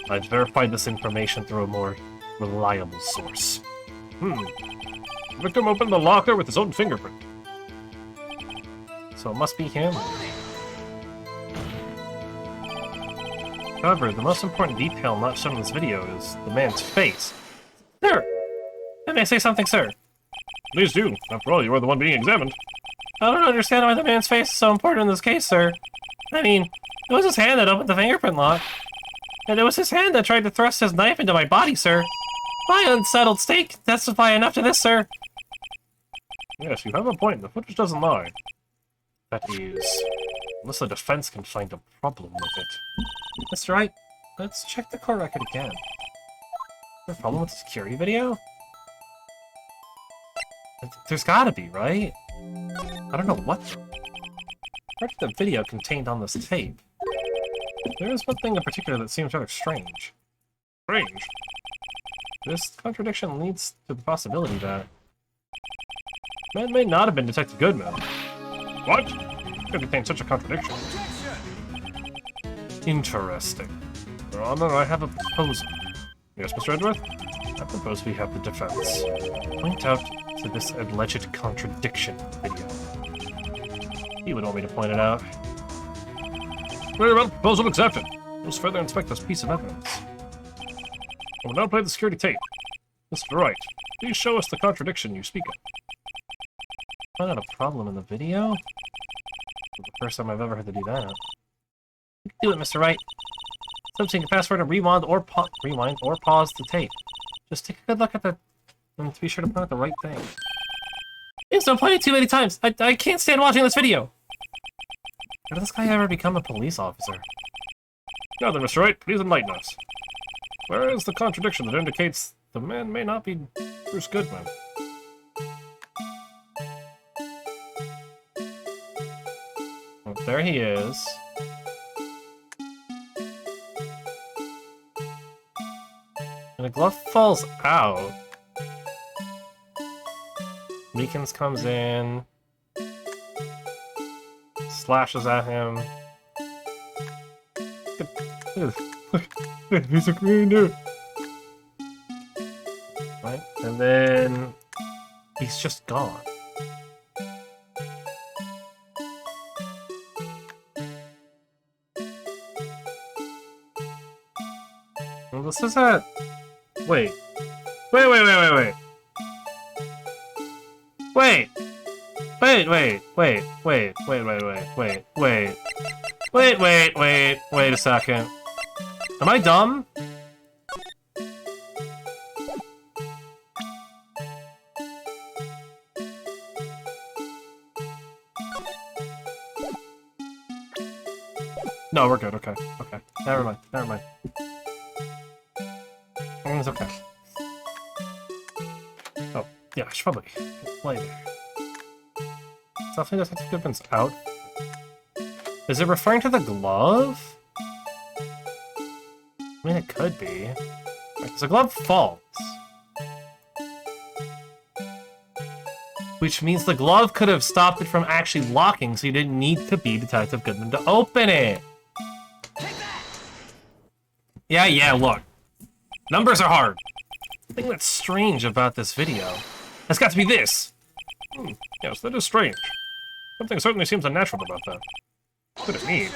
[SPEAKER 2] I've verified this information through a more reliable source. The victim opened the locker with his own fingerprint. So it must be him. However, the most important detail not shown in this video is the man's face. Sir! May I say something, sir? Please do. After all, you are the one being examined. I don't understand why the man's face is so important in this case, sir. I mean, it was his hand that opened the fingerprint lock. And it was his hand that tried to thrust his knife into my body, sir. My unsettled state can testify enough to this, sir. Yes, you have a point. The footage doesn't lie. That is, unless the defense can find a problem with it. Mr. Wright, let's check the court record again. Is there a problem with the security video? There's gotta be, right? I don't know what. Part of the video contained on this tape. There is one thing in particular that seems rather strange. Strange? This contradiction leads to the possibility that the man may not have been Detective Goodman. What? Could contain such a contradiction. Interesting. Your Honor, I have a proposal. Yes, Mr. Edworth? I propose we have the defense point out to this alleged contradiction video. He would want me to point it out. Very well, proposal accepted. Let's further inspect this piece of evidence. I will now play the security tape. Mr. Wright, please show us the contradiction you speak of. Find out a problem in the video? It's the first time I've ever had to do that. Do it, Mr. Wright. Attempting a password and rewind or pause the tape. Just take a good look at the... and be sure to point out the right thing. Please don't point it too many times! I can't stand watching this video! How did this guy ever become a police officer? Now then, Mr. Wright, please enlighten us. Where is the contradiction that indicates the man may not be Bruce Goodman? Well, there he is. And the glove falls out. Meekins comes in, slashes at him. He's a green dude. Right? And then he's just gone. Well, this is a... Wait. Wait.
[SPEAKER 1] Wait a second. Am I dumb? No, we're good, okay. Okay. Never mind. Everything's okay. Oh, yeah, I should probably play there. Definitely Detective Goodman's out. Is it referring to the glove? I mean, it could be. Because the glove falls. Which means the glove could have stopped it from actually locking, so you didn't need to be Detective Goodman to open it. Yeah, look. Numbers are hard. The thing that's strange about this video has got to be this. Yes, that is strange. Something certainly seems unnatural about that. What could it mean?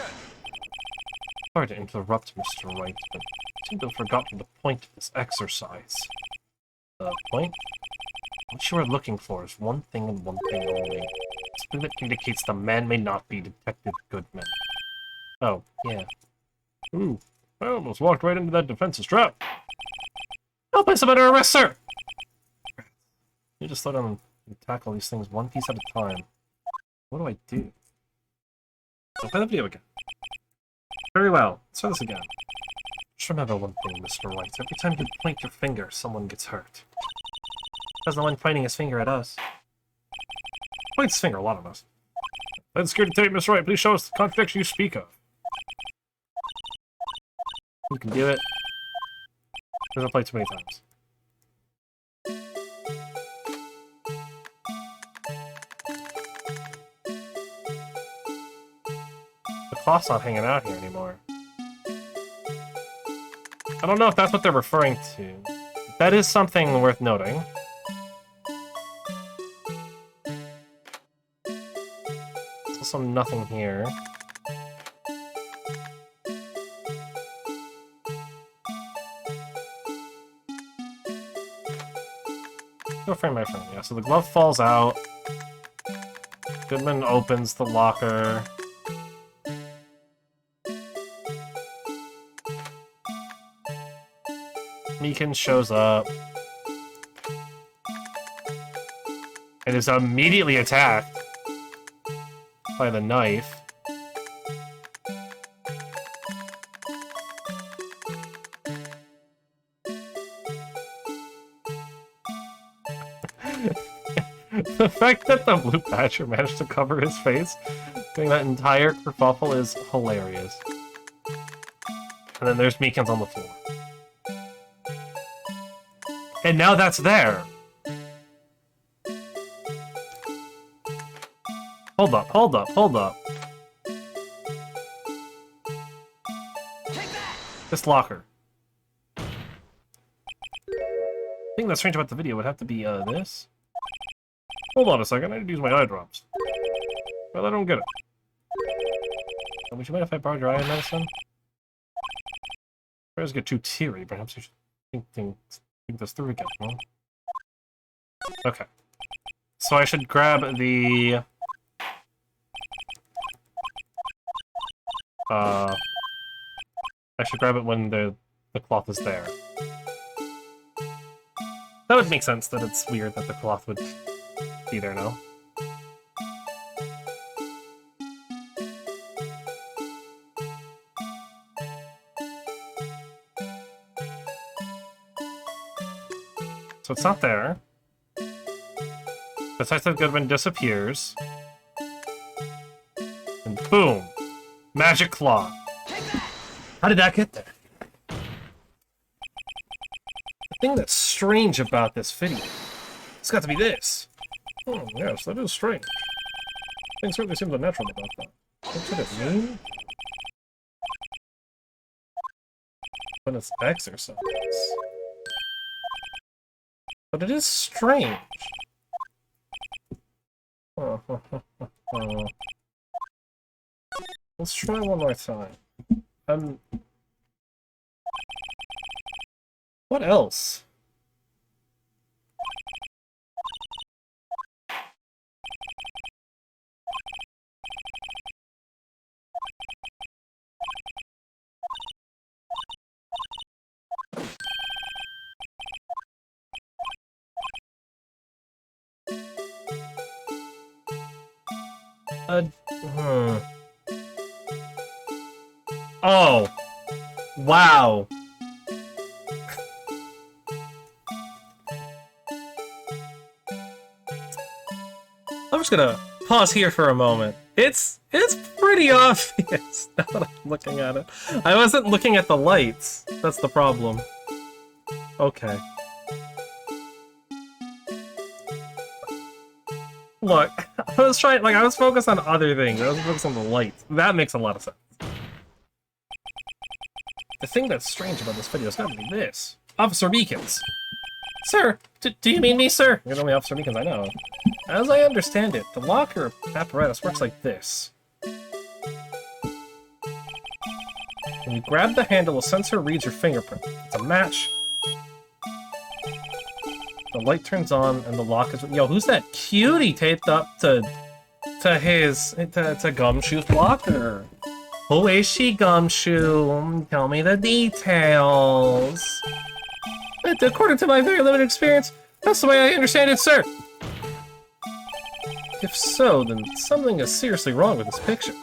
[SPEAKER 1] Sorry to interrupt, Mr. Wright, but I seem to have forgotten the point of this exercise. The point? What you are looking for is one thing and one thing only. Something that indicates the man may not be Detective Goodman. Oh, yeah. Ooh, I almost walked right into that defense's trap. I'll place him under arrest, sir! You just slow down and tackle these things one piece at a time. What do I do? I'll play the video again. Very well. Let's try this again. Just remember one thing, Mr. White. Every time you point your finger, someone gets hurt. There's no one pointing his finger at us. Points his finger a lot of us. Let's secure the tape, Mr. Wright. Please show us the contradiction you speak of. You can do it. Because I've played too many times. The cloth's not hanging out here anymore. I don't know if that's what they're referring to. That is something worth noting. There's also nothing here. Go frame by frame, yeah. So the glove falls out. Goodman opens the locker. Meekins shows up. And is immediately attacked by the knife. The fact that the blue badger managed to cover his face during that entire kerfuffle is hilarious. And then there's Meekins on the floor. And now that's there! Hold up. This locker. The thing that's strange about the video would have to be, this. Hold on a second, I need to use my eye drops. Well, I don't get it. Would you mind if I borrowed your eye medicine? I always get too teary, perhaps you should think this through again, huh? Okay. So I should grab the... I should grab it when the cloth is there. That would make sense, that it's weird that the cloth would be there now. So it's not there. Detective Goodman disappears. And boom! Magic claw. How did that get there? The thing that's strange about this video, it's got to be this. Oh, yes, that is strange. Things certainly seems unnatural about that. What could it mean? When it's exercise. But it is strange. Let's try one more time. What else?
[SPEAKER 2] Oh. Wow. I'm just gonna pause here for a moment. It's pretty obvious now that I'm looking at it. I wasn't looking at the lights. That's the problem. Okay. Look, I was focused on other things. I was focused on the lights. That makes a lot of sense. The thing that's strange about this video is gotta be this. Officer Beacons. Sir, do you mean me, sir? You're the only Officer Beacons I know. As I understand it, the locker apparatus works like this. When you grab the handle, a sensor reads your fingerprint. It's a match. The light turns on, and the lock is... Yo, who's that cutie taped up to Gumshoe's locker? Who is she, Gumshoe? Tell me the details. According to my very limited experience, that's the way I understand it, sir. If so, then something is seriously wrong with this picture.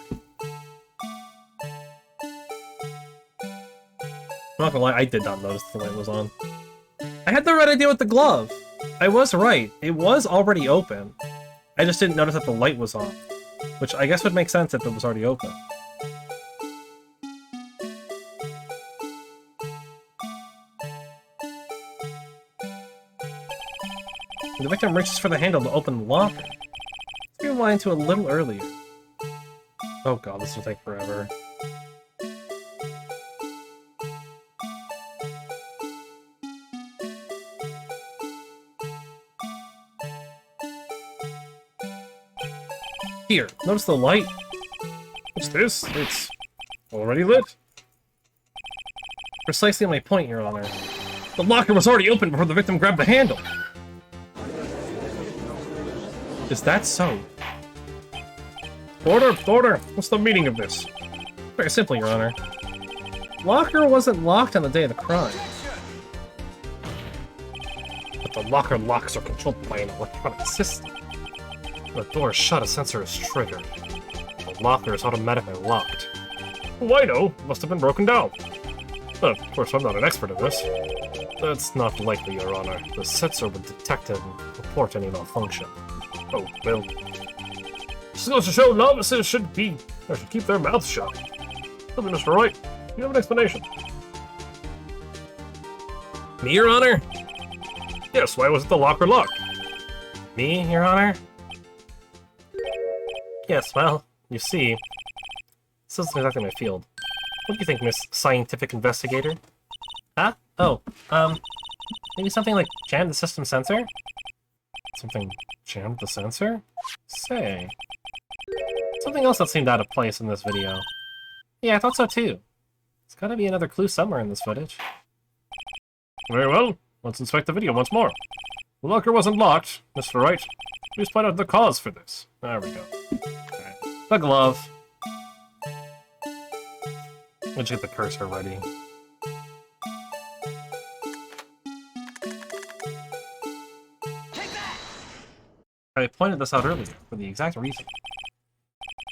[SPEAKER 2] I'm not gonna lie, I did not notice the light was on. I had the right idea with the glove. I was right. It was already open. I just didn't notice that the light was on. Which I guess would make sense if it was already open. The victim reaches for the handle to open the locker. Let's rewind to a little earlier. Oh god, this will take forever. Here, notice the light? What's this? It's already lit. Precisely my point, Your Honor. The locker was already open before the victim grabbed the handle. Is that so? Order! Order! What's the meaning of this? Very simple, Your Honor. Locker wasn't locked on the day of the crime. But the locker locks are controlled by an electronic system. When the door is shut, a sensor is triggered. The locker is automatically locked. Oh, I know! It must have been broken down. Of course, I'm not an expert in this. That's not likely, Your Honor. The sensor would detect and report any malfunction. Oh, well. This goes to show novices should keep their mouths shut. Tell me, Mr. Wright, do you have an explanation? Me, Your Honor? Yes, why was the locker locked? Me, Your Honor? Yes, well, you see, this isn't exactly my field. What do you think, Miss Scientific Investigator? Huh? Oh, maybe something like jam the system sensor? Something jammed the sensor? Say. Something else that seemed out of place in this video. Yeah, I thought so too. There's gotta be another clue somewhere in this footage. Very well, let's inspect the video once more. The locker wasn't locked, Mr. Wright. Please point out the cause for this. There we go. Alright. The glove. Let's get the cursor ready. I pointed this out earlier for the exact reason.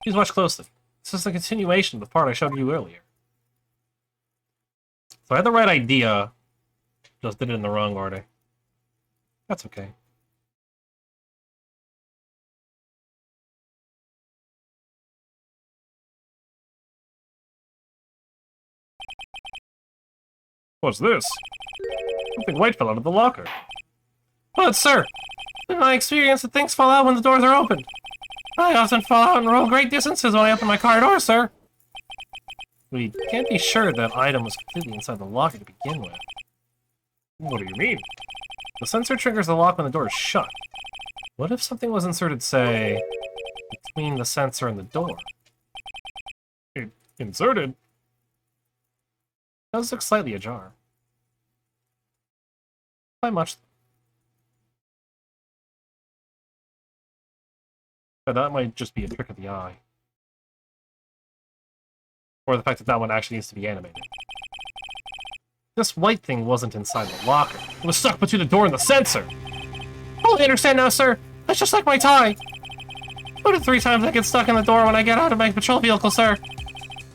[SPEAKER 2] Please watch closely. This is a continuation of the part I showed you earlier. So I had the right idea, just did it in the wrong order. That's okay. What's this? Something white fell out of the locker. But, sir, in my experience, that things fall out when the doors are opened. I often fall out and roll great distances when I open my car door, sir. We can't be sure that item was completely inside the locker to begin with. What do you mean? The sensor triggers the lock when the door is shut. What if something was inserted, say, between the sensor and the door? Inserted? It does look slightly ajar. By much. But that might just be a trick of the eye. Or the fact that that one actually needs to be animated. This white thing wasn't inside the locker. It was stuck between the door and the sensor. Oh, I understand now, sir. That's just like my tie.
[SPEAKER 1] Two to three times I get stuck in the door when I get out of my patrol vehicle, sir.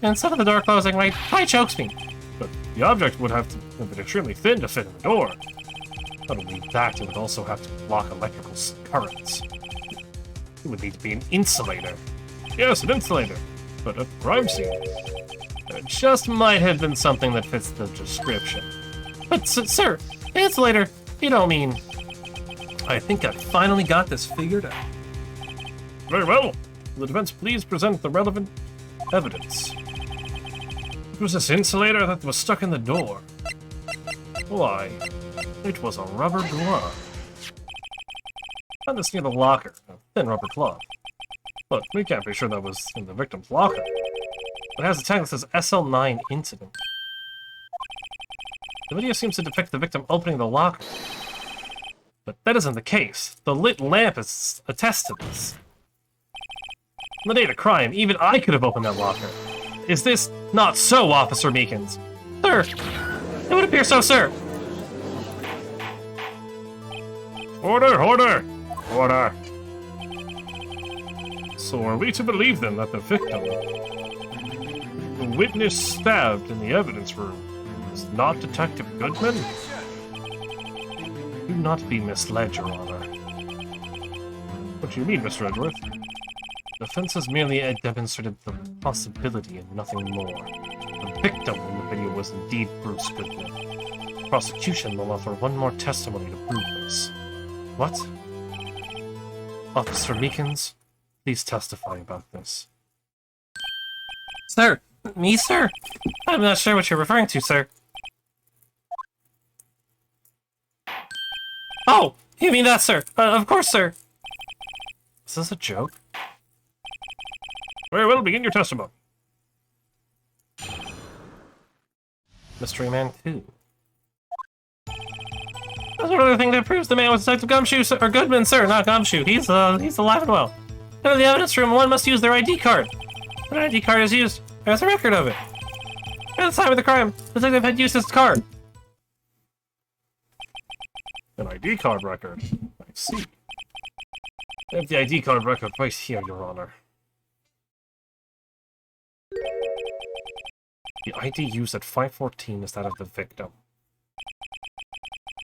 [SPEAKER 1] And instead of the door closing, my tie chokes me.
[SPEAKER 2] But the object would have to have been extremely thin to fit in the door. Not only that, it would also have to block electrical currents. It would need to be an insulator. Yes, an insulator. But a crime scene. It just might have been something that fits the description.
[SPEAKER 1] But, sir, insulator, you don't mean...
[SPEAKER 2] I think I finally got this figured out. Very well. Will the defense please present the relevant evidence? It was this insulator that was stuck in the door. Why, it was a rubber glove. Found this near the locker, a thin rubber glove. Look, we can't be sure that was in the victim's locker. It has a tag that says SL9 incident. The video seems to depict the victim opening the locker. But that isn't the case. The lit lamp is attests to this. On the date of crime, even I could have opened that locker. Is this not so, Officer Meekins?
[SPEAKER 1] Sir, it would appear so, sir.
[SPEAKER 2] Order, order, order. So are we to believe then that the victim, the witness stabbed in the evidence room, is not Detective Goodman? Do not be misled, Your Honor. What do you mean, Mr. Edgeworth? The defense has merely demonstrated the possibility and nothing more. The victim in the video was indeed Bruce Goodman. The prosecution will offer one more testimony to prove this. What? Officer Meekins, please testify about this.
[SPEAKER 1] Sir, me, sir? I'm not sure what you're referring to, sir. Oh, you mean that, sir? Of course, sir.
[SPEAKER 2] Is this a joke? Very well, begin your testimony.
[SPEAKER 1] Mystery Man 2. That's one other thing that proves the man was Detective Gumshoe, sir, or Goodman, sir, not Gumshoe. He's alive and well. In the evidence room, one must use their ID card. When an ID card is used, there's a record of it. At the time of the crime, the detective had used his card.
[SPEAKER 2] An ID card record. I see. I have the ID card record right here, Your Honor. The ID used at 5:14 is that of the victim.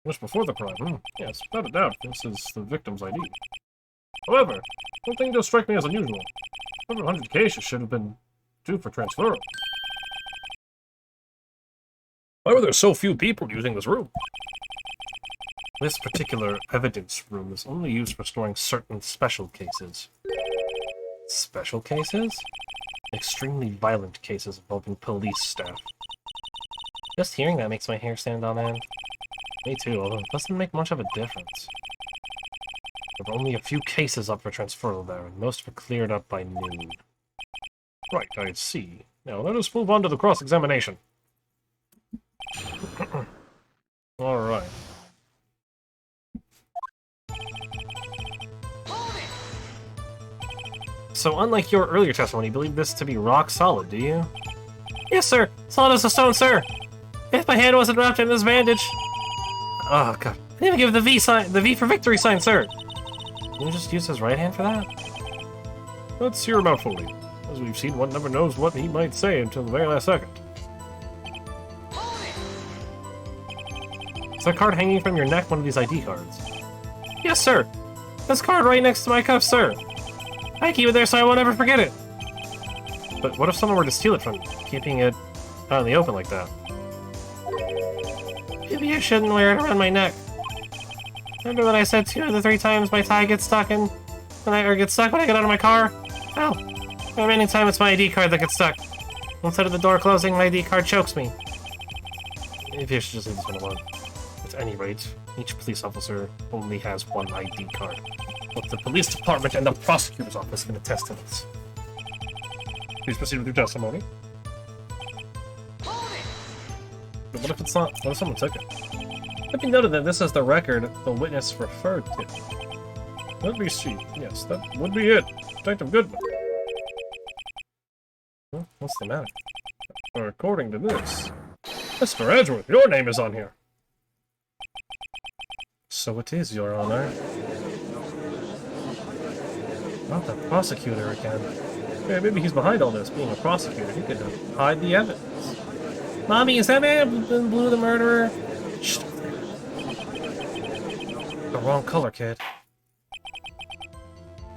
[SPEAKER 2] Just before the crime. Yes, without a doubt, this is the victim's ID. However, one thing does strike me as unusual. Over 100 cases should have been due for transfer. Why were there so few people using this room? This particular evidence room is only used for storing certain special cases. Special cases? Extremely violent cases involving police staff.
[SPEAKER 1] Just hearing that makes my hair stand on end.
[SPEAKER 2] Me too, although it doesn't make much of a difference. There were only a few cases up for transferal there, and most were cleared up by noon. Right, I see. Now let us move on to the cross-examination. Alright. So unlike your earlier testimony, you believe this to be rock solid, do you?
[SPEAKER 1] Yes, sir. Solid as a stone, sir. If my hand wasn't wrapped in this bandage...
[SPEAKER 2] Oh, God.
[SPEAKER 1] I didn't even give the V sign, the V for victory sign, sir.
[SPEAKER 2] Can you just use his right hand for that? Let's hear him out fully. As we've seen, one never knows what he might say until the very last second.
[SPEAKER 1] Is that card hanging from your neck one of these ID cards? Yes, sir. This card right next to my cuff, sir. I keep it there so I won't ever forget it.
[SPEAKER 2] But what if someone were to steal it from you, keeping it out in the open like that?
[SPEAKER 1] Maybe I shouldn't wear it around my neck. Remember when I said 2 of the 3 times my tie gets stuck when I get out of my car? Well, the remaining time it's my ID card that gets stuck. Instead of the door closing, my ID card chokes me.
[SPEAKER 2] Maybe I should just leave this one alone. At any rate, each police officer only has one ID card. Both the police department and the prosecutor's office can attest to this. Please proceed with your testimony. But what if it's not? What if someone took it?
[SPEAKER 1] It be noted that this is the record the witness referred to.
[SPEAKER 2] Let me see. Yes, that would be it. Detective Goodman.
[SPEAKER 1] Well, what's the matter?
[SPEAKER 2] According to this, Mr. Edgeworth, your name is on here.
[SPEAKER 1] So it is, Your Honor.
[SPEAKER 2] Not the prosecutor again. Yeah, maybe he's behind all this, being a prosecutor. He could hide the evidence. Mommy, is that man Blue the murderer? Shh. The wrong color, kid.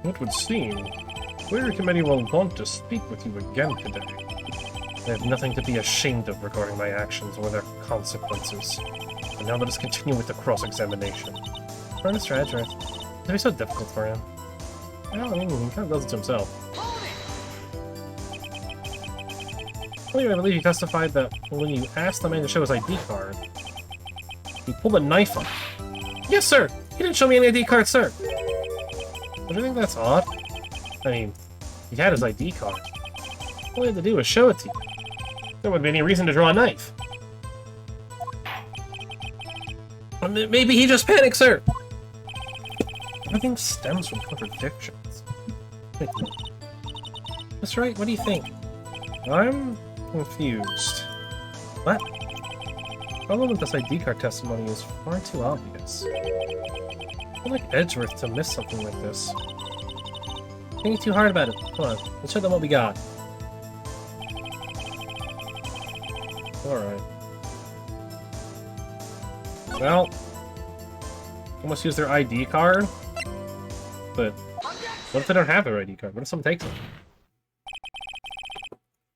[SPEAKER 2] It would seem Clear Committee will want to speak with you again today. I have nothing to be ashamed of regarding my actions or their consequences. And now let us continue with the cross-examination. For Mr. Edgeworth, it'd be so difficult for him. Well, I mean, he kind of does it to himself. Earlier, I believe you testified that when you asked the man to show his ID card, he pulled a knife on him. Yes, sir! He didn't show me any ID card, sir! Don't you think that's odd? I mean, he had his ID card. All he had to do was show it to you. There wouldn't be any reason to draw a knife. Maybe he just panicked, sir! Everything stems from contradictions. That's right, what do you think? I'm confused. What? The problem with this ID card testimony is far too obvious. I feel like Edgeworth to miss something like this. Don't think too hard about it. Come on, let's show them what we got. Alright. Well, they must use their ID card. But what if they don't have their ID card? What if someone takes it?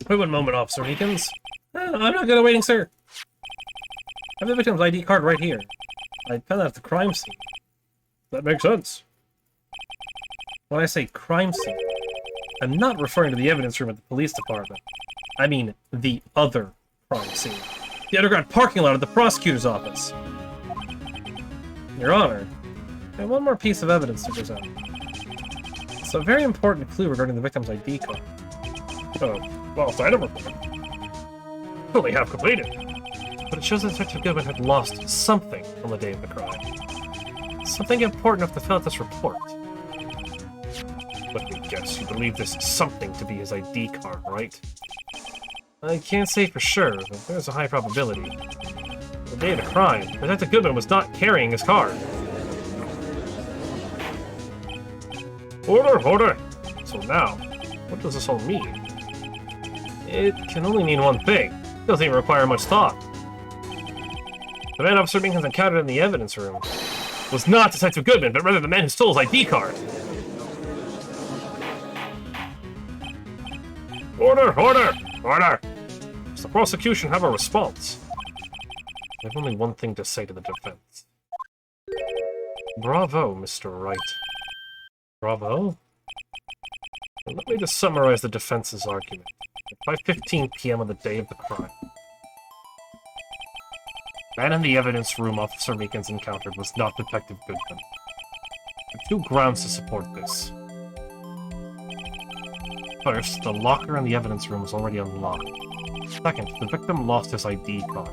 [SPEAKER 2] Wait one moment, Officer Meekins. I'm not good at waiting, sir. I have the victim's ID card right here. I found that at the crime scene. That makes sense. When I say crime scene, I'm not referring to the evidence room at the police department. I mean the other crime scene. The underground parking lot of the prosecutor's office. Your Honor, I have one more piece of evidence to present. It's a very important clue regarding the victim's ID card. Oh, well, sign of report. Fully half completed. But it shows that Detective Goodman had lost something on the day of the crime. Something important enough to fill out this report. Let me guess, you believe this something to be his ID card, right? I can't say for sure, but there's a high probability. The day of the crime, Detective Goodman was not carrying his card. Order, order! So now, what does this all mean? It can only mean one thing. It doesn't even require much thought. The man Officer Meekins encountered in the evidence room was not Detective Goodman, but rather the man who stole his ID card. Order! Order! Order! Does the prosecution have a response? I have only one thing to say to the defense. Bravo, Mr. Wright. Bravo? Well, let me just summarize the defense's argument. At 5:15 p.m. on the day of the crime, the man in the evidence room Officer Meekins encountered was not Detective Goodman. There are two grounds to support this. First, the locker in the evidence room was already unlocked. Second, the victim lost his ID card.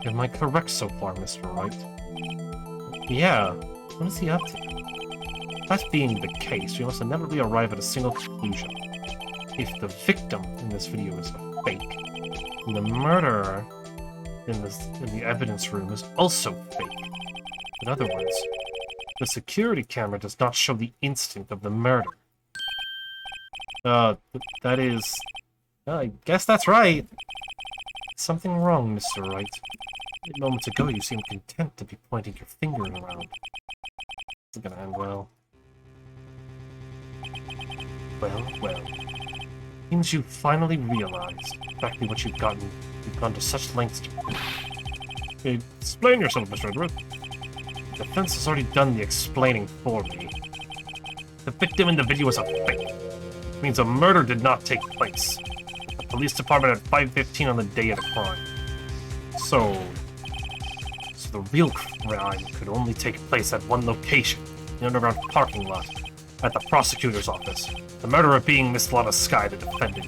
[SPEAKER 2] Am I correct so far, Mr. Wright? Yeah. What is he up to? That being the case, we must inevitably arrive at a single conclusion. If the victim in this video is a fake, and the murderer in the evidence room is also fake. In other words, the security camera does not show the instant of the murder. That is... I guess that's right. Something wrong, Mr. Wright. Moments ago, you seemed content to be pointing your finger around. It's gonna end well. Well. Seems you finally realized exactly what you've gone to such lengths to prove. Hey, explain yourself, Mr. Edgeworth. The defense has already done the explaining for me. The victim in the video is a fake. It means a murder did not take place. The police department at 5:15 on the day of the crime. So the real crime could only take place at one location, the underground parking lot, at the prosecutor's office. The murderer being Miss Lana Skye, the defendant.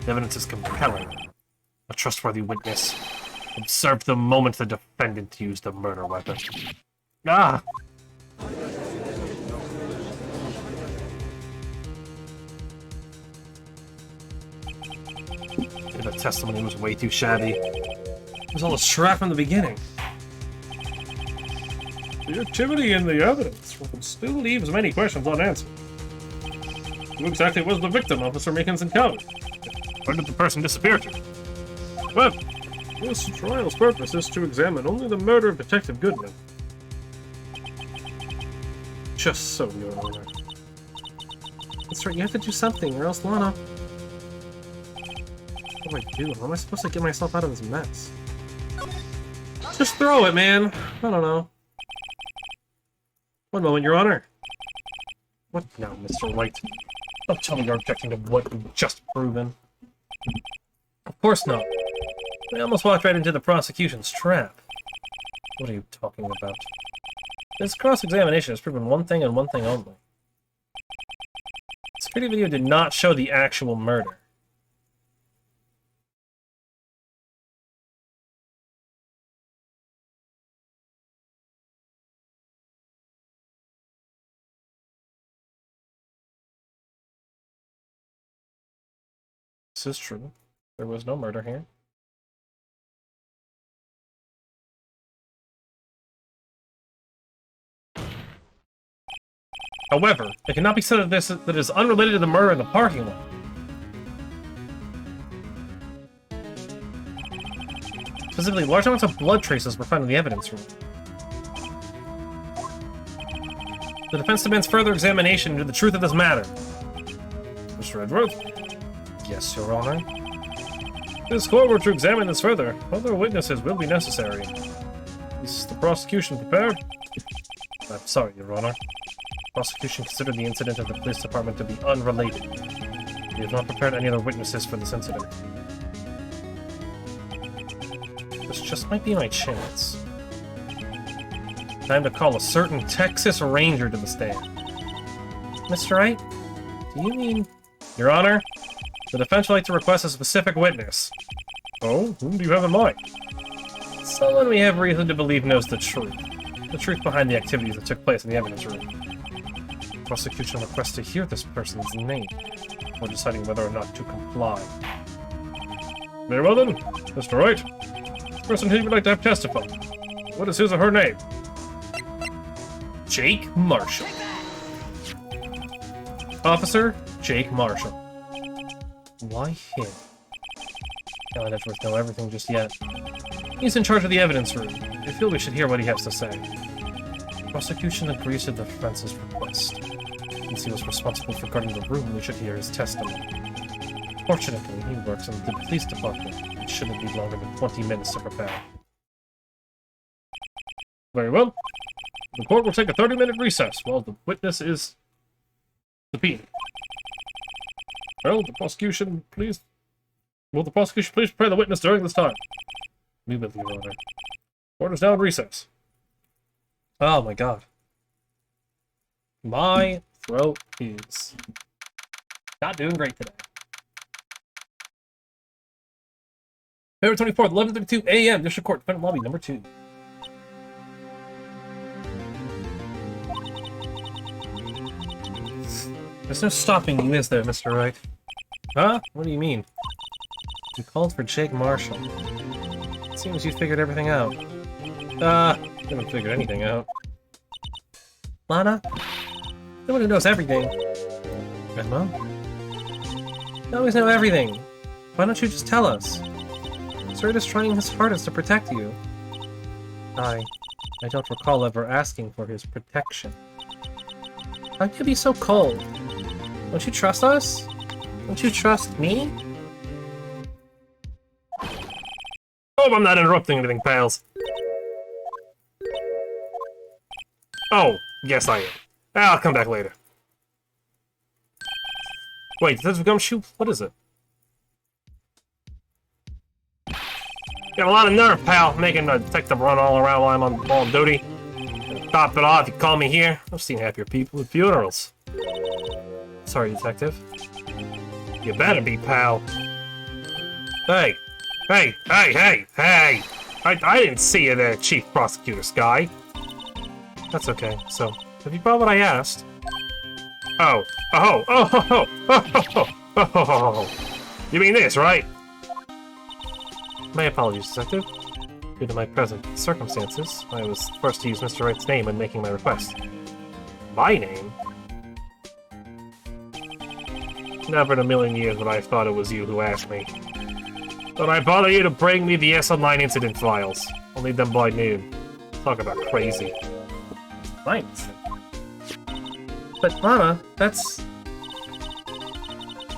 [SPEAKER 2] The evidence is compelling. A trustworthy witness observed the moment the defendant used the murder weapon. Ah! The testimony was way too shabby. It was all a trap from the beginning. The activity in the evidence still leaves many questions unanswered. Who exactly was the victim Officer Meekins encountered? Where did the person disappear to? Well, this trial's purpose is to examine only the murder of Detective Goodman. Just so, Your Honor. That's right, you have to do something, or else Lana... What do I do? How am I supposed to get myself out of this mess? Just throw it, man! I don't know. One moment, Your Honor. What now, Mr. White? Don't tell me you're objecting to what we've just proven. Of course not. I almost walked right into the prosecution's trap. What are you talking about? This cross-examination has proven one thing and one thing only. The security video did not show the actual murder. This is true. There was no murder here. However, it cannot be said that this that is unrelated to the murder in the parking lot. Specifically, large amounts of blood traces were found in the evidence room. The defense demands further examination into the truth of this matter. Mr. Edgeworth? Yes, Your Honor. If this court were to examine this further, other witnesses will be necessary. Is the prosecution prepared? I'm sorry, Your Honor. The prosecution considered the incident of the police department to be unrelated. We have not prepared any other witnesses for this incident. This just might be my chance. Time to call a certain Texas Ranger to the stand. Mr. Wright? Do you mean... Your Honor, the defense would like to request a specific witness. Oh, whom do you have in mind? Someone we have reason to believe knows the truth. The truth behind the activities that took place in the evidence room. The prosecution requests to hear this person's name before deciding whether or not to comply. Very well then, Mr. Wright. The person who you would like to have testify. What is his or her name? Jake Marshall. Officer Jake Marshall. Why him? Can't let Edgeworth know everything just yet. He's in charge of the evidence room. I feel we should hear what he has to say. The prosecution agrees to the defense's request. Since he was responsible for guarding the room, we should hear his testimony. Fortunately, he works in the police department. It shouldn't be longer than 20 minutes to prepare. Very well. The court will take a 30-minute recess while the witness is subpoenaed. Well, the prosecution, please... Will the prosecution please prepare the witness during this time? We will, Your Honor. Court is now in recess. Oh my god. My throat is not doing great today. February 24th, 11:32 a.m. District Court, Defendant Lobby, number 2. There's no stopping you, is there, Mr. Wright? Huh? What do you mean? You called for Jake Marshall. It seems you figured everything out. Haven't figured anything out. Lana? Someone who knows everything. Grandma? You always know everything. Why don't you just tell us? Spurred is trying his hardest to protect you. I don't recall ever asking for his protection. How can you be so cold? Don't you trust us? Don't you trust me?
[SPEAKER 1] Oh, I'm not interrupting anything, pals. Oh, yes I am. I'll come back later. Wait, Detective Gumshoe? What is it? Got a lot of nerve, pal, making a detective run all around while I'm on duty. Top it off, you call me here. I've seen happier people at funerals. Sorry, Detective. You better be, pal. Hey! Hey! Hey! Hey! Hey! I didn't see you there, Chief Prosecutor Sky. That's okay. So, have you brought what I asked? Oh. Oh. Oh. Oh. Oh. Oh. Oh. You mean this, right? My apologies, Detective. Due to my present circumstances, I was forced to use Mr. Wright's name when making my request. My name? Never in a million years would I have thought it was you who asked me. But I bother you to bring me the S-Online incident files. I'll need them by noon. Talk about crazy. Thanks. But Lana, that's...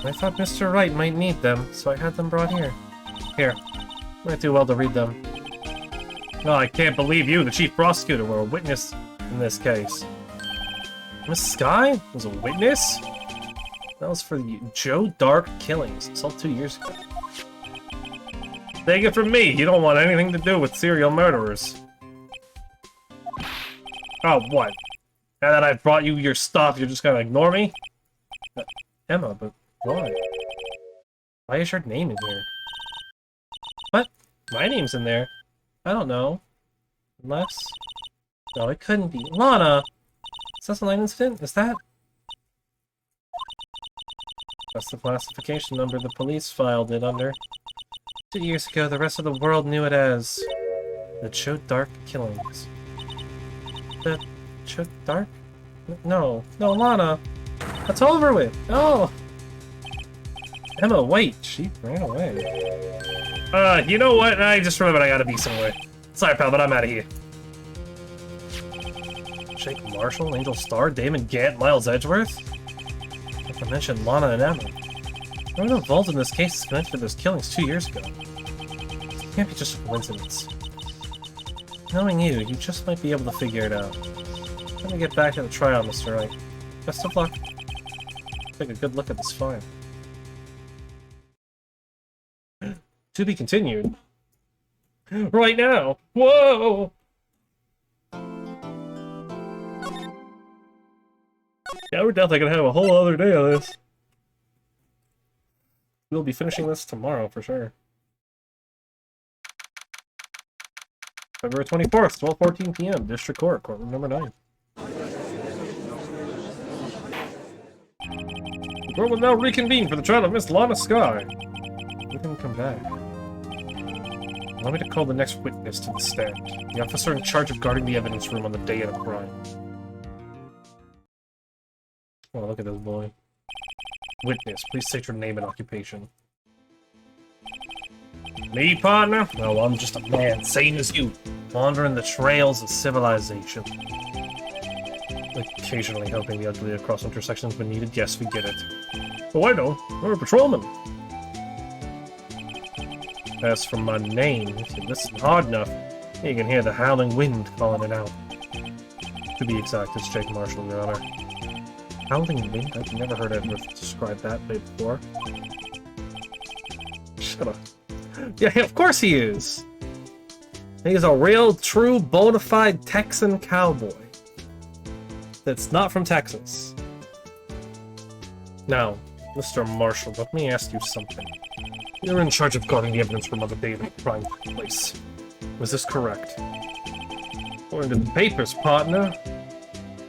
[SPEAKER 1] I thought Mr. Wright might need them, so I had them brought here. Here. Might do well to read them. Oh, I can't believe you, the chief prosecutor, were a witness in this case. Miss Sky was a witness? That was for the Joe Dark killings. It's all 2 years ago. Take it from me, you don't want anything to do with serial murderers. Oh, what? Now that I've brought you your stuff, you're just gonna ignore me? Emma, but why? Why is your name in here? What? My name's in there. I don't know. Unless... No, it couldn't be. Lana! Is that a line incident? Is that... That's the classification number the police filed it under. 2 years ago, the rest of the world knew it as... the Joe Dark killings. The Joe Dark? No. No, Lana! That's over with! No! Emma, wait! She ran away. You know what? I just remembered I gotta be somewhere. Sorry, pal, but I'm out of here. Jake Marshall, Angel Starr, Damon Gant, Miles Edgeworth? Like I mentioned, Lana and Emma. Everyone involved in this case is connected to those killings 2 years ago. It can't be just a coincidence. Knowing you, you just might be able to figure it out. Let me get back to the trial, Mr. Wright. Best of luck. Take a good look at this file. To be continued. Right now! Whoa! Yeah, we're definitely gonna have a whole other day of this. We'll be finishing this tomorrow for sure. February 24th, 12:14 p.m. District Court, courtroom number 9. The court will now reconvene for the trial of Miss Lana Sky. We can come back. Allow me to call the next witness to the stand. The officer in charge of guarding the evidence room on the day of the crime. Oh, look at this boy. Witness, please state your name and occupation. Me, partner? No, I'm just a man, same as you, wandering the trails of civilization. Occasionally helping the ugly across intersections when needed, yes, we get it. Oh, I know, we're a patrolman. As for my name, if you listen hard enough, you can hear the howling wind calling it out. To be exact, it's Jake Marshall, Your Honor. Howling wind? I've never heard anyone describe that way before. Shut up. Yeah, of course he is! He's a real, true, bona fide Texan cowboy. That's not from Texas. Now, Mr. Marshall, let me ask you something. You're in charge of guarding the evidence room on the day of the crime took place. Was this correct? According to the papers, partner.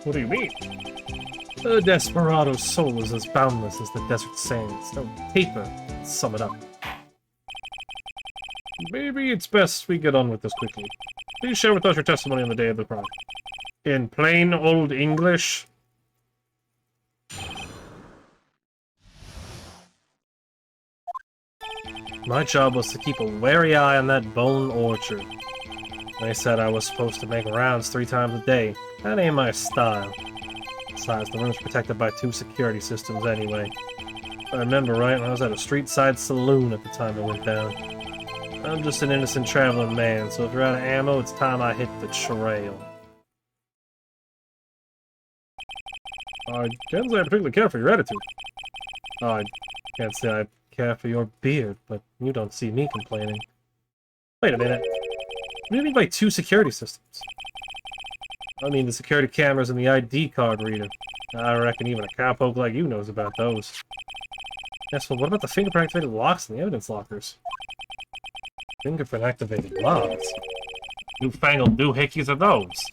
[SPEAKER 1] What do you mean? A desperado's soul is as boundless as the desert sands. No paper can sum it up. Maybe it's best we get on with this quickly. Please share with us your testimony on the day of the crime. In plain old English. My job was to keep a wary eye on that bone orchard. They said I was supposed to make rounds 3 times a day. That ain't my style. Besides, the room's protected by 2 security systems anyway. If I remember right, I was at a street-side saloon at the time it went down. I'm just an innocent traveling man, so if you're out of ammo, it's time I hit the trail. I can't say I particularly care for your attitude. I can't say I care for your beard, but you don't see me complaining. Wait a minute. What do you mean by 2 security systems? I mean the security cameras and the ID card reader. I reckon even a cowpoke like you knows about those. Yes, well, what about the fingerprint-activated locks in the evidence lockers? Fingerprint-activated locks? Newfangled doohickeys are those?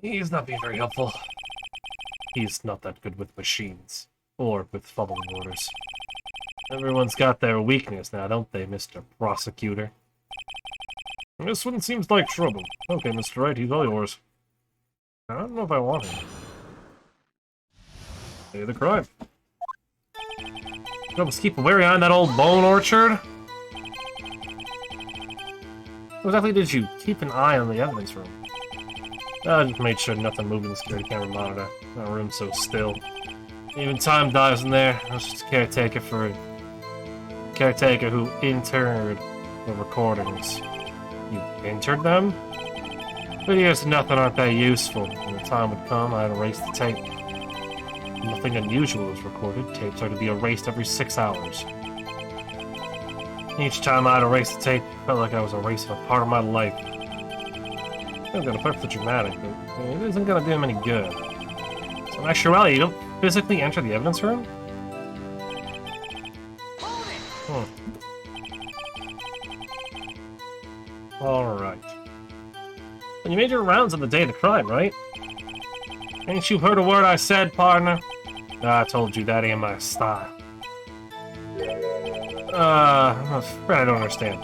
[SPEAKER 1] He's not being very helpful. He's not that good with machines. Or with following orders. Everyone's got their weakness now, don't they, Mr. Prosecutor?
[SPEAKER 2] This one seems like trouble. Okay, Mr. Wright, he's all yours. I don't know if I want him. Hey, the crime. You almost keep a wary eye on that old bone orchard? What exactly did you keep an eye on the evidence room? I just made sure nothing moved in the security camera monitor. That room's so still. Even time dies in there. I was just a caretaker for a caretaker who interred the recordings. You entered them? Videos of nothing aren't that useful. When the time would come, I'd erase the tape. Nothing unusual was recorded. Tapes are to be erased every 6 hours. Each time I'd erase the tape, it felt like I was erasing a part of my life. I'm gonna play for the dramatic, but it isn't gonna do him any good. So in actuality, you don't physically enter the evidence room? Alright. And you made your rounds on the day of the crime, right? Ain't you heard a word I said, partner? I told you that ain't my style. I'm afraid I don't understand.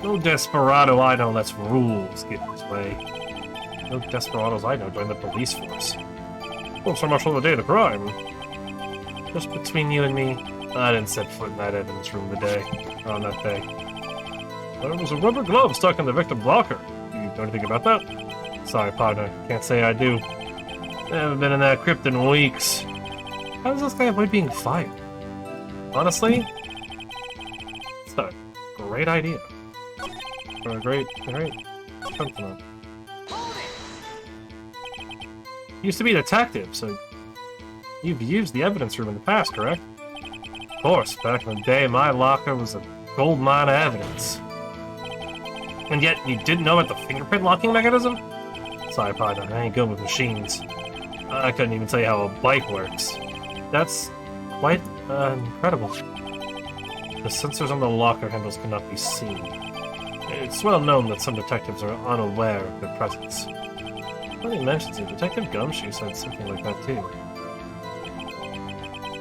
[SPEAKER 2] No desperado I know lets rules get in his way. No desperados I know join the police force. Well, so much on the day of the crime. Just between you and me, I didn't set foot in that evidence room on that day. There was a rubber glove stuck in the victim's locker. You know anything about that? Sorry, partner. Can't say I do. I haven't been in that crypt in weeks. How does this guy avoid being fired? Honestly, it's a great idea. Or a great compliment. You used to be a detective, so you've used the evidence room in the past, correct? Of course, back in the day, my locker was a gold mine of evidence. And yet, you didn't know about the fingerprint locking mechanism? Sorry, partner, I ain't good with machines. I couldn't even tell you how a bike works. That's quite incredible. The sensors on the locker handles cannot be seen. It's well known that some detectives are unaware of their presence. When he mentions it, Detective Gumshoe said something like that too.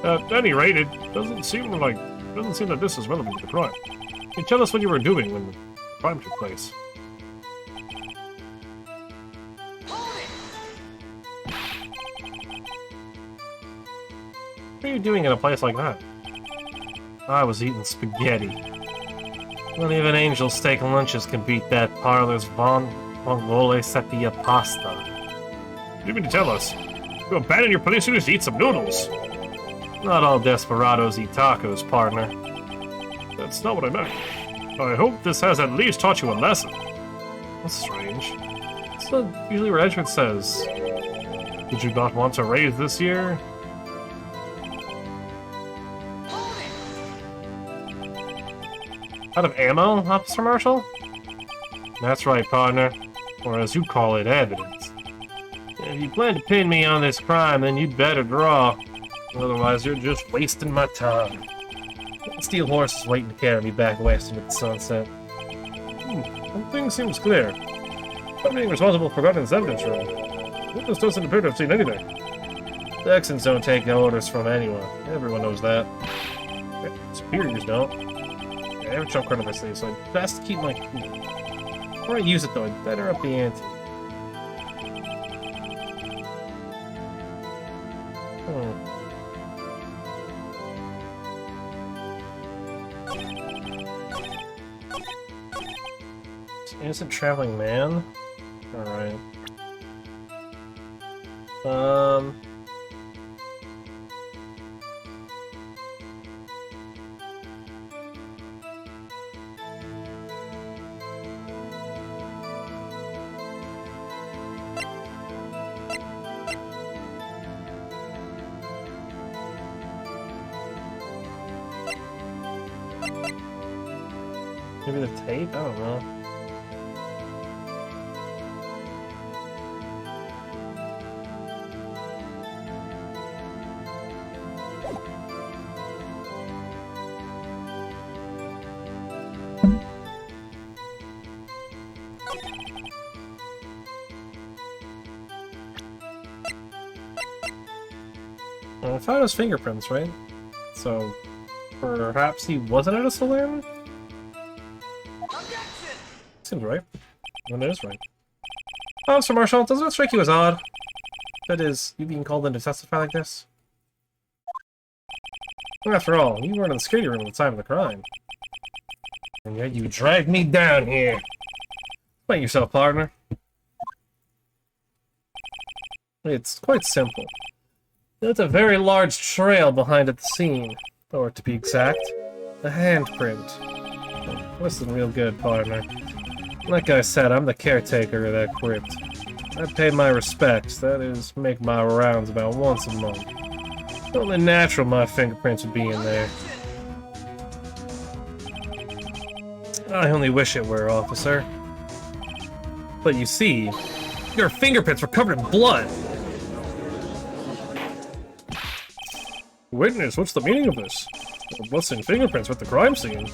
[SPEAKER 2] At any rate, it doesn't seem that this is relevant to the crime. Can you tell us what you were doing when the crime took place? What are you doing in a place like that? I was eating spaghetti. Not even angel steak lunches can beat that parlor's vongole sepia pasta. You mean to tell us you abandoned your police duties to eat some noodles? Not all desperados eat tacos, partner. That's not what I meant. I hope this has at least taught you a lesson. That's strange. That's not usually what Edgewood says. Did you not want to raise this year? Out of ammo, Officer Marshall? That's right, partner. Or as you call it, evidence. If you plan to pin me on this crime, then you'd better draw. Otherwise, you're just wasting my time. That steel horse is waiting to carry me back west into the sunset. One thing seems clear. I'm being responsible for guarding this evidence room. Witness doesn't appear to have seen anything. Texans don't take orders from anyone. Everyone knows that. Superiors don't. I have a trump card on my sleeve, so I'd best keep my cool. Before I use it, though, I'd better up the ante. Innocent traveling man? Alright. Maybe the tape? I don't know. I found his fingerprints, right? So, perhaps he wasn't at a saloon? seems right. And it is right. Officer Marshall, doesn't it strike you as odd? That is, you being called in to testify like this? After all, you weren't in the security room at the time of the crime. And yet you dragged me down here. Explain yourself, partner. It's quite simple. There's a very large trail behind at the scene. Or to be exact, a handprint. Listen real good, partner. Like I said, I'm the caretaker of that crypt. I pay my respects, that is, make my rounds about once a month. It's only natural my fingerprints would be in there. I only wish it were, officer. But you see, your fingerprints were covered in blood! Witness, what's the meaning of this? What's in fingerprints with the crime scene?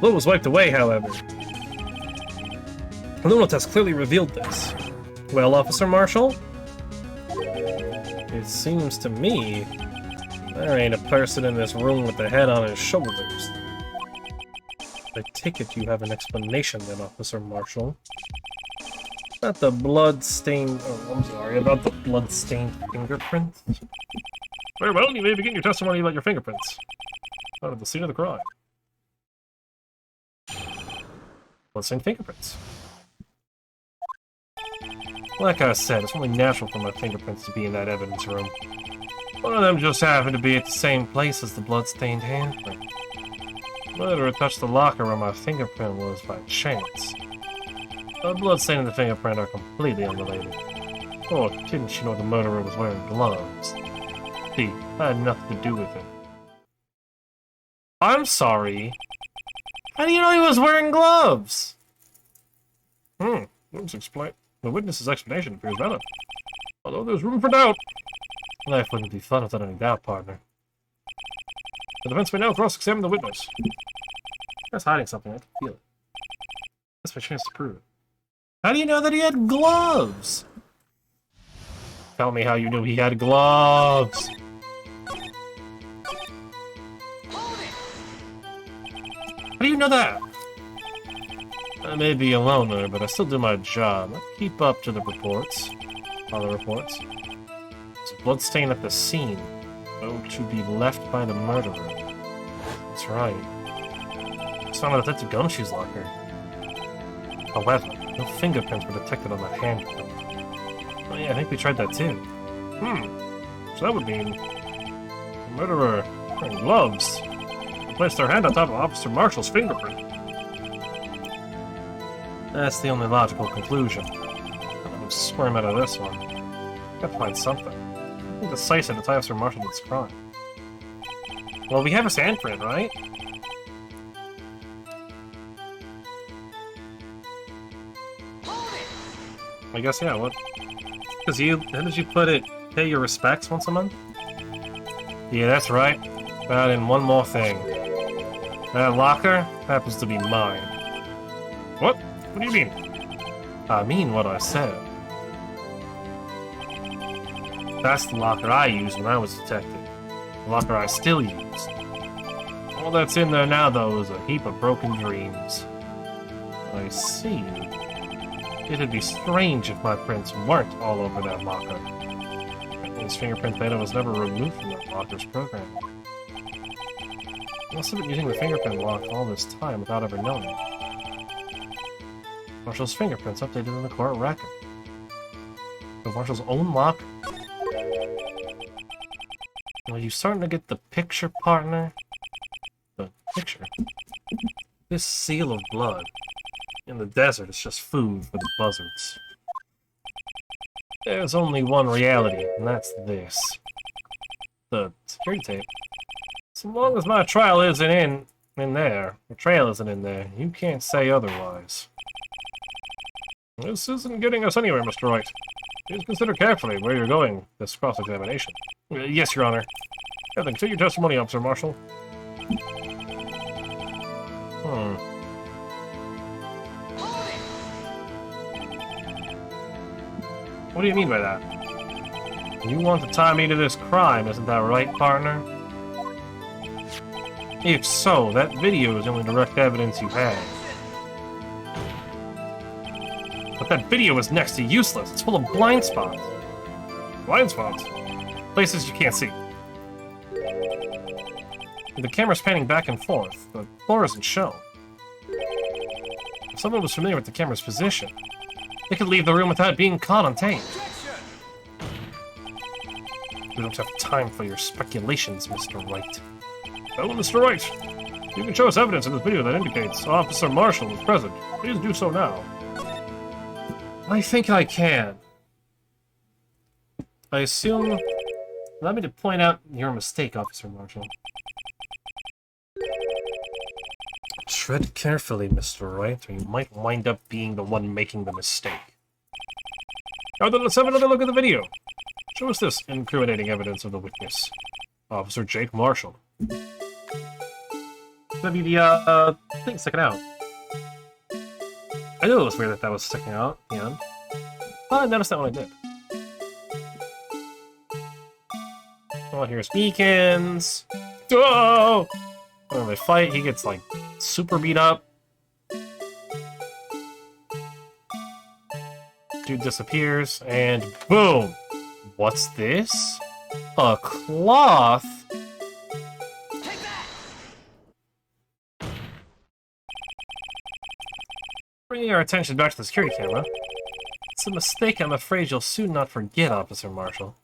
[SPEAKER 2] Blood was wiped away, however. The luminal test clearly revealed this. Well, Officer Marshall? It seems to me there ain't a person in this room with a head on his shoulders. I take it you have an explanation then, Officer Marshall. About the blood-stained... Oh, I'm sorry, about the blood-stained fingerprints? Very well, you may begin your testimony about your fingerprints. Out of the scene of the crime. Blood-stained fingerprints. Like I said, it's only natural for my fingerprints to be in that evidence room. One of them just happened to be at the same place as the blood-stained handprint. Whether it touched the locker where my fingerprint was by chance. The bloodstain and the fingerprint are completely unrelated. Oh, didn't you know the murderer was wearing gloves? See, I had nothing to do with it. I'm sorry. How do you know he was wearing gloves? Let's explain. The witness's explanation appears valid. Although there's room for doubt. Life wouldn't be fun without any doubt, partner. The defense may now cross-examine the witness. That's hiding something, I can feel it. That's my chance to prove it. How do you know that he had gloves? Tell me how you knew he had gloves. How do you know that? I may be a loner, but I still do my job. I keep up to the reports. All the reports. There's a bloodstain at the scene. Oh, to be left by the murderer. That's right. It's found in the Detective Gumshoe's locker. However, no fingerprints were detected on that handprint. Oh yeah, I think we tried that too. So that would mean... the murderer wearing gloves. They placed their hand on top of Officer Marshall's fingerprint. That's the only logical conclusion. I'm squirm out of this one. Gotta find something. Decisive to tie Officer Marshall to this crime. Well, we have his handprint, right? I guess, yeah, what? Because how did you put it? Pay your respects once a month? Yeah, that's right. Add in one more thing. That locker happens to be mine. What? What do you mean? I mean what I said. That's the locker I used when I was a detective. The locker I still use. All that's in there now, though, is a heap of broken dreams. I see. It'd be strange if my prints weren't all over that locker. His fingerprint data was never removed from that locker's program. He must have been using the fingerprint lock all this time without ever knowing. Marshall's fingerprints updated in the court record. So Marshall's own locker. Are you starting to get the picture, partner? The picture? This seal of blood. In the desert, it's just food for the buzzards. There's only one reality, and that's this. The security tape. So long as my trial isn't in there, the trail isn't in there, you can't say otherwise. This isn't getting us anywhere, Mr. Wright. Please consider carefully where you're going this cross-examination. Yes, Your Honor. Then take your testimony, Officer Marshall. What do you mean by that? You want to tie me to this crime, isn't that right, partner? If so, that video is the only direct evidence you have. But that video is next to useless. It's full of blind spots. Blind spots? Places you can't see. The camera's panning back and forth. The floor isn't shown. If someone was familiar with the camera's position, they could leave the room without being caught on tape. We don't have time for your speculations, Mr. Wright. Oh, Mr. Wright, you can show us evidence in this video that indicates Officer Marshall is present. Please do so now. I think I can. I assume... Allow me to point out your mistake, Officer Marshall. Tread carefully, Mr. Wright, or you might wind up being the one making the mistake. Now then, let's have another look at the video. Show us this incriminating evidence of the witness. Officer Jake Marshall. Maybe the, thing sticking out. I knew it was weird that that was sticking out at the end. But I noticed that when I did. Oh, here's Beacons. Oh! When they fight, he gets, like, super beat up. Dude disappears, and boom! What's this? A cloth? Bringing our attention back to the security camera. It's a mistake I'm afraid you'll soon not forget, Officer Marshall.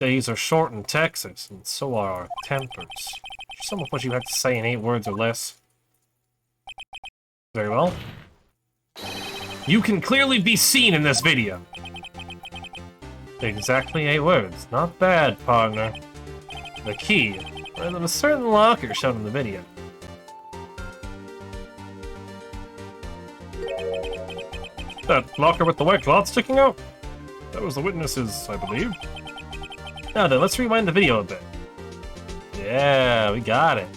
[SPEAKER 2] Days are short in Texas, and so are our tempers. Some of what you have to say in 8 words or less. Very well. You can clearly be seen in this video. Exactly 8 words. Not bad, partner. The key, rather than a certain locker shown in the video. That locker with the white cloth sticking out? That was the witness's, I believe. Now then, let's rewind the video a bit. Yeah, we got it.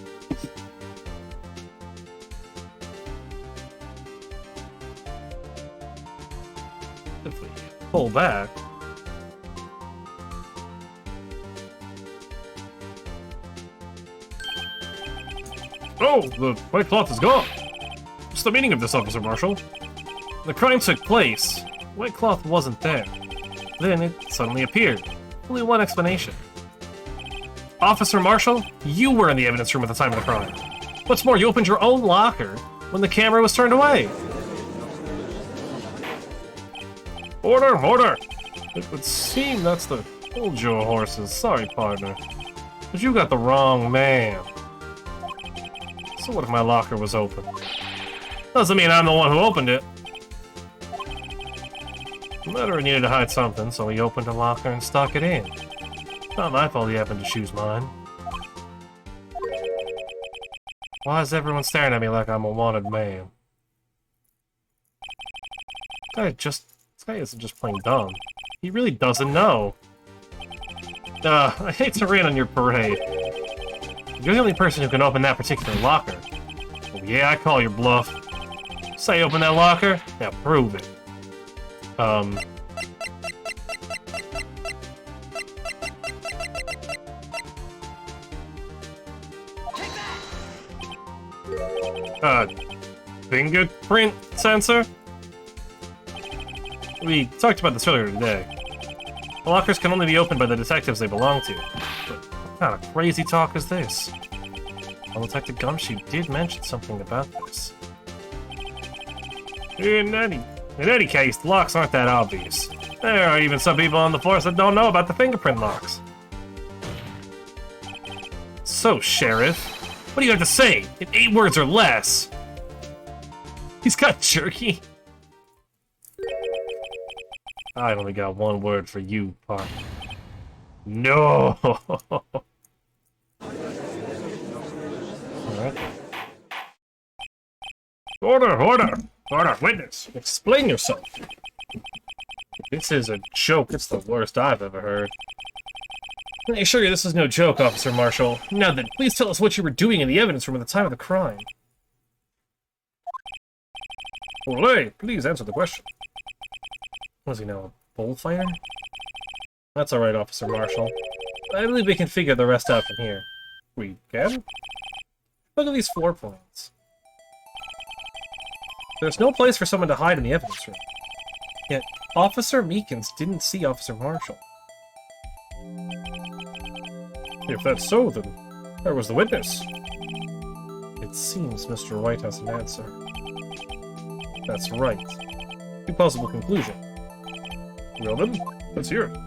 [SPEAKER 2] If we pull back... Oh, the white cloth is gone! What's the meaning of this, Officer Marshall? The crime took place. The white cloth wasn't there. Then it suddenly appeared. Only one explanation. Officer Marshall, you were in the evidence room at the time of the crime. What's more, you opened your own locker when the camera was turned away. Order, order! It would seem that's the... Hold your horses. Sorry, partner. But you got the wrong man. So what if my locker was open? Doesn't mean I'm the one who opened it. The murderer needed to hide something, so he opened a locker and stuck it in. Not my fault he happened to choose mine. Why is everyone staring at me like I'm a wanted man? This guy isn't just plain dumb. He really doesn't know. I hate to rain on your parade. You're the only person who can open that particular locker. Oh yeah, I call your bluff. Say open that locker? Now prove it. Fingerprint sensor? We talked about this earlier today. The lockers can only be opened by the detectives they belong to. But what kind of crazy talk is this? Well, Detective Gumshoe did mention something about this. In any case, the locks aren't that obvious. There are even some people on the force that don't know about the fingerprint locks. So, Sheriff, what do you have to say in 8 words or less? He's got jerky. I only got 1 word for you, partner. No! Alright. Order, order! Order, witness! Explain yourself! This is a joke. It's the worst I've ever heard. I assure you this is no joke, Officer Marshall. Now then, please tell us what you were doing in the evidence room at the time of the crime. Olay, please answer the question. Was he now a bullfighter? That's alright, Officer Marshall. I believe we can figure the rest out from here. We can? Look at these floor plans. There's no place for someone to hide in the evidence room. Yet, Officer Meekins didn't see Officer Marshall. If that's so, then where was the witness? It seems Mr. White has an answer. That's right. A possible conclusion. Well then, let's hear it.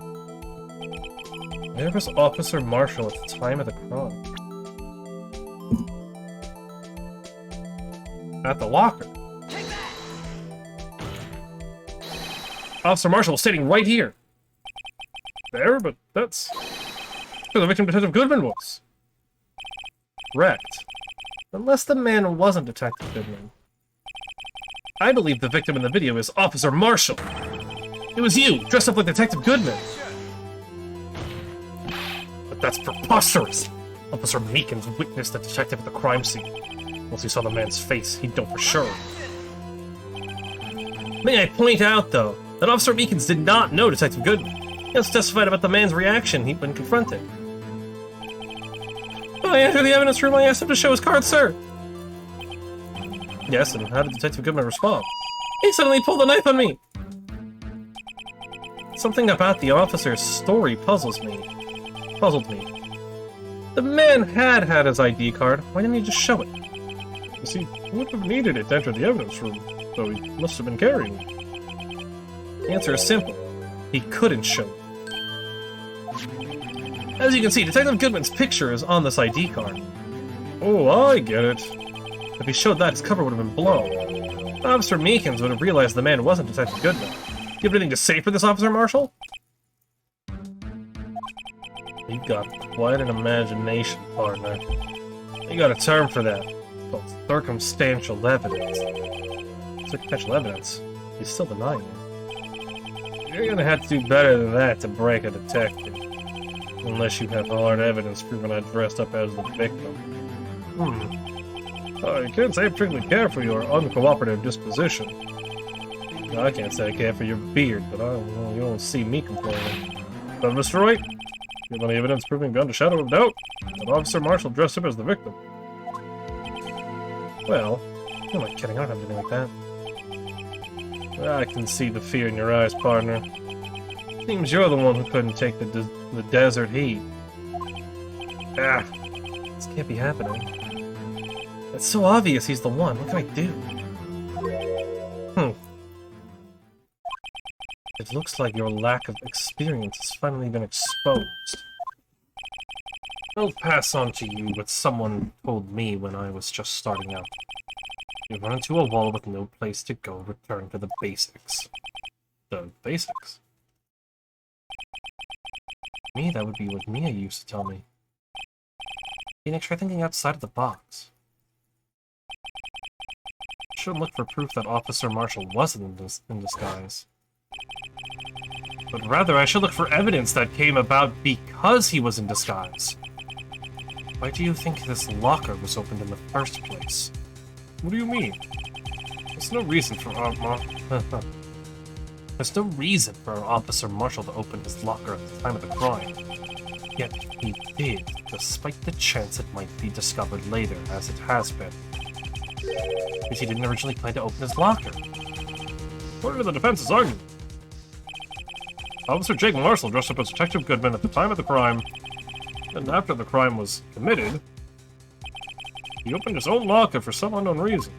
[SPEAKER 2] Where was Officer Marshall at the time of the crime? At the locker. Officer Marshall was sitting right here. There, but that's where the victim, Detective Goodman, was. Correct. Unless the man wasn't Detective Goodman. I believe the victim in the video is Officer Marshall. It was you, dressed up like Detective Goodman. But that's preposterous. Officer Meekins witnessed the detective at the crime scene. Once he saw the man's face, he'd know for sure. May I point out, though, that Officer Meekins did not know Detective Goodman. He has testified about the man's reaction when confronted. When I entered the evidence room, I asked him to show his card, sir. Yes, and how did Detective Goodman respond? He suddenly pulled a knife on me. Something about the officer's story puzzled me. The man had his ID card. Why didn't he just show it? You see, he wouldn't have needed it to enter the evidence room, so he must have been carrying it. The answer is simple. He couldn't show it. As you can see, Detective Goodman's picture is on this ID card. Oh, I get it. If he showed that, his cover would have been blown. Officer Meekins would have realized the man wasn't Detective Goodman. Do you have anything to say for this, Officer Marshall? You've got quite an imagination, partner. You got a term for that. It's called circumstantial evidence. Circumstantial evidence? He's still denying it. You're gonna have to do better than that to break a detective. Unless you have hard evidence proving I dressed up as the victim. I can't say I particularly care for your uncooperative disposition. I can't say I care for your beard, but you don't see me complaining. But Mr. Wright, do you have any evidence proving beyond a shadow of doubt that Officer Marshall dressed up as the victim? Well, who am I kidding? I don't have anything like that. I can see the fear in your eyes, partner. Seems you're the one who couldn't take the desert heat. This can't be happening. It's so obvious he's the one. What can I do? It looks like your lack of experience has finally been exposed. I'll pass on to you what someone told me when I was just starting out. You run into a wall with no place to go, return to the basics. The basics? To me, that would be what Mia used to tell me. Phoenix, try thinking outside of the box. I shouldn't look for proof that Officer Marshall wasn't in disguise. But rather, I should look for evidence that came about because he was in disguise. Why do you think this locker was opened in the first place? What do you mean? There's no reason for There's no reason for Officer Marshall to open his locker at the time of the crime. Yet he did, despite the chance it might be discovered later, as it has been. Because he didn't originally plan to open his locker. According to the defense's argument, Officer Jake Marshall dressed up as Detective Goodman at the time of the crime, and after the crime was committed, he opened his own locker for some unknown reason.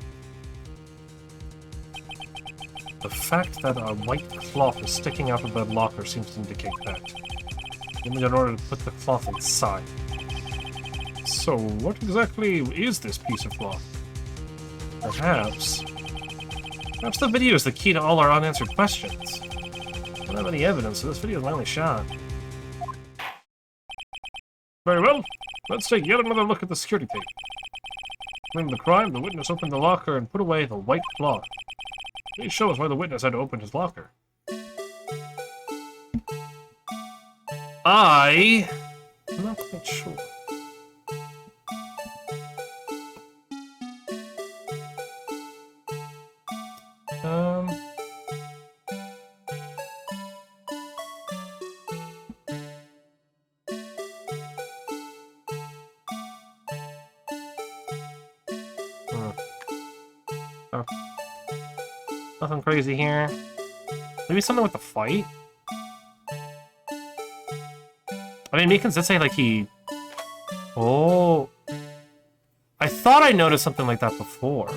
[SPEAKER 2] The fact that a white cloth is sticking out of the locker seems to indicate that. Only in order to put the cloth inside. So, what exactly is this piece of cloth? Perhaps the video is the key to all our unanswered questions. I don't have any evidence, so this video is my only shot. Very well, let's take yet another look at the security tape. During the crime, the witness opened the locker and put away the white cloth. Please show us why the witness had to open his locker. I'm not quite sure.
[SPEAKER 1] Nothing crazy here. Maybe something with the fight? I mean, Meekins did say, like, he... Oh... I thought I noticed something like that before.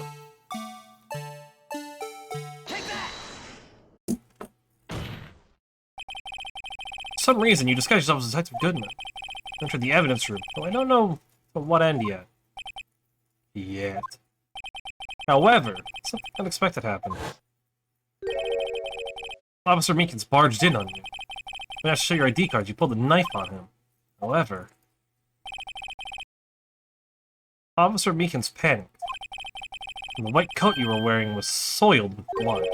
[SPEAKER 2] Take that!
[SPEAKER 1] For some reason, you disguise yourself as Detective Goodman. Enter the evidence room, though I don't know from what end yet. However, something unexpected happened. Officer Meekins barged in on you. When I asked to show your ID card, you pulled a knife on him. However, Officer Meekins panicked, and the white coat you were wearing was soiled with blood.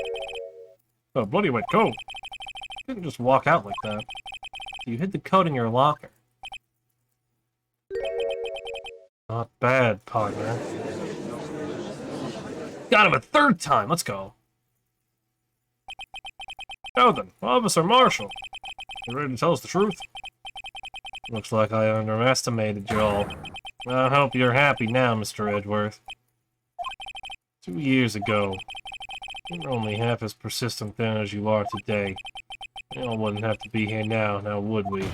[SPEAKER 1] A bloody white coat? You didn't just walk out like that. You hid the coat in your locker. Not bad, partner. Got him a third time! Let's go. Now then, Officer Marshall. You ready to tell us the truth? Looks like I underestimated you all. I hope you're happy now, Mr. Edgeworth. 2 years ago, you were only half as persistent then as you are today. We all wouldn't have to be here now would we?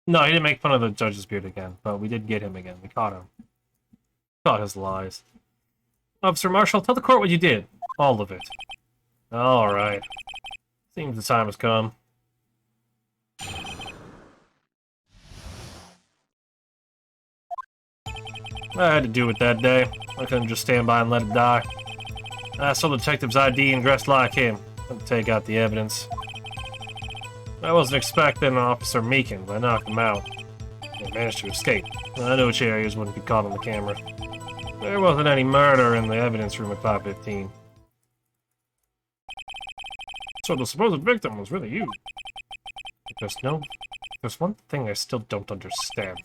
[SPEAKER 1] No, he didn't make fun of the judge's beard again, but we did get him again. We caught him. Caught his lies. Officer Marshall, tell the court what you did. All of it. Alright. Seems the time has come. I had to do it that day. I couldn't just stand by and let it die. I saw the detective's ID and dressed like him. Had to take out the evidence. I wasn't expecting Officer Meekins. I knocked him out. He managed to escape. I knew which areas wouldn't be caught on the camera. There wasn't any murder in the evidence room at 515. So the supposed victim was really you. There's one thing I still don't understand.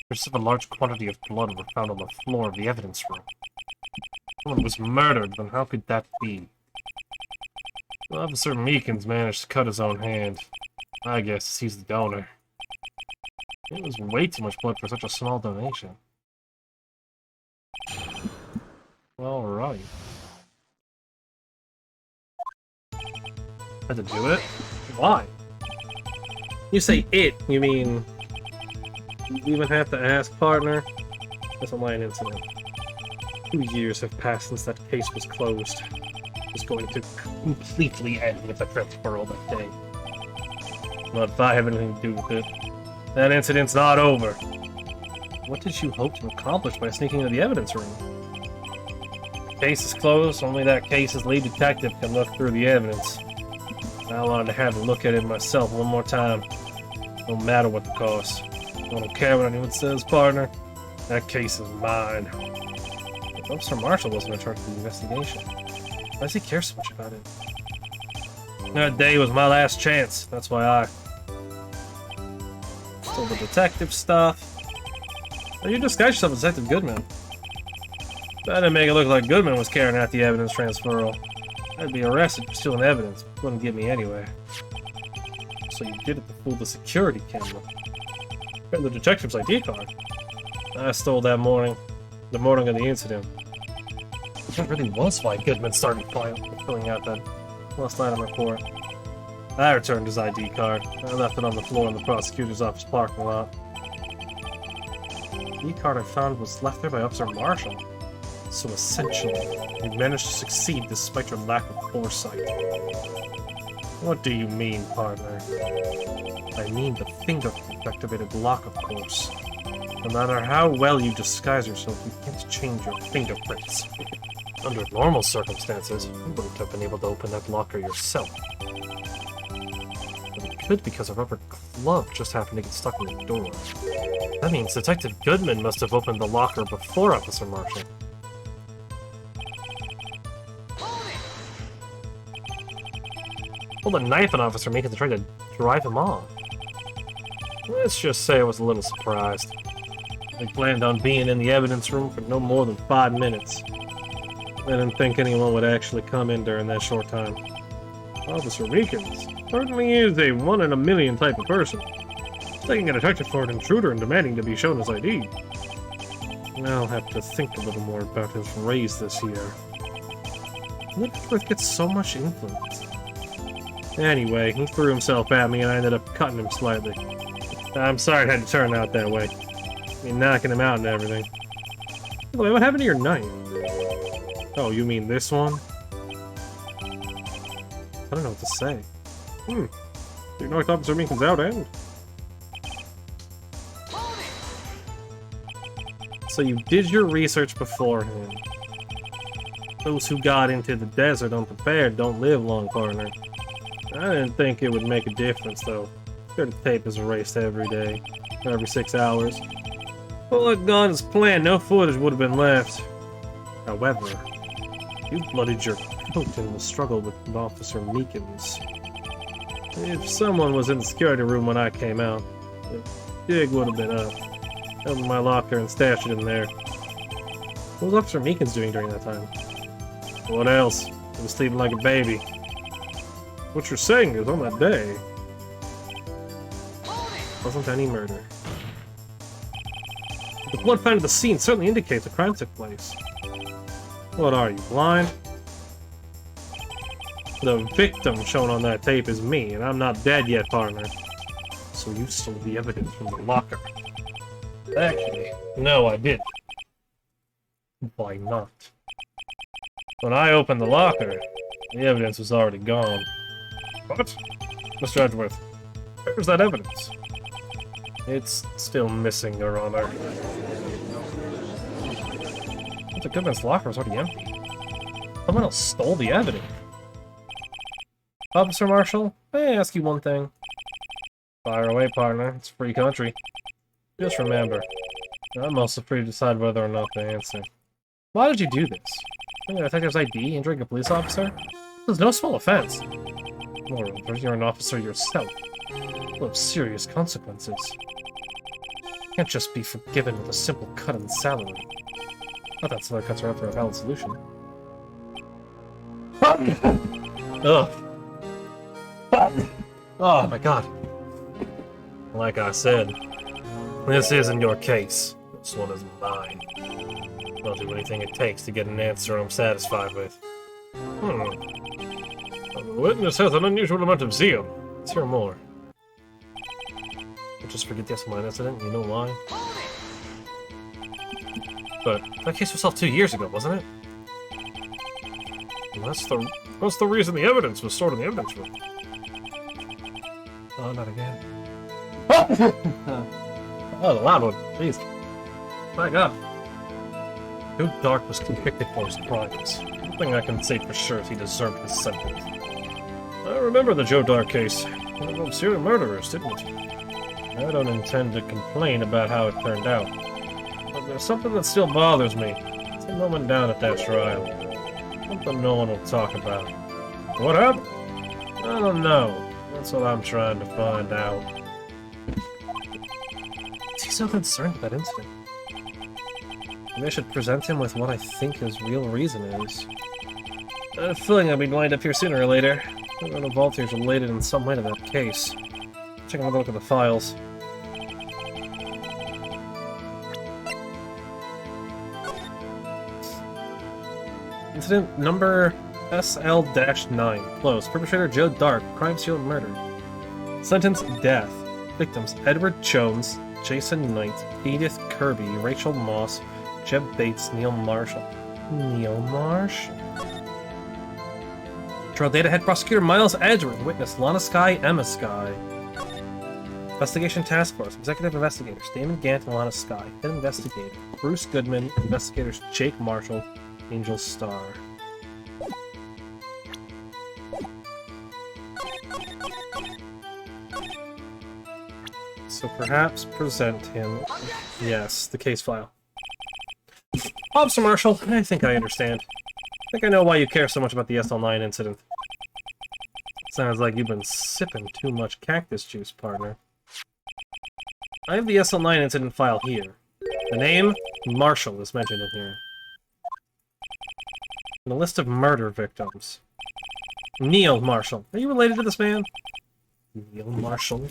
[SPEAKER 1] Traces of a large quantity of blood were found on the floor of the evidence room. Someone was murdered, then how could that be? Officer Meekins managed to cut his own hand. I guess he's the donor. It was way too much blood for such a small donation. Alright. Had to do it? Why? You say it, you mean... You even have to ask, partner? That's a line incident. 2 years have passed since that case was closed. It's going to completely end with the transferal that day. Not if I have anything to do with it. That incident's not over. What did you hope to accomplish by sneaking into the evidence room? The case is closed, only that case's lead detective can look through the evidence. I wanted to have a look at it myself one more time. No matter what the cost. I don't care what anyone says, partner. That case is mine. But Officer Marshall wasn't in charge of the investigation. Why does he care so much about it? That day was my last chance. That's why I stole the detective stuff. Well, you disguised yourself as Detective Goodman. That didn't make it look like Goodman was carrying out the evidence transferal. I'd be arrested for stealing evidence. Wouldn't get me anyway. So you did it to fool the security camera. And the detective's ID card. I stole that morning. The morning of the incident. That really was why Goodman started filling out that last item report. I returned his ID card. I left it on the floor in the prosecutor's office parking lot. The ID card I found was left there by Officer Marshall. So essentially, you managed to succeed despite your lack of foresight. What do you mean, partner? I mean the fingerprint-activated lock, of course. No matter how well you disguise yourself, you can't change your fingerprints. Under normal circumstances, you wouldn't have been able to open that locker yourself. But you could because a rubber glove just happened to get stuck in the door. That means Detective Goodman must have opened the locker before Officer Marshall. Pulled a knife on Officer Meekins and tried to drive him off. Let's just say I was a little surprised. They planned on being in the evidence room for no more than 5 minutes. I didn't think anyone would actually come in during that short time. Officer Meekins certainly is a one-in-a-million type of person. Taking a detective for an intruder and demanding to be shown his ID.
[SPEAKER 2] I'll have to think a little more about his raise this year. Whitworth gets so much influence. Anyway, he threw himself at me and I ended up cutting him slightly. I'm sorry it had to turn out that way. I mean, knocking him out and everything. By the way, what happened to your knife? Oh, you mean this one? I don't know what to say. You know, I thought Sir Meekin's out end. So you did your research beforehand. Those who got into the desert unprepared don't live long, partner. I didn't think it would make a difference, though. The tape is erased every day, every 6 hours. Well, had gone as planned, no footage would have been left. However, you bloodied your coat in the struggle with Officer Meekins. If someone was in the security room when I came out, the dig would have been up. Opened my locker and stashed it in there. What was Officer Meekins doing during that time? What else? He was sleeping like a baby. What you're saying is, on that day, wasn't any murder. The blood found at the scene certainly indicates a crime took place. What are you, blind? The victim shown on that tape is me, and I'm not dead yet, partner. So you stole the evidence from the locker. Actually, no, I didn't. Why not? When I opened the locker, the evidence was already gone. What? Mr. Edgeworth, where's that evidence? It's still missing, Your Honor. Mr. Goodman's locker is already empty. Someone else stole the evidence. Officer Marshall, may I ask you one thing? Fire away, partner. It's a free country. Just remember, I'm also free to decide whether or not to answer. Why did you do this? Taking a detective's ID, injuring a police officer? This is no small offense. Moreover, you're an officer yourself. Full of serious consequences. You can't just be forgiven with a simple cut in salary. I thought salary cuts are after a valid solution. Ugh. Oh my god. Like I said, this isn't your case. This one is mine. I'll do anything it takes to get an answer I'm satisfied with. The witness has an unusual amount of zeal. Let's hear more. Don't just forget the S9 incident, you know why? But that case was solved 2 years ago, wasn't it? And that's the reason the evidence was stored in the evidence room. Oh, not again. Oh, the loud one. Jeez. My god. Tues-Thurs was convicted for his crimes. One thing I can say for sure is he deserved his sentence. I remember the Joe Dart case. One of those serial murderers, didn't it? I don't intend to complain about how it turned out. But there's something that still bothers me. It's a moment down at that trial. Something no one will talk about. What happened? I don't know. That's what I'm trying to find out. Is he so concerned with that incident? Maybe I should present him with what I think his real reason is. I have a feeling I'll be lined up here sooner or later. I don't know if Voltaire's related in some way to that case. Check another look at the files. Incident number SL-9. Closed. Perpetrator Joe Dart. Crime sealed murder. Sentence death. Victims Edward Jones, Jason Knight, Edith Kirby, Rachel Moss, Jeb Bates, Neil Marshall. Neil Marsh? Trial data head prosecutor Miles Edgeworth. Witness Lana Skye, Emma Skye. Investigation Task Force. Executive investigators Damon Gant and Lana Skye. Head investigator Bruce Goodman. Investigators Jake Marshall, Angel Starr. So perhaps present him. Yes, the case file. Officer Marshall, I think I understand. I think I know why you care so much about the SL9 incident. Sounds like you've been sipping too much cactus juice, partner. I have the SL9 incident file here. The name, Marshall, is mentioned in here. And a list of murder victims. Neil Marshall. Are you related to this man? Neil Marshall?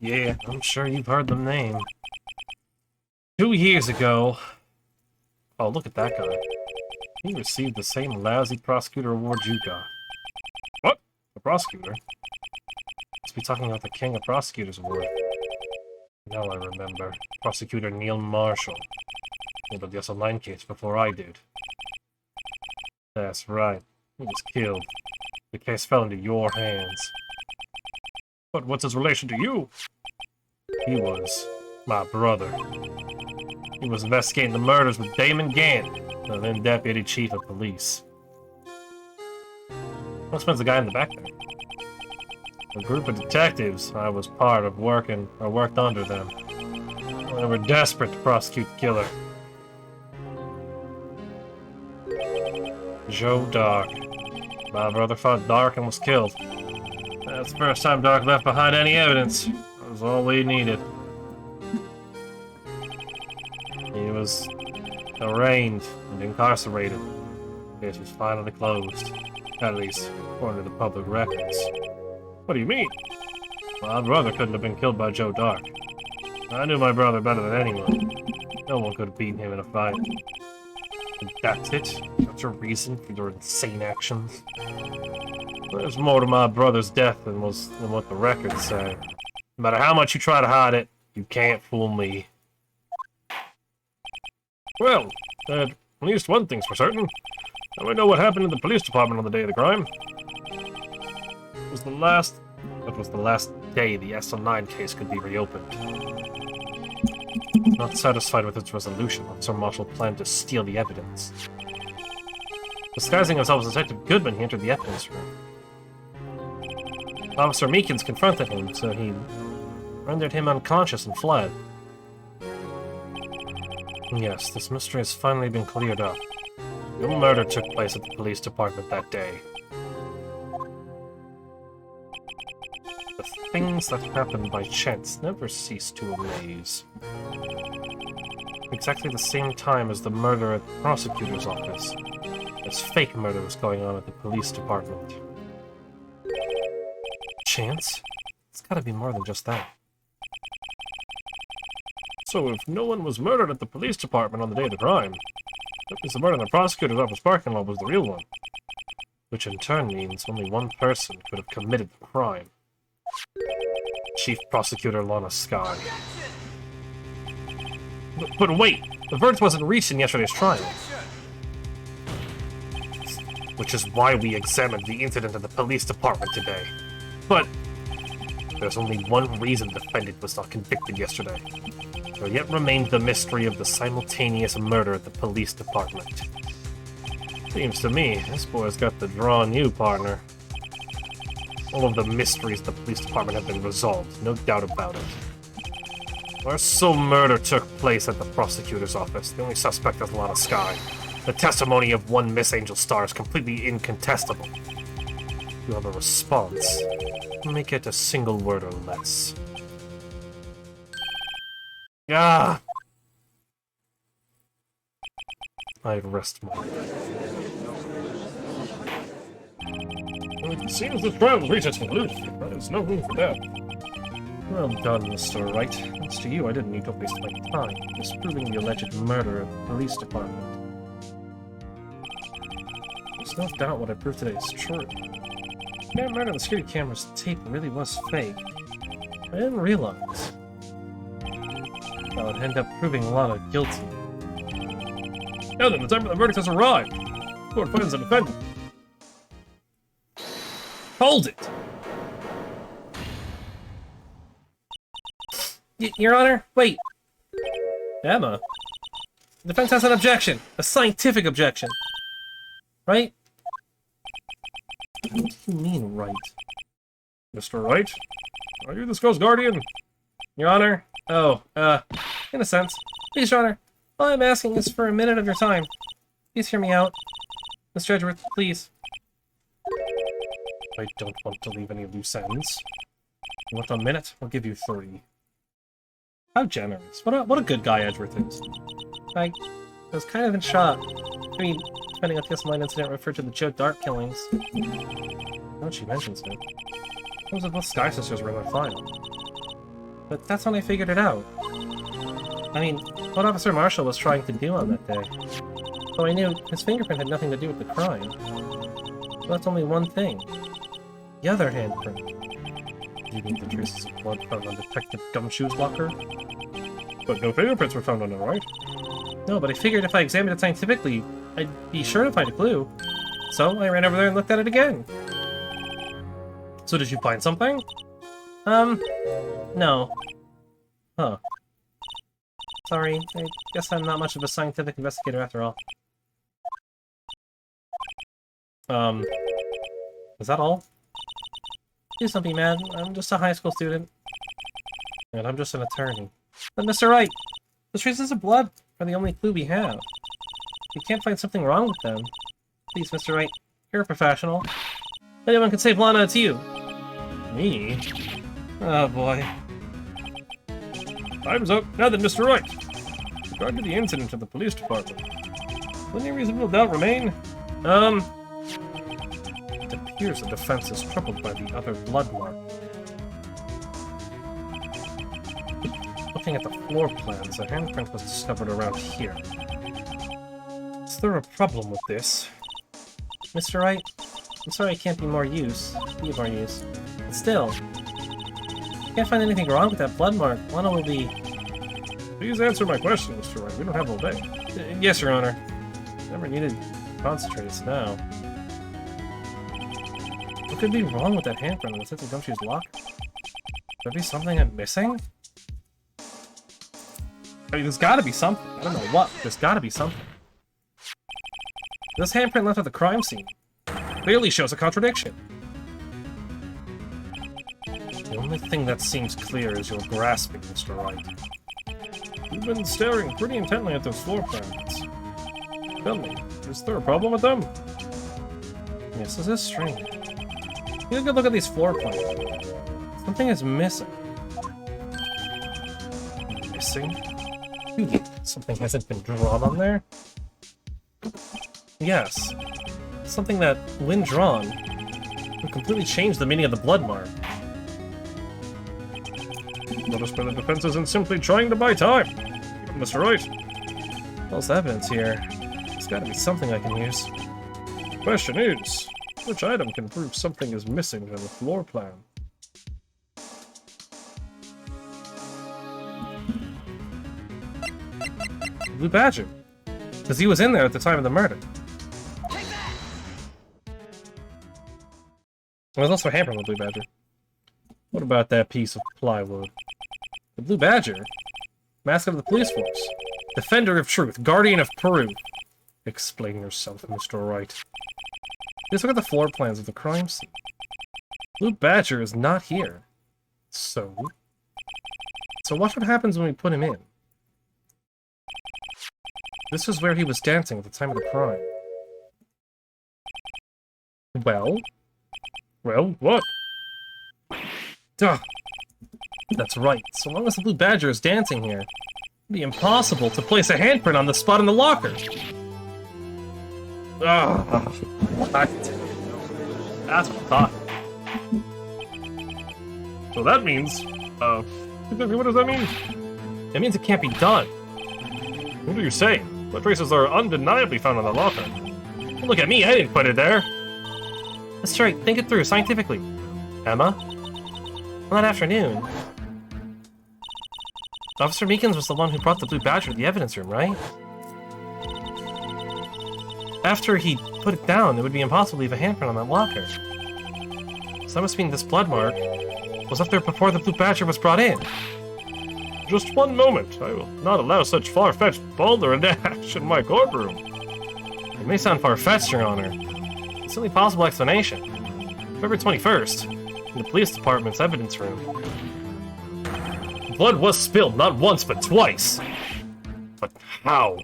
[SPEAKER 2] Yeah, I'm sure you've heard the name. 2 years ago... Oh, look at that guy. He received the same lousy prosecutor award you got. What? The prosecutor? Must be talking about the King of Prosecutors Award. Now I remember. Prosecutor Neil Marshall. Handled the SL9 case before I did. That's right. He was killed. The case fell into your hands. But what's his relation to you? He was my brother. He was investigating the murders with Damon Gant, the then Deputy Chief of Police. What spends the guy in the back there? A group of detectives I was part of worked under them. They were desperate to prosecute the killer. Joe Dark. My brother fought Dark and was killed. That's the first time Dark left behind any evidence. That was all we needed. He was arraigned and incarcerated. The case was finally closed. At least, according to the public records. What do you mean? My brother couldn't have been killed by Joe Dark. I knew my brother better than anyone. No one could have beaten him in a fight. And that's it? That's your reason for your insane actions? There's more to my brother's death than what the records say. No matter how much you try to hide it, you can't fool me. Well, at least one thing's for certain. Now we know what happened in the police department on the day of the crime. That was the last day the SL9 case could be reopened. Not satisfied with its resolution, Officer Marshall planned to steal the evidence. Disguising himself as Detective Goodman, he entered the evidence room. Officer Meekins confronted him, so he rendered him unconscious and fled. Yes, this mystery has finally been cleared up. No murder took place at the police department that day. The things that happen by chance never cease to amaze. Exactly the same time as the murder at the prosecutor's office, there's fake murders going on at the police department. Chance? It's gotta be more than just that. So if no one was murdered at the police department on the day of the crime, that means the murder in the prosecutor's office parking lot was the real one. Which in turn means only one person could have committed the crime. Chief Prosecutor Lana Skye. But wait! The verdict wasn't reached in yesterday's trial. Which is why we examined the incident at the police department today. But there's only one reason the defendant was not convicted yesterday. There yet remained the mystery of the simultaneous murder at the police department. Seems to me, this boy's got the draw on you, partner. All of the mysteries of the police department have been resolved, no doubt about it. Our sole murder took place at the prosecutor's office. The only suspect is Lana Skye. The testimony of one Miss Angel Star is completely incontestable. You have a response. Make it a single word or less. Ah! I rest my It seems the trial has reached its conclusion. There's no room for doubt. Well done, Mr. Wright. Thanks to you, I didn't need to waste my time disproving the alleged murder of the police department. There's no doubt what I proved today is true. That murder on the security camera's tape really was fake. I didn't realize I would end up proving Lana guilty. Now then, the time for the verdict has arrived. The court finds the defendant. Hold it! Your Honor, wait. Emma? The defense has an objection. A scientific objection. Right? What do you mean, right? Mr. Wright? Are you this girl's guardian? Your Honor? Oh, in a sense. Please, Your Honor. All I'm asking is for a minute of your time. Please hear me out. Mr. Edgeworth, please. I don't want to leave any loose ends. You want a minute? I'll give you 3. How generous. What a good guy Edgeworth is. I was kind of in shock. I mean, depending on the S9 incident referred to the Joe Dark killings. Now she mentions it. Those of both Sky Sisters were in the file. But that's when I figured it out.
[SPEAKER 1] I mean, what Officer Marshall was trying to do on that day. So I knew his fingerprint had nothing to do with the crime. So that's only one thing. The other handprint. You mean the traces of blood found on Detective Gumshoe's locker? But no fingerprints were found on it, right? No, but I figured if I examined it scientifically, I'd be sure to find a clue. So I ran over there and looked at it again. So did you find something? No. Huh. Sorry, I guess I'm not much of a scientific investigator after all. Is that all? Please don't be mad. I'm just a high school student. And I'm just an attorney. But Mr. Wright, the traces of blood are the only clue we have. We can't find something wrong with them. Please, Mr. Wright, you're a professional. Anyone can save Lana, it's you. Me? Oh boy. Time's up. Now then, Mr. Wright. With regard to the incident at the police department, will any reasonable doubt remain? It appears the defense is troubled by the other blood mark. Looking at the floor plans, a handprint was discovered around here. Is there a problem with this? Mr. Wright, I'm sorry I can't be more use. But still, I can't find anything wrong with that blood mark. Lana will be... Please answer my question, Mr. Wright. We don't have all day. Yes, Your Honor. Never needed concentrates now. What could be wrong with that handprint on the Detective Gumshoe's locker? Could there be something I'm missing? I mean, there's gotta be something. I don't know what. There's gotta be something. This handprint left at the crime scene clearly shows a contradiction. The only thing that seems clear is your grasping, Mr. Wright. You've been staring pretty intently at those floor plans. Tell me, is there a problem with them? Yes, this is strange. Take a good look at these floor plans. Something is missing. Missing? Something hasn't been drawn on there? Yes. Something that, when drawn, would completely change the meaning of the blood mark. Notice by the defense isn't simply trying to buy time. Mr. Wright. Well, there's evidence here. There's gotta be something I can use. The question is, which item can prove something is missing from the floor plan? Blue Badger. Because he was in there at the time of the murder. There's also a hamper on the Blue Badger. What about that piece of plywood? The Blue Badger? Mascot of the police force. Defender of truth. Guardian of Peru. Explain yourself, Mr. Wright. Just look at the floor plans of the crime scene. Blue Badger is not here. So what happens when we put him in? This was where he was dancing at the time of the crime. Well? Well, what? Duh. That's right. So long as the Blue Badger is dancing here, it'd be impossible to place a handprint on the spot in the locker. Ugh. That's what I thought. So that means, exactly what does that mean? It means it can't be done. What are you saying? The traces are undeniably found on the locker. Look at me, I didn't put it there. That's right, think it through scientifically. Emma? Well, that afternoon, Officer Meekins was the one who brought the Blue Badger to the evidence room, right? After he put it down, it would be impossible to leave a handprint on that locker. So that must mean this blood mark was up there before the Blue Badger was brought in. Just one moment. I will not allow such far-fetched balder dash in my courtroom. It may sound far-fetched, Your Honor. It's the only possible explanation. February 21st, in the police department's evidence room. Blood was spilled not once, but twice. But how?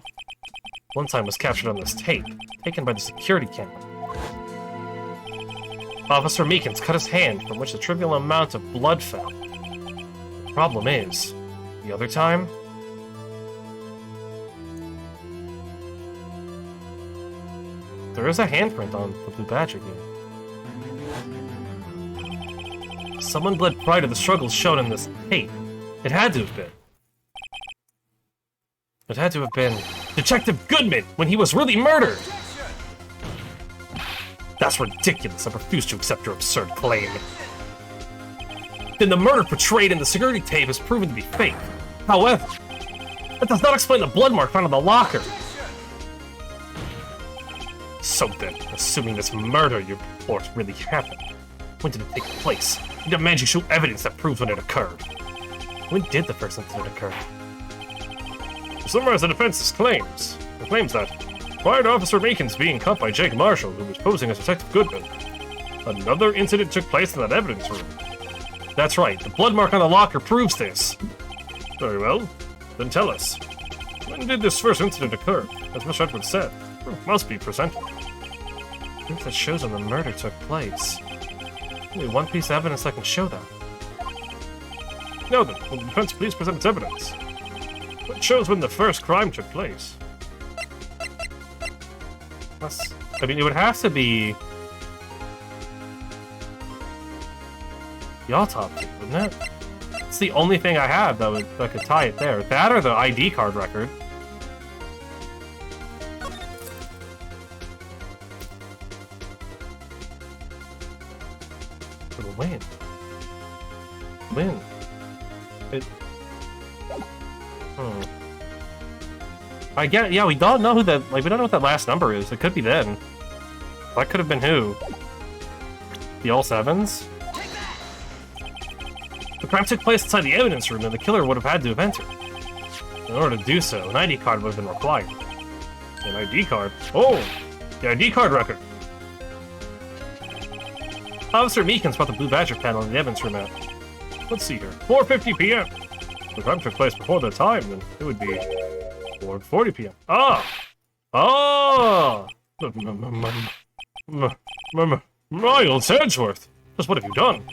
[SPEAKER 1] One time was captured on this tape, taken by the security camera. Officer Meekins cut his hand, from which a trivial amount of blood fell. The problem is, the other time? There is a handprint on the Blue Badger here. Someone bled prior to the struggles shown in this tape. It had to have been. It had to have been Detective Goodman when he was really murdered! That's ridiculous. I refuse to accept your absurd claim. Then the murder portrayed in the security tape is proven to be fake. However, that does not explain the blood mark found on the locker. So then, assuming this murder you report really happened, when did it take place? I demand you show evidence that proves when it occurred. When did the first incident occur? To summarize the defense's claims, it claims that prior to Officer Meekins being caught by Jake Marshall, who was posing as Detective Goodman, another incident took place in that evidence room. That's right, the blood mark on the locker proves this. Very well, then tell us. When did this first incident occur? As Mr. Edwards said, proof must be presented. Proof that shows when the murder took place. Only one piece of evidence that can show that. Now then, will the defense please present its evidence? What shows when the first crime took place? I mean, it would have to be the autopsy, wouldn't it? It's the only thing I have that could tie it there. That or the ID card record. When? When? It... I get, yeah, we don't know who that, like, we don't know what that last number is. It could be then. That could have been who? The all sevens? The crime took place inside the evidence room, and the killer would have had to have entered. In order to do so, an ID card would have been required. An ID card? Oh! The ID card record! Officer Meekins brought the Blue Badger panel in the evidence room out. Let's see here. 4:50 p.m. If the crime took place before that time, then it would be 4:40 p.m. Ah! Ah! Miles Edgeworth! Just what have you done?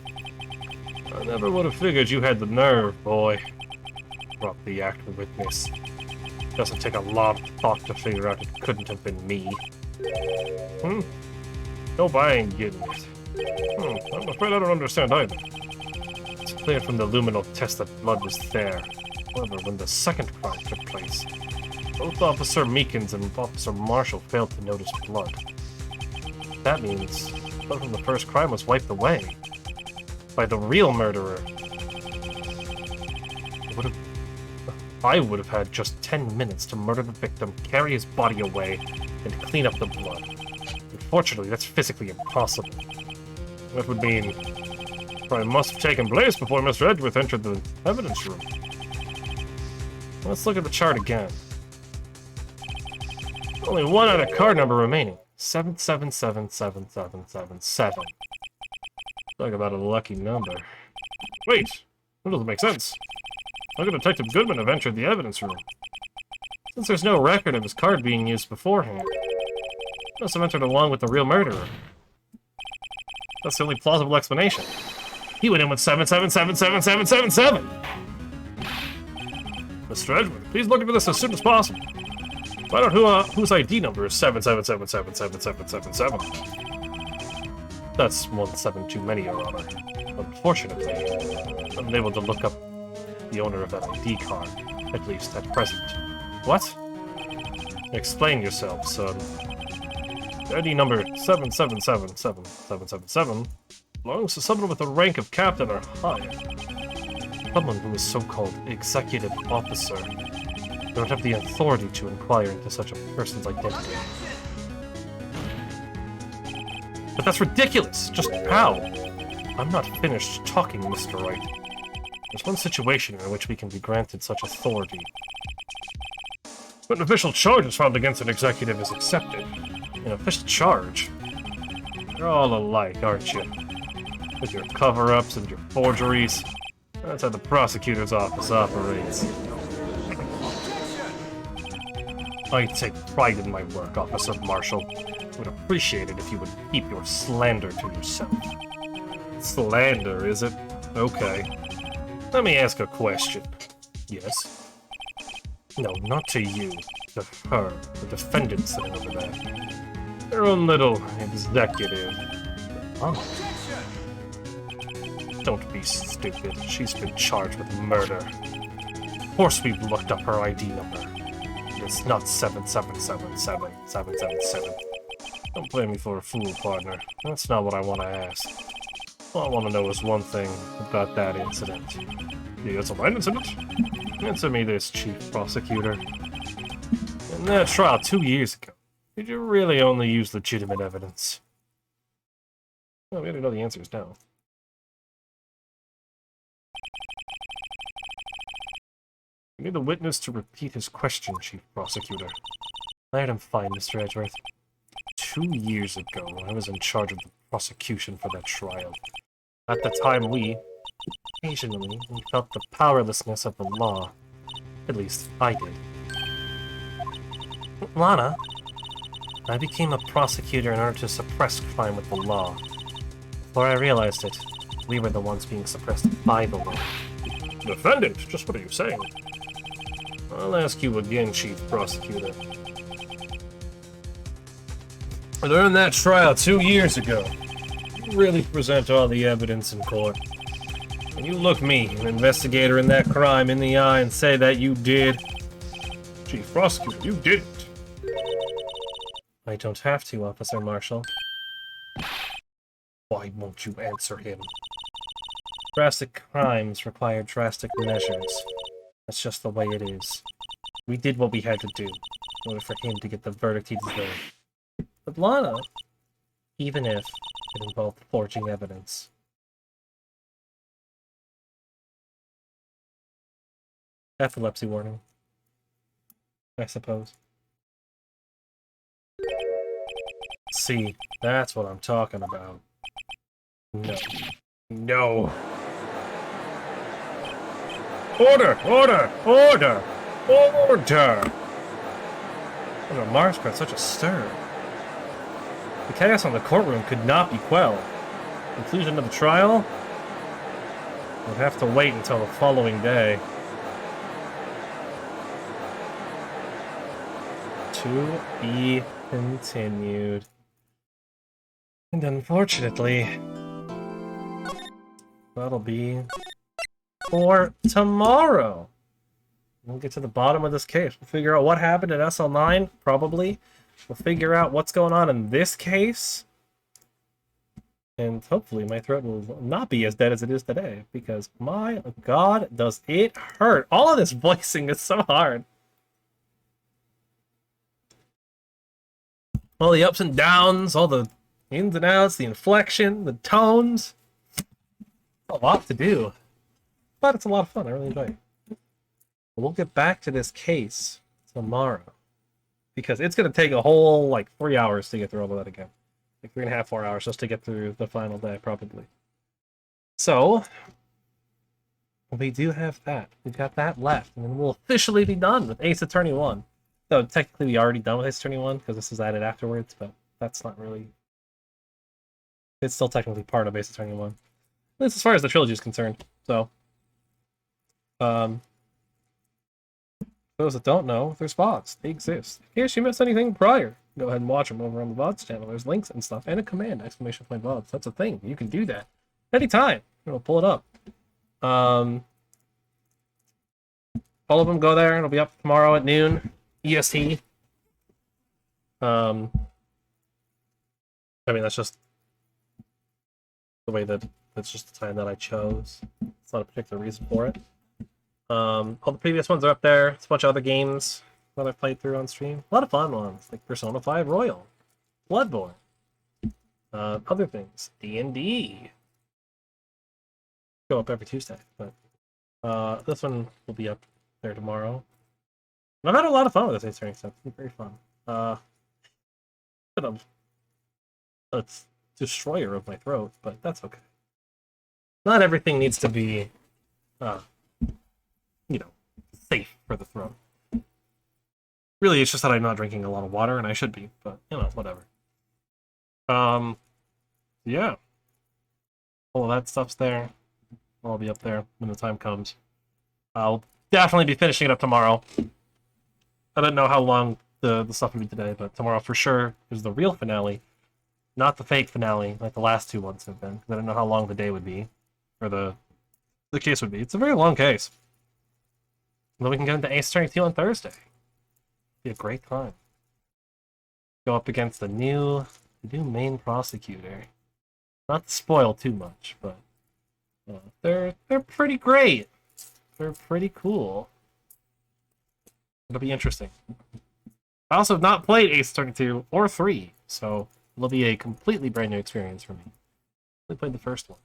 [SPEAKER 1] I never would have figured you had the nerve, boy. Drop the act of witness. Doesn't take a lot of thought to figure out it couldn't have been me. Nope, I ain't getting it. I'm afraid I don't understand either. It's clear from the luminal test that blood was there. However, when the second crime took place, both Officer Meekins and Officer Marshall failed to notice blood. That means blood from the first crime was wiped away by the real murderer. I would have had just 10 minutes to murder the victim, carry his body away, and clean up the blood. Unfortunately, that's physically impossible. That would mean the crime must have taken place before Mr. Edgeworth entered the evidence room. Let's look at the chart again. Only one other card number remaining. 777777. Talk about a lucky number. Wait! That doesn't make sense. How could Detective Goodman have entered the evidence room? Since there's no record of his card being used beforehand, he must have entered along with the real murderer. That's the only plausible explanation. He went in with 777777. Mr. Edgeworth, please look into this as soon as possible. Find out whose ID number is 77777777. That's 1 7 too many, Your Honor. Unfortunately, I'm unable to look up the owner of that ID card, at least at present. What? Explain yourself, son. The ID number 777777 belongs to someone with the rank of captain or higher. Someone who is so-called executive officer. They don't have the authority to inquire into such a person's identity. But that's ridiculous! Just how? I'm not finished talking, Mr. Wright. There's one situation in which we can be granted such authority. When an official charge is filed against an executive is accepted. An official charge? You're all alike, aren't you? With your cover-ups and your forgeries. That's how the prosecutor's office operates. I take pride in my work, Officer Marshall. I would appreciate it if you would keep your slander to yourself. Slander, is it? Okay. Let me ask a question. Yes? No, not to you. To her, the defendant sitting over there. Their own little executive. Oh. Don't be stupid. She's been charged with murder. Of course we've looked up her ID number.
[SPEAKER 2] It's not 7777777. Don't play me for a fool, partner. That's not what I want to ask. All I want to know is one thing about that incident. It's a mine incident? Answer me this, Chief Prosecutor. In that trial 2 years ago, did you really only use legitimate evidence? Well, we already know the answer is no. You need the witness to repeat his question, Chief Prosecutor. I had him fine, Mr. Edgeworth. 2 years ago, I was in charge of the prosecution for that trial. At the time, occasionally, we felt the powerlessness of the law. At least, I did. Lana, I became a prosecutor in order to suppress crime with the law. Before I realized it, we were the ones being suppressed by the law. Defendant, just what are you saying? I'll ask you again, Chief Prosecutor. During that trial 2 years ago, you really present all the evidence in court. And you look me, an investigator in that crime, in the eye and say that you did. Chief Prosecutor, you didn't. I don't have to, Officer Marshall. Why won't you answer him? Drastic crimes require drastic measures. That's just the way it is. We did what we had to do in order for him to get the verdict he deserved. But Lana, even if it involved forging evidence. Epilepsy warning. I suppose. See, that's what I'm talking about. No. No. Order! Order! Order! Order! What Mars spread such a stir. The chaos on the courtroom could not be quelled. Conclusion of the trial would have to wait until the following day. To be continued. And unfortunately, that'll be for tomorrow. We'll get to the bottom of this case. We'll figure out what happened at SL9, probably. We'll figure out what's going on in this case. And hopefully my throat will not be as dead as it is today. Because, my God, does it hurt. All of this voicing is so hard. All the ups and downs, all the ins and outs, the inflection, the tones. A lot to do. But it's a lot of fun. I really enjoy it. We'll get back to this case tomorrow. Because it's going to take a whole, 3 hours to get through all of that again. 3.5, 4 hours just to get through the final day, probably. So, we do have that. We've got that left. And then we'll officially be done with Ace Attorney 1. So, technically, we already done with Ace Attorney 1, because this was added afterwards, but that's not really... It's still technically part of Ace Attorney 1. At least as far as the trilogy is concerned. So, those that don't know, there's VODs. They exist. In case you missed anything prior, go ahead and watch them over on the VODs channel. There's links and stuff, and a command, ! VODs. That's a thing. You can do that anytime. It'll pull it up. All of them go there. It'll be up tomorrow at noon, EST. I mean, that's just the way that's just the time that I chose. It's not a particular reason for it. All the previous ones are up there. It's a bunch of other games that I've played through on stream. A lot of fun ones, like Persona 5 Royal, Bloodborne, other things, D&D. Go up every Tuesday, but this one will be up there tomorrow. And I've had a lot of fun with this Ace stuff. It's been very fun. Bit of a destroyer of my throat, but that's okay. Not everything needs to be, safe for the throat. Really, it's just that I'm not drinking a lot of water, and I should be, but, whatever. Yeah. All of that stuff's there. I'll be up there when the time comes. I'll definitely be finishing it up tomorrow. I don't know how long the stuff will be today, but tomorrow for sure is the real finale. Not the fake finale, like the last two ones have been. I don't know how long the day would be, or the case would be. It's a very long case. And then we can get into Ace Attorney 2 on Thursday.
[SPEAKER 1] Be a great time. Go up against the new main prosecutor. Not to spoil too much, but they're pretty great. They're pretty cool. It'll be interesting. I also have not played Ace Attorney 2 or 3, so it'll be a completely brand new experience for me. I played the first one.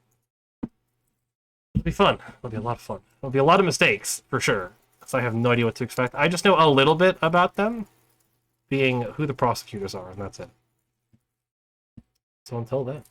[SPEAKER 1] It'll be fun. It'll be a lot of fun. It'll be a lot of mistakes, for sure, because I have no idea what to expect. I just know a little bit about them, being who the prosecutors are, and that's it. So until then.